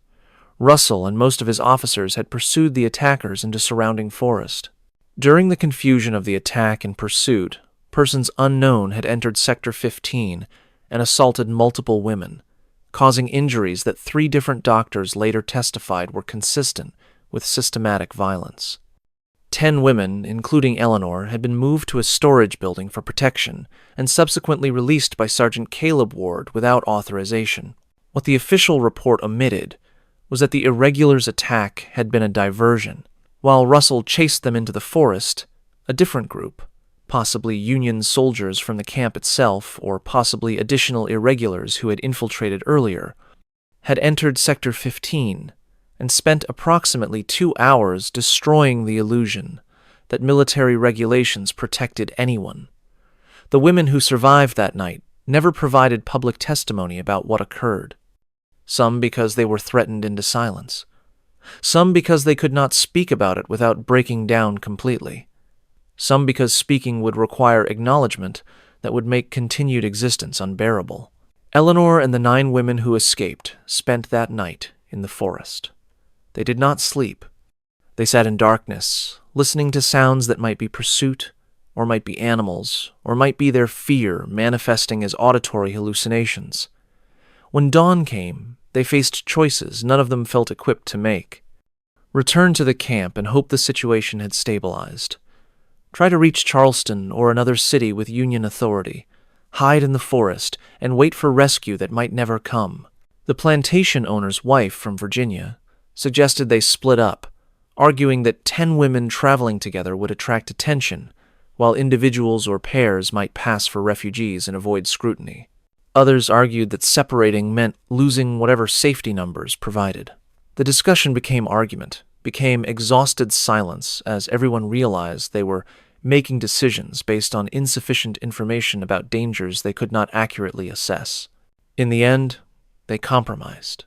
Russell and most of his officers had pursued the attackers into surrounding forest. During the confusion of the attack and pursuit, persons unknown had entered Sector 15 and assaulted multiple women, causing injuries that 3 different doctors later testified were consistent with systematic violence. 10 women, including Eleanor, had been moved to a storage building for protection and subsequently released by Sergeant Caleb Ward without authorization. What the official report omitted was that the irregulars' attack had been a diversion. While Russell chased them into the forest, a different group, possibly Union soldiers from the camp itself or possibly additional irregulars who had infiltrated earlier, had entered Sector 15 and spent approximately 2 hours destroying the illusion that military regulations protected anyone. The women who survived that night never provided public testimony about what occurred. Some because they were threatened into silence. Some because they could not speak about it without breaking down completely. Some because speaking would require acknowledgement that would make continued existence unbearable. Eleanor and the 9 women who escaped spent that night in the forest. They did not sleep. They sat in darkness, listening to sounds that might be pursuit, or might be animals, or might be their fear manifesting as auditory hallucinations. When dawn came, they faced choices none of them felt equipped to make. Return to the camp and hope the situation had stabilized. Try to reach Charleston or another city with Union authority. Hide in the forest and wait for rescue that might never come. The plantation owner's wife from Virginia suggested they split up, arguing that 10 women traveling together would attract attention, while individuals or pairs might pass for refugees and avoid scrutiny. Others argued that separating meant losing whatever safety numbers provided. The discussion became argument, became exhausted silence as everyone realized they were making decisions based on insufficient information about dangers they could not accurately assess. In the end, they compromised.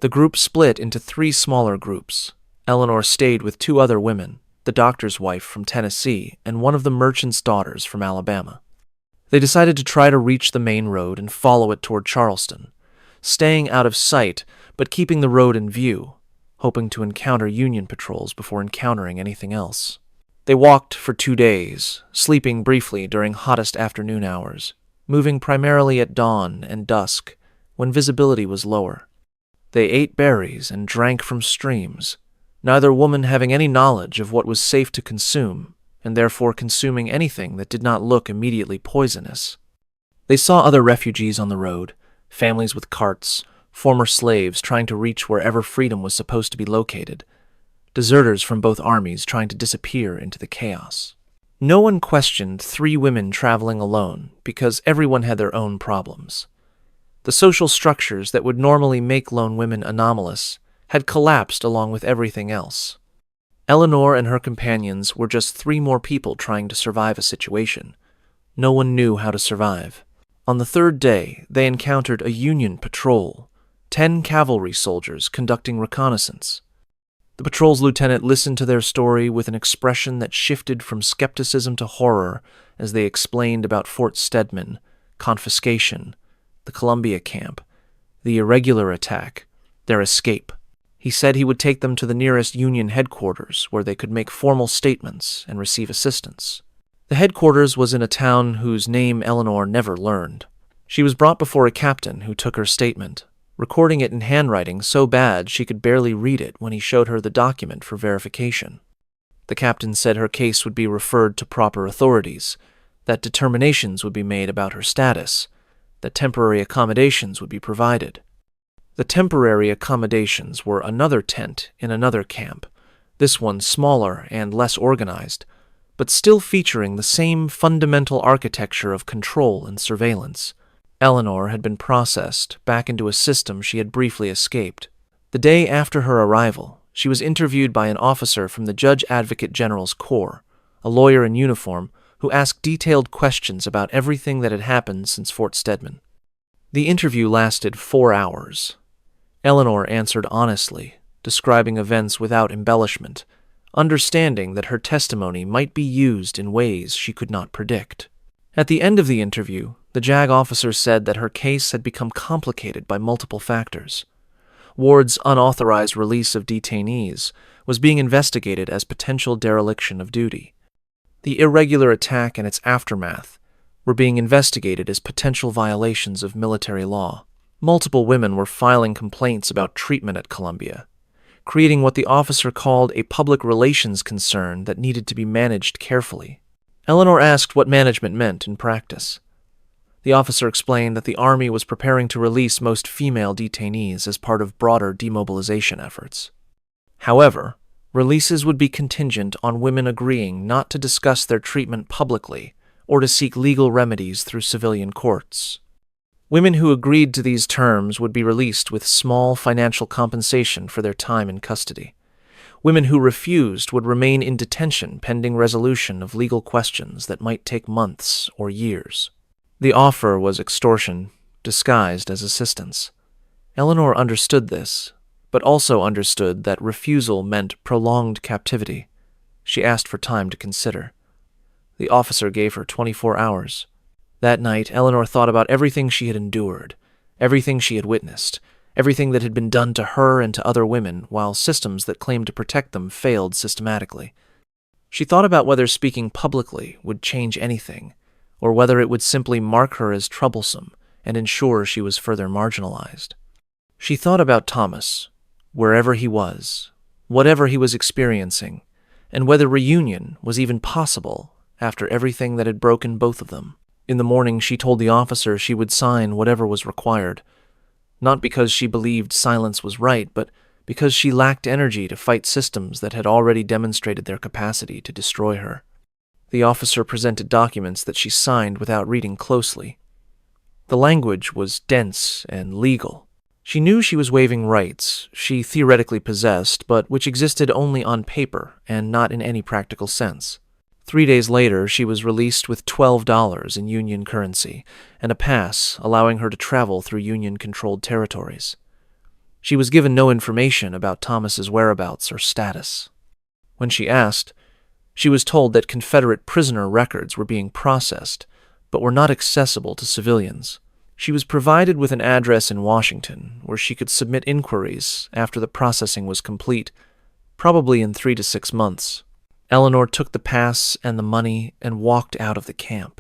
The group split into 3 smaller groups. Eleanor stayed with 2 other women, the doctor's wife from Tennessee and one of the merchant's daughters from Alabama. They decided to try to reach the main road and follow it toward Charleston, staying out of sight but keeping the road in view, hoping to encounter Union patrols before encountering anything else. They walked for 2 days, sleeping briefly during hottest afternoon hours, moving primarily at dawn and dusk when visibility was lower. They ate berries and drank from streams, neither woman having any knowledge of what was safe to consume, and therefore consuming anything that did not look immediately poisonous. They saw other refugees on the road, families with carts, former slaves trying to reach wherever freedom was supposed to be located, deserters from both armies trying to disappear into the chaos. No one questioned 3 women traveling alone because everyone had their own problems. The social structures that would normally make lone women anomalous had collapsed along with everything else. Eleanor and her companions were just 3 more people trying to survive a situation. No one knew how to survive. On the 3rd day, they encountered a Union patrol, 10 cavalry soldiers conducting reconnaissance. The patrol's lieutenant listened to their story with an expression that shifted from skepticism to horror as they explained about Fort Stedman, confiscation, the Columbia camp, the irregular attack, their escape. He said he would take them to the nearest Union headquarters where they could make formal statements and receive assistance. The headquarters was in a town whose name Eleanor never learned. She was brought before a captain who took her statement, recording it in handwriting so bad she could barely read it when he showed her the document for verification. The captain said her case would be referred to proper authorities, that determinations would be made about her status, that temporary accommodations would be provided. The temporary accommodations were another tent in another camp, this one smaller and less organized, but still featuring the same fundamental architecture of control and surveillance. Eleanor had been processed back into a system she had briefly escaped. The day after her arrival, she was interviewed by an officer from the Judge Advocate General's Corps, a lawyer in uniform who asked detailed questions about everything that had happened since Fort Stedman. The interview lasted 4 hours. Eleanor answered honestly, describing events without embellishment, understanding that her testimony might be used in ways she could not predict. At the end of the interview, the JAG officer said that her case had become complicated by multiple factors. Ward's unauthorized release of detainees was being investigated as potential dereliction of duty. The irregular attack and its aftermath were being investigated as potential violations of military law. Multiple women were filing complaints about treatment at Columbia, creating what the officer called a public relations concern that needed to be managed carefully. Eleanor asked what management meant in practice. The officer explained that the Army was preparing to release most female detainees as part of broader demobilization efforts. However, releases would be contingent on women agreeing not to discuss their treatment publicly or to seek legal remedies through civilian courts. Women who agreed to these terms would be released with small financial compensation for their time in custody. Women who refused would remain in detention pending resolution of legal questions that might take months or years. The offer was extortion, disguised as assistance. Eleanor understood this, but also understood that refusal meant prolonged captivity. She asked for time to consider. The officer gave her 24 hours. That night, Eleanor thought about everything she had endured, everything she had witnessed, everything that had been done to her and to other women, while systems that claimed to protect them failed systematically. She thought about whether speaking publicly would change anything, or whether it would simply mark her as troublesome and ensure she was further marginalized. She thought about Thomas, wherever he was, whatever he was experiencing, and whether reunion was even possible after everything that had broken both of them. In the morning, she told the officer she would sign whatever was required, not because she believed silence was right, but because she lacked energy to fight systems that had already demonstrated their capacity to destroy her. The officer presented documents that she signed without reading closely. The language was dense and legal. She knew she was waiving rights she theoretically possessed, but which existed only on paper and not in any practical sense. 3 days later, she was released with $12 in Union currency and a pass allowing her to travel through Union-controlled territories. She was given no information about Thomas's whereabouts or status. When she asked, she was told that Confederate prisoner records were being processed, but were not accessible to civilians. She was provided with an address in Washington where she could submit inquiries after the processing was complete, probably in 3 to 6 months. Eleanor took the pass and the money and walked out of the camp.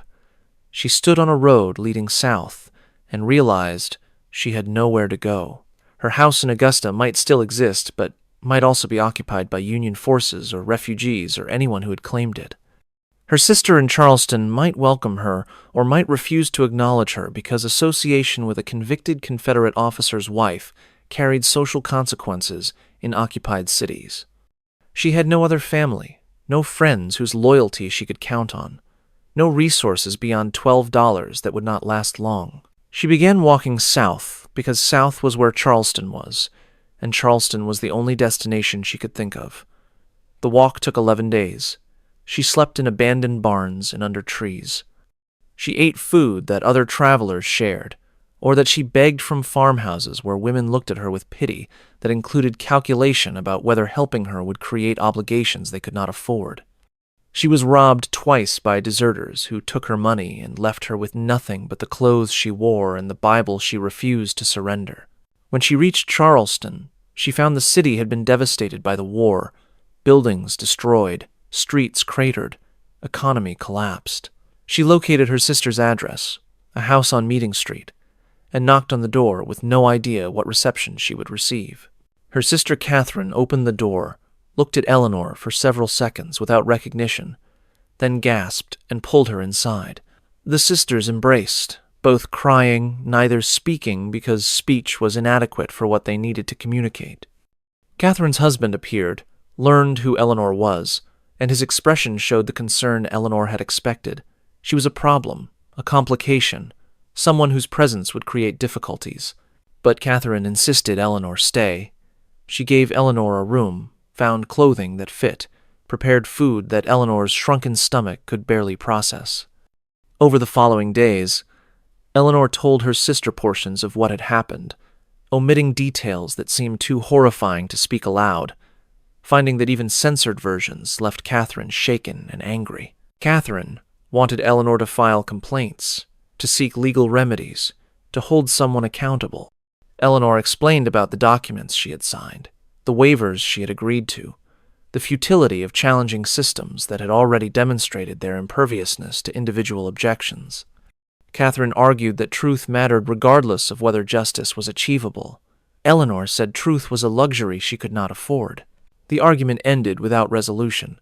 She stood on a road leading south and realized she had nowhere to go. Her house in Augusta might still exist, but might also be occupied by Union forces or refugees or anyone who had claimed it. Her sister in Charleston might welcome her or might refuse to acknowledge her because association with a convicted Confederate officer's wife carried social consequences in occupied cities. She had no other family, no friends whose loyalty she could count on, no resources beyond $12 that would not last long. She began walking south because south was where Charleston was, and Charleston was the only destination she could think of. The walk took 11 days. She slept in abandoned barns and under trees. She ate food that other travelers shared, or that she begged from farmhouses where women looked at her with pity that included calculation about whether helping her would create obligations they could not afford. She was robbed twice by deserters who took her money and left her with nothing but the clothes she wore and the Bible she refused to surrender. When she reached Charleston, she found the city had been devastated by the war, buildings destroyed, streets cratered, economy collapsed. She located her sister's address, a house on Meeting Street, and knocked on the door with no idea what reception she would receive. Her sister Catherine opened the door, looked at Eleanor for several seconds without recognition, then gasped and pulled her inside. The sisters embraced, both crying, neither speaking because speech was inadequate for what they needed to communicate. Catherine's husband appeared, learned who Eleanor was, and his expression showed the concern Eleanor had expected. She was a problem, a complication, someone whose presence would create difficulties. But Catherine insisted Eleanor stay. She gave Eleanor a room, found clothing that fit, prepared food that Eleanor's shrunken stomach could barely process. Over the following days, Eleanor told her sister portions of what had happened, omitting details that seemed too horrifying to speak aloud, finding that even censored versions left Catherine shaken and angry. Catherine wanted Eleanor to file complaints, to seek legal remedies, to hold someone accountable. Eleanor explained about the documents she had signed, the waivers she had agreed to, the futility of challenging systems that had already demonstrated their imperviousness to individual objections. Catherine argued that truth mattered regardless of whether justice was achievable. Eleanor said truth was a luxury she could not afford. The argument ended without resolution.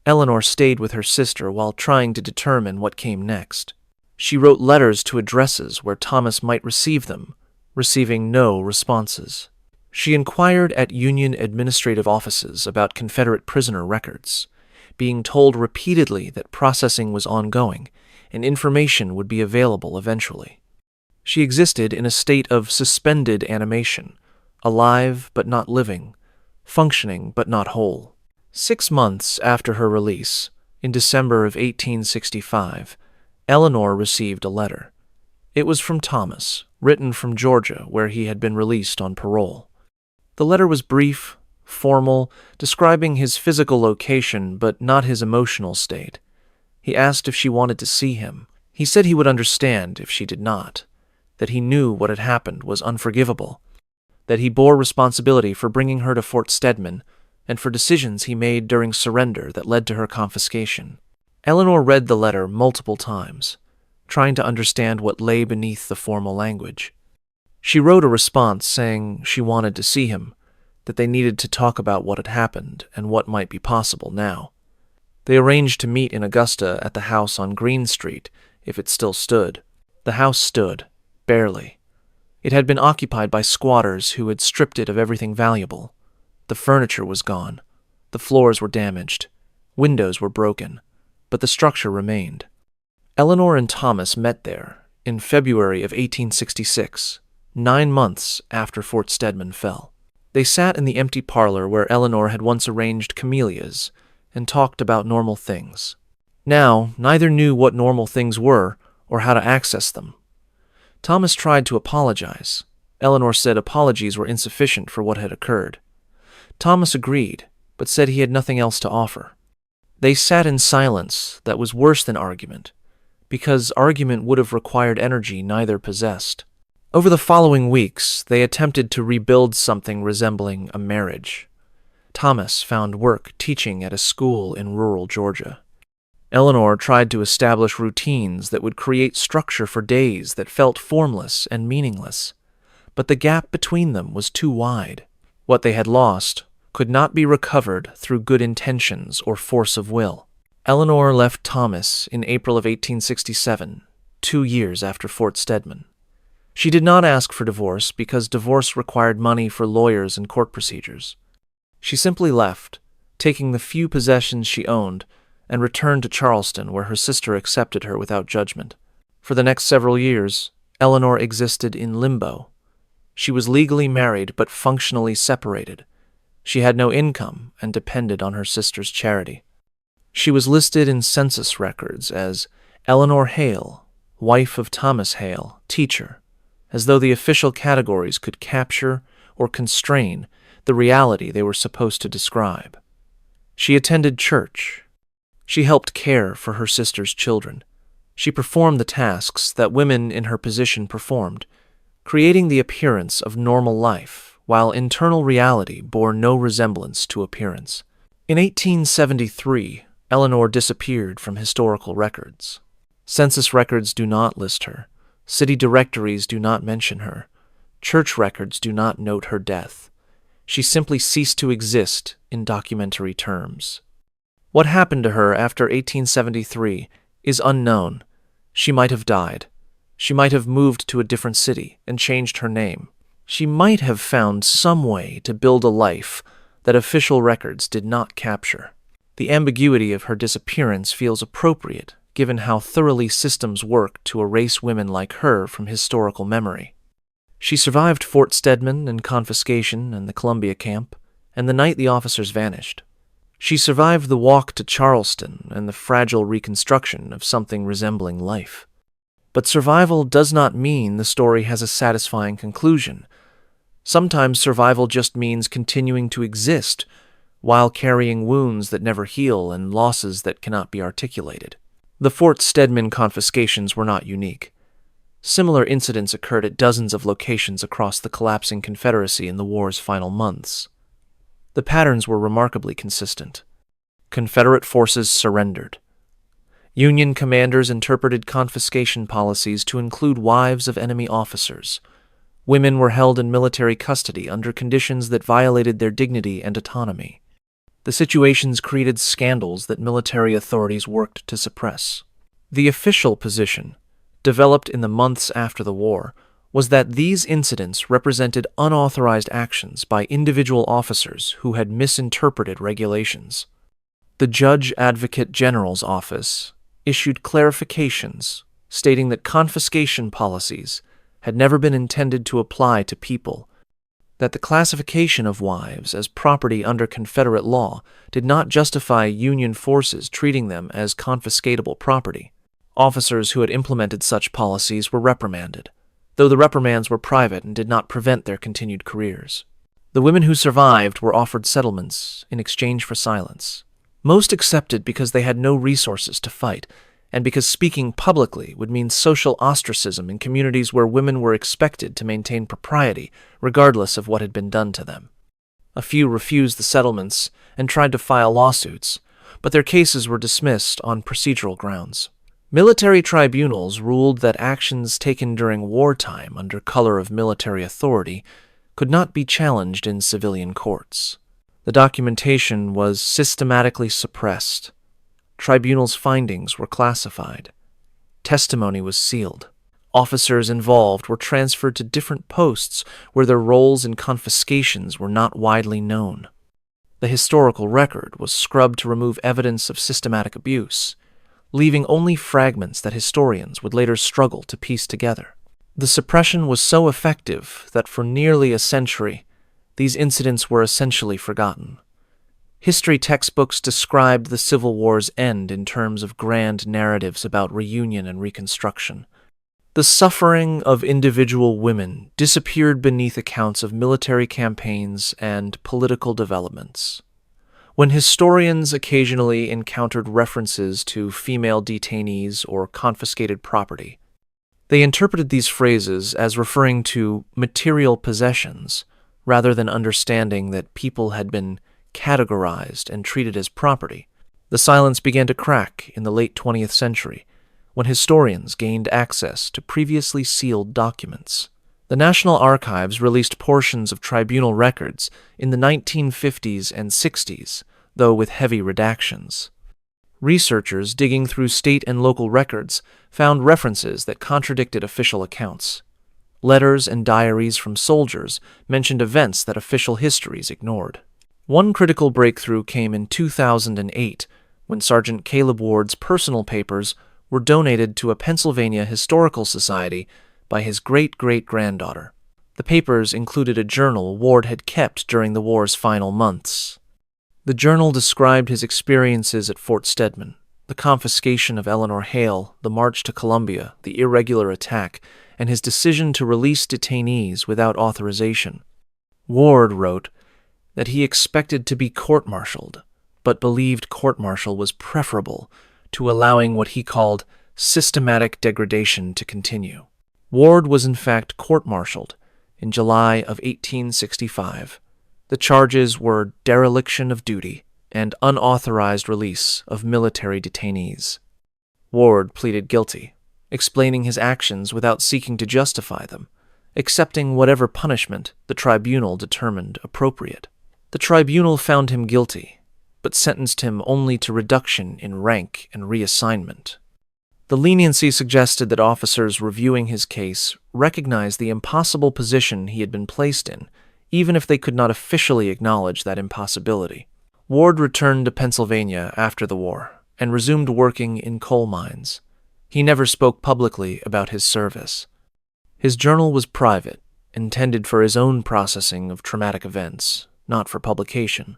Eleanor stayed with her sister while trying to determine what came next. She wrote letters to addresses where Thomas might receive them, receiving no responses. She inquired at Union administrative offices about Confederate prisoner records, being told repeatedly that processing was ongoing and information would be available eventually. She existed in a state of suspended animation, alive but not living, functioning but not whole. 6 months after her release, in December of 1865, Eleanor received a letter. It was from Thomas, written from Georgia, where he had been released on parole. The letter was brief, formal, describing his physical location but not his emotional state. He asked if she wanted to see him. He said he would understand if she did not, that he knew what had happened was unforgivable, that he bore responsibility for bringing her to Fort Stedman and for decisions he made during surrender that led to her confiscation. Eleanor read the letter multiple times, trying to understand what lay beneath the formal language. She wrote a response saying she wanted to see him, that they needed to talk about what had happened and what might be possible now. They arranged to meet in Augusta at the house on Green Street, if it still stood. The house stood, barely. It had been occupied by squatters who had stripped it of everything valuable. The furniture was gone. The floors were damaged. Windows were broken. But the structure remained. Eleanor and Thomas met there in February of 1866, 9 months after Fort Stedman fell. They sat in the empty parlor where Eleanor had once arranged camellias and talked about normal things. Now, neither knew what normal things were or how to access them. Thomas tried to apologize. Eleanor said apologies were insufficient for what had occurred. Thomas agreed, but said he had nothing else to offer. They sat in silence that was worse than argument, because argument would have required energy neither possessed. Over the following weeks, they attempted to rebuild something resembling a marriage. Thomas found work teaching at a school in rural Georgia. Eleanor tried to establish routines that would create structure for days that felt formless and meaningless, but the gap between them was too wide. What they had lost could not be recovered through good intentions or force of will. Eleanor left Thomas in April of 1867, 2 years after Fort Stedman. She did not ask for divorce because divorce required money for lawyers and court procedures. She simply left, taking the few possessions she owned, and returned to Charleston, where her sister accepted her without judgment. For the next several years, Eleanor existed in limbo. She was legally married but functionally separated. She had no income and depended on her sister's charity. She was listed in census records as Eleanor Hale, wife of Thomas Hale, teacher, as though the official categories could capture or constrain the reality they were supposed to describe. She attended church. She helped care for her sister's children. She performed the tasks that women in her position performed, creating the appearance of normal life, while internal reality bore no resemblance to appearance. In 1873, Eleanor disappeared from historical records. Census records do not list her. City directories do not mention her. Church records do not note her death. She simply ceased to exist in documentary terms. What happened to her after 1873 is unknown. She might have died. She might have moved to a different city and changed her name. She might have found some way to build a life that official records did not capture. The ambiguity of her disappearance feels appropriate, given how thoroughly systems work to erase women like her from historical memory. She survived Fort Stedman and confiscation and the Columbia camp, and the night the officers vanished. She survived the walk to Charleston and the fragile reconstruction of something resembling life. But survival does not mean the story has a satisfying conclusion. Sometimes survival just means continuing to exist while carrying wounds that never heal and losses that cannot be articulated. The Fort Stedman confiscations were not unique. Similar incidents occurred at dozens of locations across the collapsing Confederacy in the war's final months. The patterns were remarkably consistent. Confederate forces surrendered. Union commanders interpreted confiscation policies to include wives of enemy officers. Women were held in military custody under conditions that violated their dignity and autonomy. The situations created scandals that military authorities worked to suppress. The official position, developed in the months after the war, was that these incidents represented unauthorized actions by individual officers who had misinterpreted regulations. The Judge Advocate General's office issued clarifications stating that confiscation policies had never been intended to apply to people, that the classification of wives as property under Confederate law did not justify Union forces treating them as confiscatable property. Officers who had implemented such policies were reprimanded, though the reprimands were private and did not prevent their continued careers. The women who survived were offered settlements in exchange for silence. Most accepted because they had no resources to fight, and because speaking publicly would mean social ostracism in communities where women were expected to maintain propriety regardless of what had been done to them. A few refused the settlements and tried to file lawsuits, but their cases were dismissed on procedural grounds. Military tribunals ruled that actions taken during wartime under color of military authority could not be challenged in civilian courts. The documentation was systematically suppressed. Tribunals' findings were classified. Testimony was sealed. Officers involved were transferred to different posts where their roles in confiscations were not widely known. The historical record was scrubbed to remove evidence of systematic abuse, leaving only fragments that historians would later struggle to piece together. The suppression was so effective that for nearly a century, these incidents were essentially forgotten. History textbooks described the Civil War's end in terms of grand narratives about reunion and reconstruction. The suffering of individual women disappeared beneath accounts of military campaigns and political developments. When historians occasionally encountered references to female detainees or confiscated property, they interpreted these phrases as referring to material possessions, rather than understanding that people had been categorized and treated as property. The silence began to crack in the late 20th century, when historians gained access to previously sealed documents. The National Archives released portions of tribunal records in the 1950s and 60s, though with heavy redactions. Researchers digging through state and local records found references that contradicted official accounts. Letters and diaries from soldiers mentioned events that official histories ignored. One critical breakthrough came in 2008, when Sergeant Caleb Ward's personal papers were donated to a Pennsylvania Historical Society by his great-great-granddaughter. The papers included a journal Ward had kept during the war's final months. The journal described his experiences at Fort Stedman, the confiscation of Eleanor Hale, the march to Columbia, the irregular attack, and his decision to release detainees without authorization. Ward wrote that he expected to be court-martialed, but believed court-martial was preferable to allowing what he called systematic degradation to continue. Ward was in fact court-martialed in July of 1865. The charges were dereliction of duty and unauthorized release of military detainees. Ward pleaded guilty, explaining his actions without seeking to justify them, accepting whatever punishment the tribunal determined appropriate. The tribunal found him guilty, but sentenced him only to reduction in rank and reassignment. The leniency suggested that officers reviewing his case recognized the impossible position he had been placed in, even if they could not officially acknowledge that impossibility. Ward returned to Pennsylvania after the war and resumed working in coal mines. He never spoke publicly about his service. His journal was private, intended for his own processing of traumatic events, not for publication.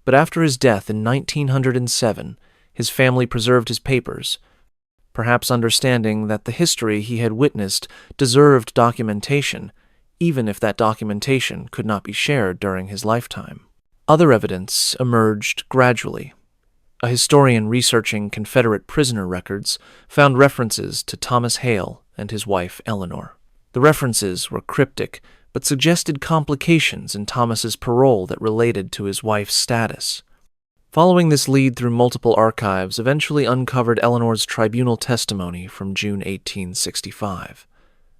But after his death in 1907, his family preserved his papers, perhaps understanding that the history he had witnessed deserved documentation, even if that documentation could not be shared during his lifetime. Other evidence emerged gradually. A historian researching Confederate prisoner records found references to Thomas Hale and his wife Eleanor. The references were cryptic, but suggested complications in Thomas's parole that related to his wife's status. Following this lead through multiple archives eventually uncovered Eleanor's tribunal testimony from June 1865.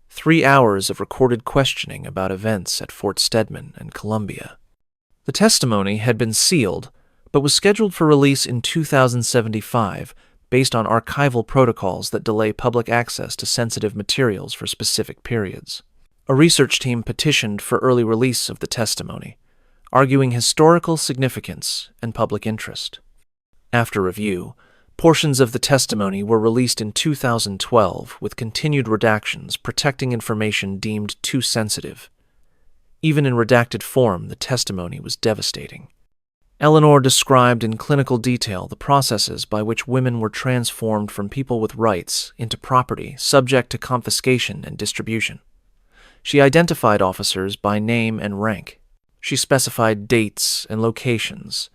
3 hours of recorded questioning about events at Fort Stedman and Columbia. The testimony had been sealed, but was scheduled for release in 2075 based on archival protocols that delay public access to sensitive materials for specific periods. A research team petitioned for early release of the testimony, arguing historical significance and public interest. After review, portions of the testimony were released in 2012 with continued redactions protecting information deemed too sensitive. Even in redacted form, the testimony was devastating. Eleanor described in clinical detail the processes by which women were transformed from people with rights into property subject to confiscation and distribution. She identified officers by name and rank. She specified dates and locations.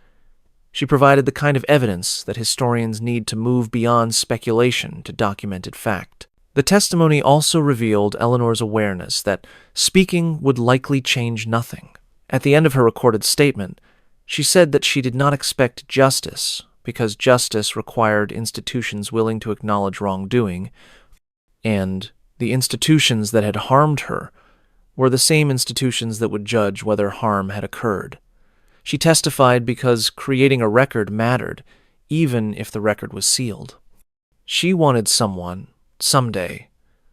She provided the kind of evidence that historians need to move beyond speculation to documented fact. The testimony also revealed Eleanor's awareness that speaking would likely change nothing. At the end of her recorded statement, she said that she did not expect justice because justice required institutions willing to acknowledge wrongdoing, and the institutions that had harmed her were the same institutions that would judge whether harm had occurred. She testified because creating a record mattered, even if the record was sealed. She wanted someone, someday,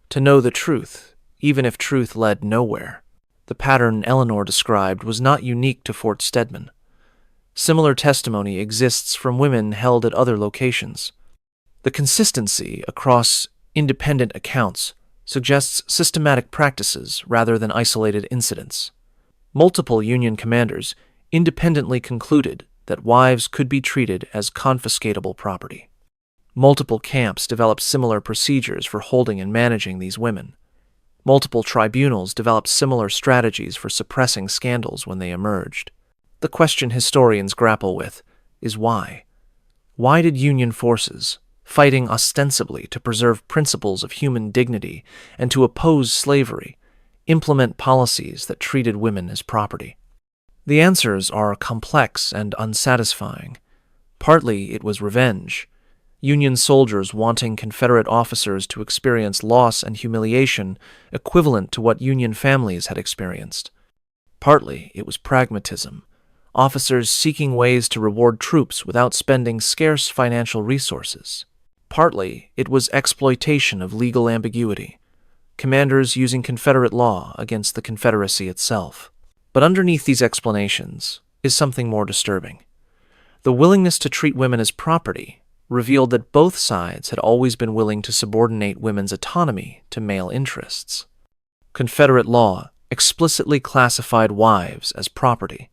to know the truth, even if truth led nowhere. The pattern Eleanor described was not unique to Fort Stedman. Similar testimony exists from women held at other locations. The consistency across independent accounts suggests systematic practices rather than isolated incidents. Multiple Union commanders independently concluded that wives could be treated as confiscatable property. Multiple camps developed similar procedures for holding and managing these women. Multiple tribunals developed similar strategies for suppressing scandals when they emerged. The question historians grapple with is why? Why did Union forces, fighting ostensibly to preserve principles of human dignity and to oppose slavery, implement policies that treated women as property? The answers are complex and unsatisfying. Partly it was revenge, Union soldiers wanting Confederate officers to experience loss and humiliation equivalent to what Union families had experienced. Partly it was pragmatism, officers seeking ways to reward troops without spending scarce financial resources. Partly it was exploitation of legal ambiguity, commanders using Confederate law against the Confederacy itself. But underneath these explanations is something more disturbing. The willingness to treat women as property revealed that both sides had always been willing to subordinate women's autonomy to male interests. Confederate law explicitly classified wives as property.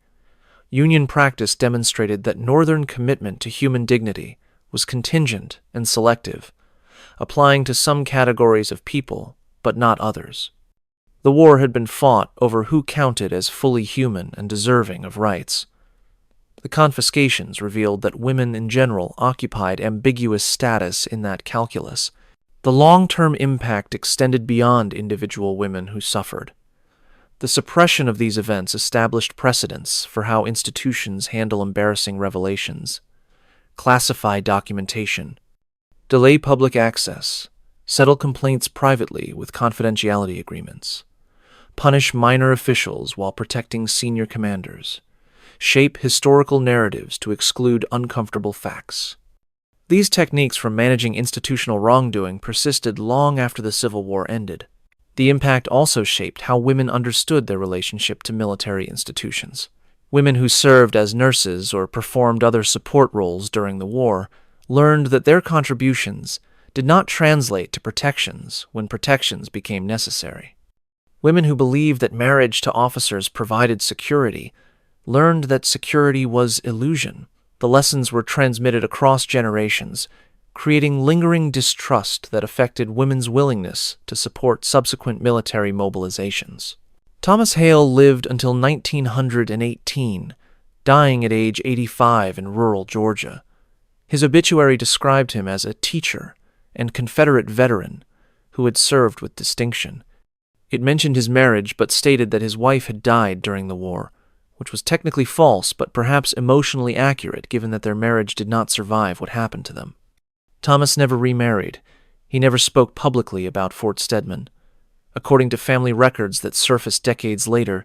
Union practice demonstrated that Northern commitment to human dignity was contingent and selective, applying to some categories of people but not others. The war had been fought over who counted as fully human and deserving of rights. The confiscations revealed that women in general occupied ambiguous status in that calculus. The long-term impact extended beyond individual women who suffered. The suppression of these events established precedents for how institutions handle embarrassing revelations, classify documentation, delay public access, settle complaints privately with confidentiality agreements, punish minor officials while protecting senior commanders, shape historical narratives to exclude uncomfortable facts. These techniques for managing institutional wrongdoing persisted long after the Civil War ended. The impact also shaped how women understood their relationship to military institutions. Women who served as nurses or performed other support roles during the war learned that their contributions did not translate to protections when protections became necessary. Women who believed that marriage to officers provided security learned that security was illusion. The lessons were transmitted across generations, creating lingering distrust that affected women's willingness to support subsequent military mobilizations. Thomas Hale lived until 1918, dying at age 85 in rural Georgia. His obituary described him as a teacher and Confederate veteran who had served with distinction. It mentioned his marriage but stated that his wife had died during the war, which was technically false but perhaps emotionally accurate given that their marriage did not survive what happened to them. Thomas never remarried. He never spoke publicly about Fort Stedman. According to family records that surfaced decades later,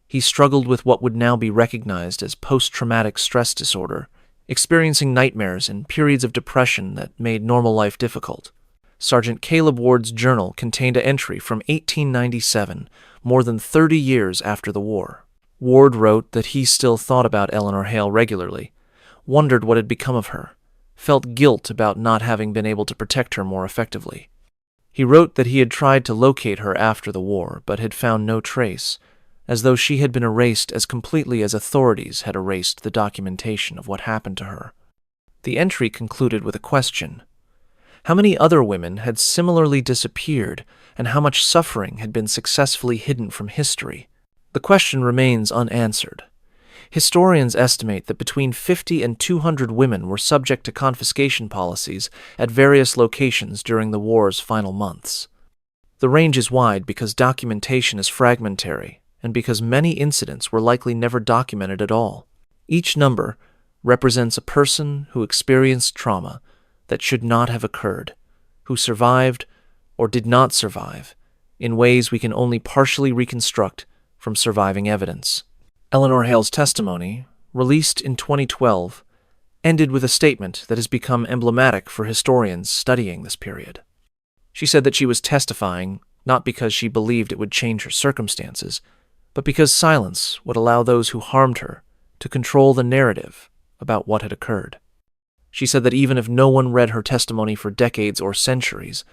he struggled with what would now be recognized as post-traumatic stress disorder, experiencing nightmares and periods of depression that made normal life difficult. Sergeant Caleb Ward's journal contained an entry from 1897, more than 30 years after the war. Ward wrote that he still thought about Eleanor Hale regularly, wondered what had become of her, felt guilt about not having been able to protect her more effectively. He wrote that he had tried to locate her after the war, but had found no trace, as though she had been erased as completely as authorities had erased the documentation of what happened to her. The entry concluded with a question. How many other women had similarly disappeared, and how much suffering had been successfully hidden from history? The question remains unanswered. Historians estimate that between 50 and 200 women were subject to confiscation policies at various locations during the war's final months. The range is wide because documentation is fragmentary and because many incidents were likely never documented at all. Each number represents a person who experienced trauma that should not have occurred, who survived or did not survive, in ways we can only partially reconstruct from surviving evidence. Eleanor Hale's testimony, released in 2012, ended with a statement that has become emblematic for historians studying this period. She said that she was testifying not because she believed it would change her circumstances, but because silence would allow those who harmed her to control the narrative about what had occurred. She said that even if no one read her testimony for decades or centuries,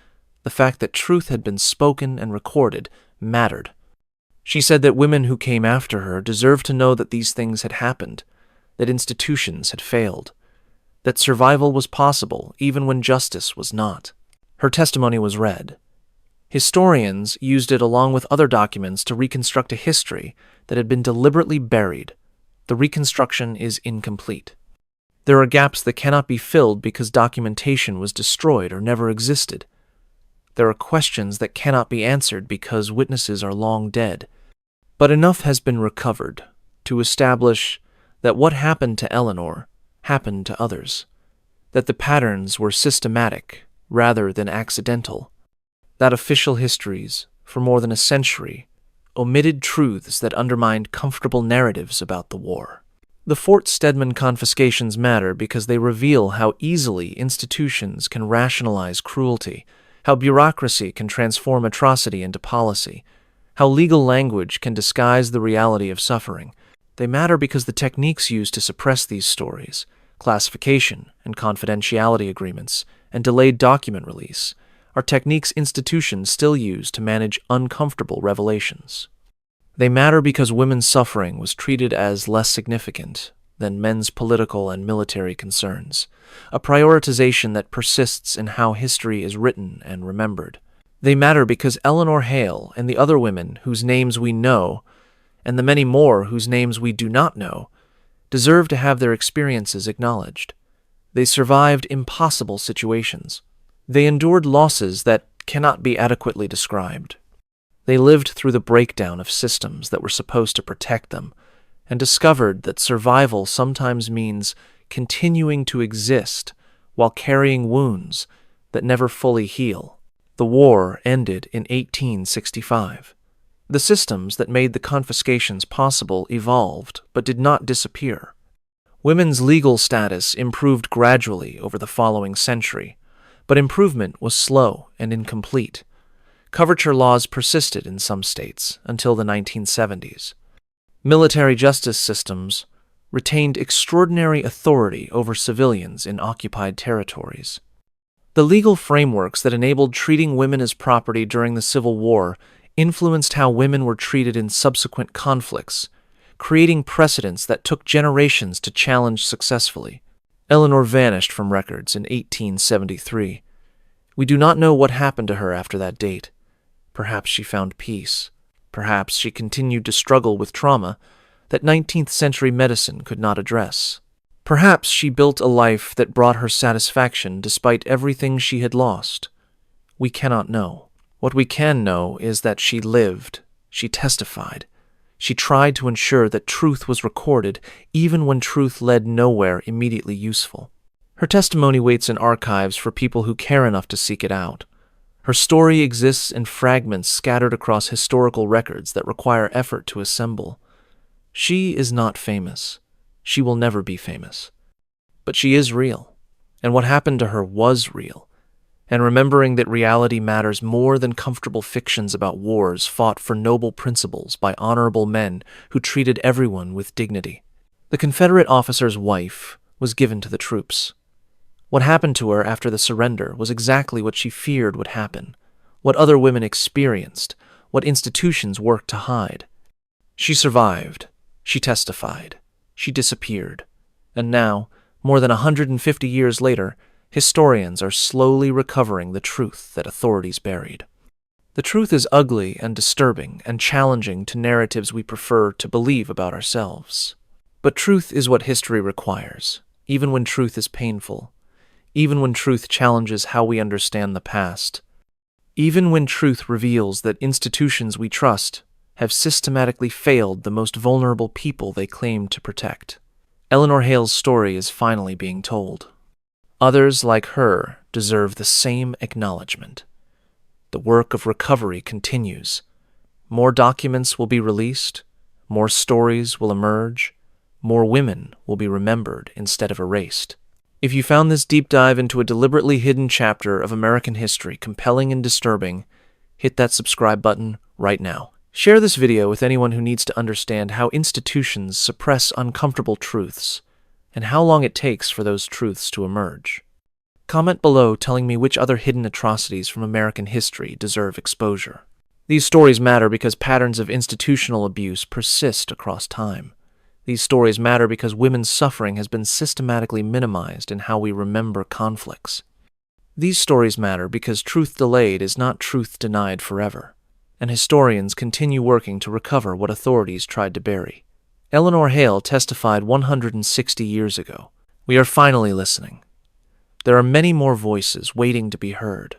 the fact that truth had been spoken and recorded mattered. She said that women who came after her deserved to know that these things had happened, that institutions had failed, that survival was possible even when justice was not. Her testimony was read. Historians used it along with other documents to reconstruct a history that had been deliberately buried. The reconstruction is incomplete. There are gaps that cannot be filled because documentation was destroyed or never existed. There are questions that cannot be answered because witnesses are long dead. But enough has been recovered to establish that what happened to Eleanor happened to others, that the patterns were systematic rather than accidental, that official histories, for more than a century, omitted truths that undermined comfortable narratives about the war. The Fort Stedman confiscations matter because they reveal how easily institutions can rationalize cruelty, how bureaucracy can transform atrocity into policy, how legal language can disguise the reality of suffering. They matter because the techniques used to suppress these stories, classification and confidentiality agreements, and delayed document release, are techniques institutions still use to manage uncomfortable revelations. They matter because women's suffering was treated as less significant than men's political and military concerns, a prioritization that persists in how history is written and remembered. They matter because Eleanor Hale and the other women whose names we know, and the many more whose names we do not know, deserve to have their experiences acknowledged. They survived impossible situations. They endured losses that cannot be adequately described. They lived through the breakdown of systems that were supposed to protect them, and discovered that survival sometimes means continuing to exist while carrying wounds that never fully heal. The war ended in 1865. The systems that made the confiscations possible evolved, but did not disappear. Women's legal status improved gradually over the following century, but improvement was slow and incomplete. Coverture laws persisted in some states until the 1970s. Military justice systems retained extraordinary authority over civilians in occupied territories. The legal frameworks that enabled treating women as property during the Civil War influenced how women were treated in subsequent conflicts, creating precedents that took generations to challenge successfully. Eleanor vanished from records in 1873. We do not know what happened to her after that date. Perhaps she found peace. Perhaps she continued to struggle with trauma that 19th century medicine could not address. Perhaps she built a life that brought her satisfaction despite everything she had lost. We cannot know. What we can know is that she lived, she testified, she tried to ensure that truth was recorded even when truth led nowhere immediately useful. Her testimony waits in archives for people who care enough to seek it out. Her story exists in fragments scattered across historical records that require effort to assemble. She is not famous. She will never be famous. But she is real, and what happened to her was real. And remembering that reality matters more than comfortable fictions about wars fought for noble principles by honorable men who treated everyone with dignity. The Confederate officer's wife was given to the troops. What happened to her after the surrender was exactly what she feared would happen, what other women experienced, what institutions worked to hide. She survived. She testified. She disappeared. And now, more than 150 years later, historians are slowly recovering the truth that authorities buried. The truth is ugly and disturbing and challenging to narratives we prefer to believe about ourselves. But truth is what history requires, even when truth is painful, even when truth challenges how we understand the past, even when truth reveals that institutions we trust have systematically failed the most vulnerable people they claim to protect. Eleanor Hale's story is finally being told. Others like her deserve the same acknowledgement. The work of recovery continues. More documents will be released, more stories will emerge, more women will be remembered instead of erased. If you found this deep dive into a deliberately hidden chapter of American history compelling and disturbing, hit that subscribe button right now. Share this video with anyone who needs to understand how institutions suppress uncomfortable truths and how long it takes for those truths to emerge. Comment below telling me which other hidden atrocities from American history deserve exposure. These stories matter because patterns of institutional abuse persist across time. These stories matter because women's suffering has been systematically minimized in how we remember conflicts. These stories matter because truth delayed is not truth denied forever, and historians continue working to recover what authorities tried to bury. Eleanor Hale testified 160 years ago. We are finally listening. There are many more voices waiting to be heard.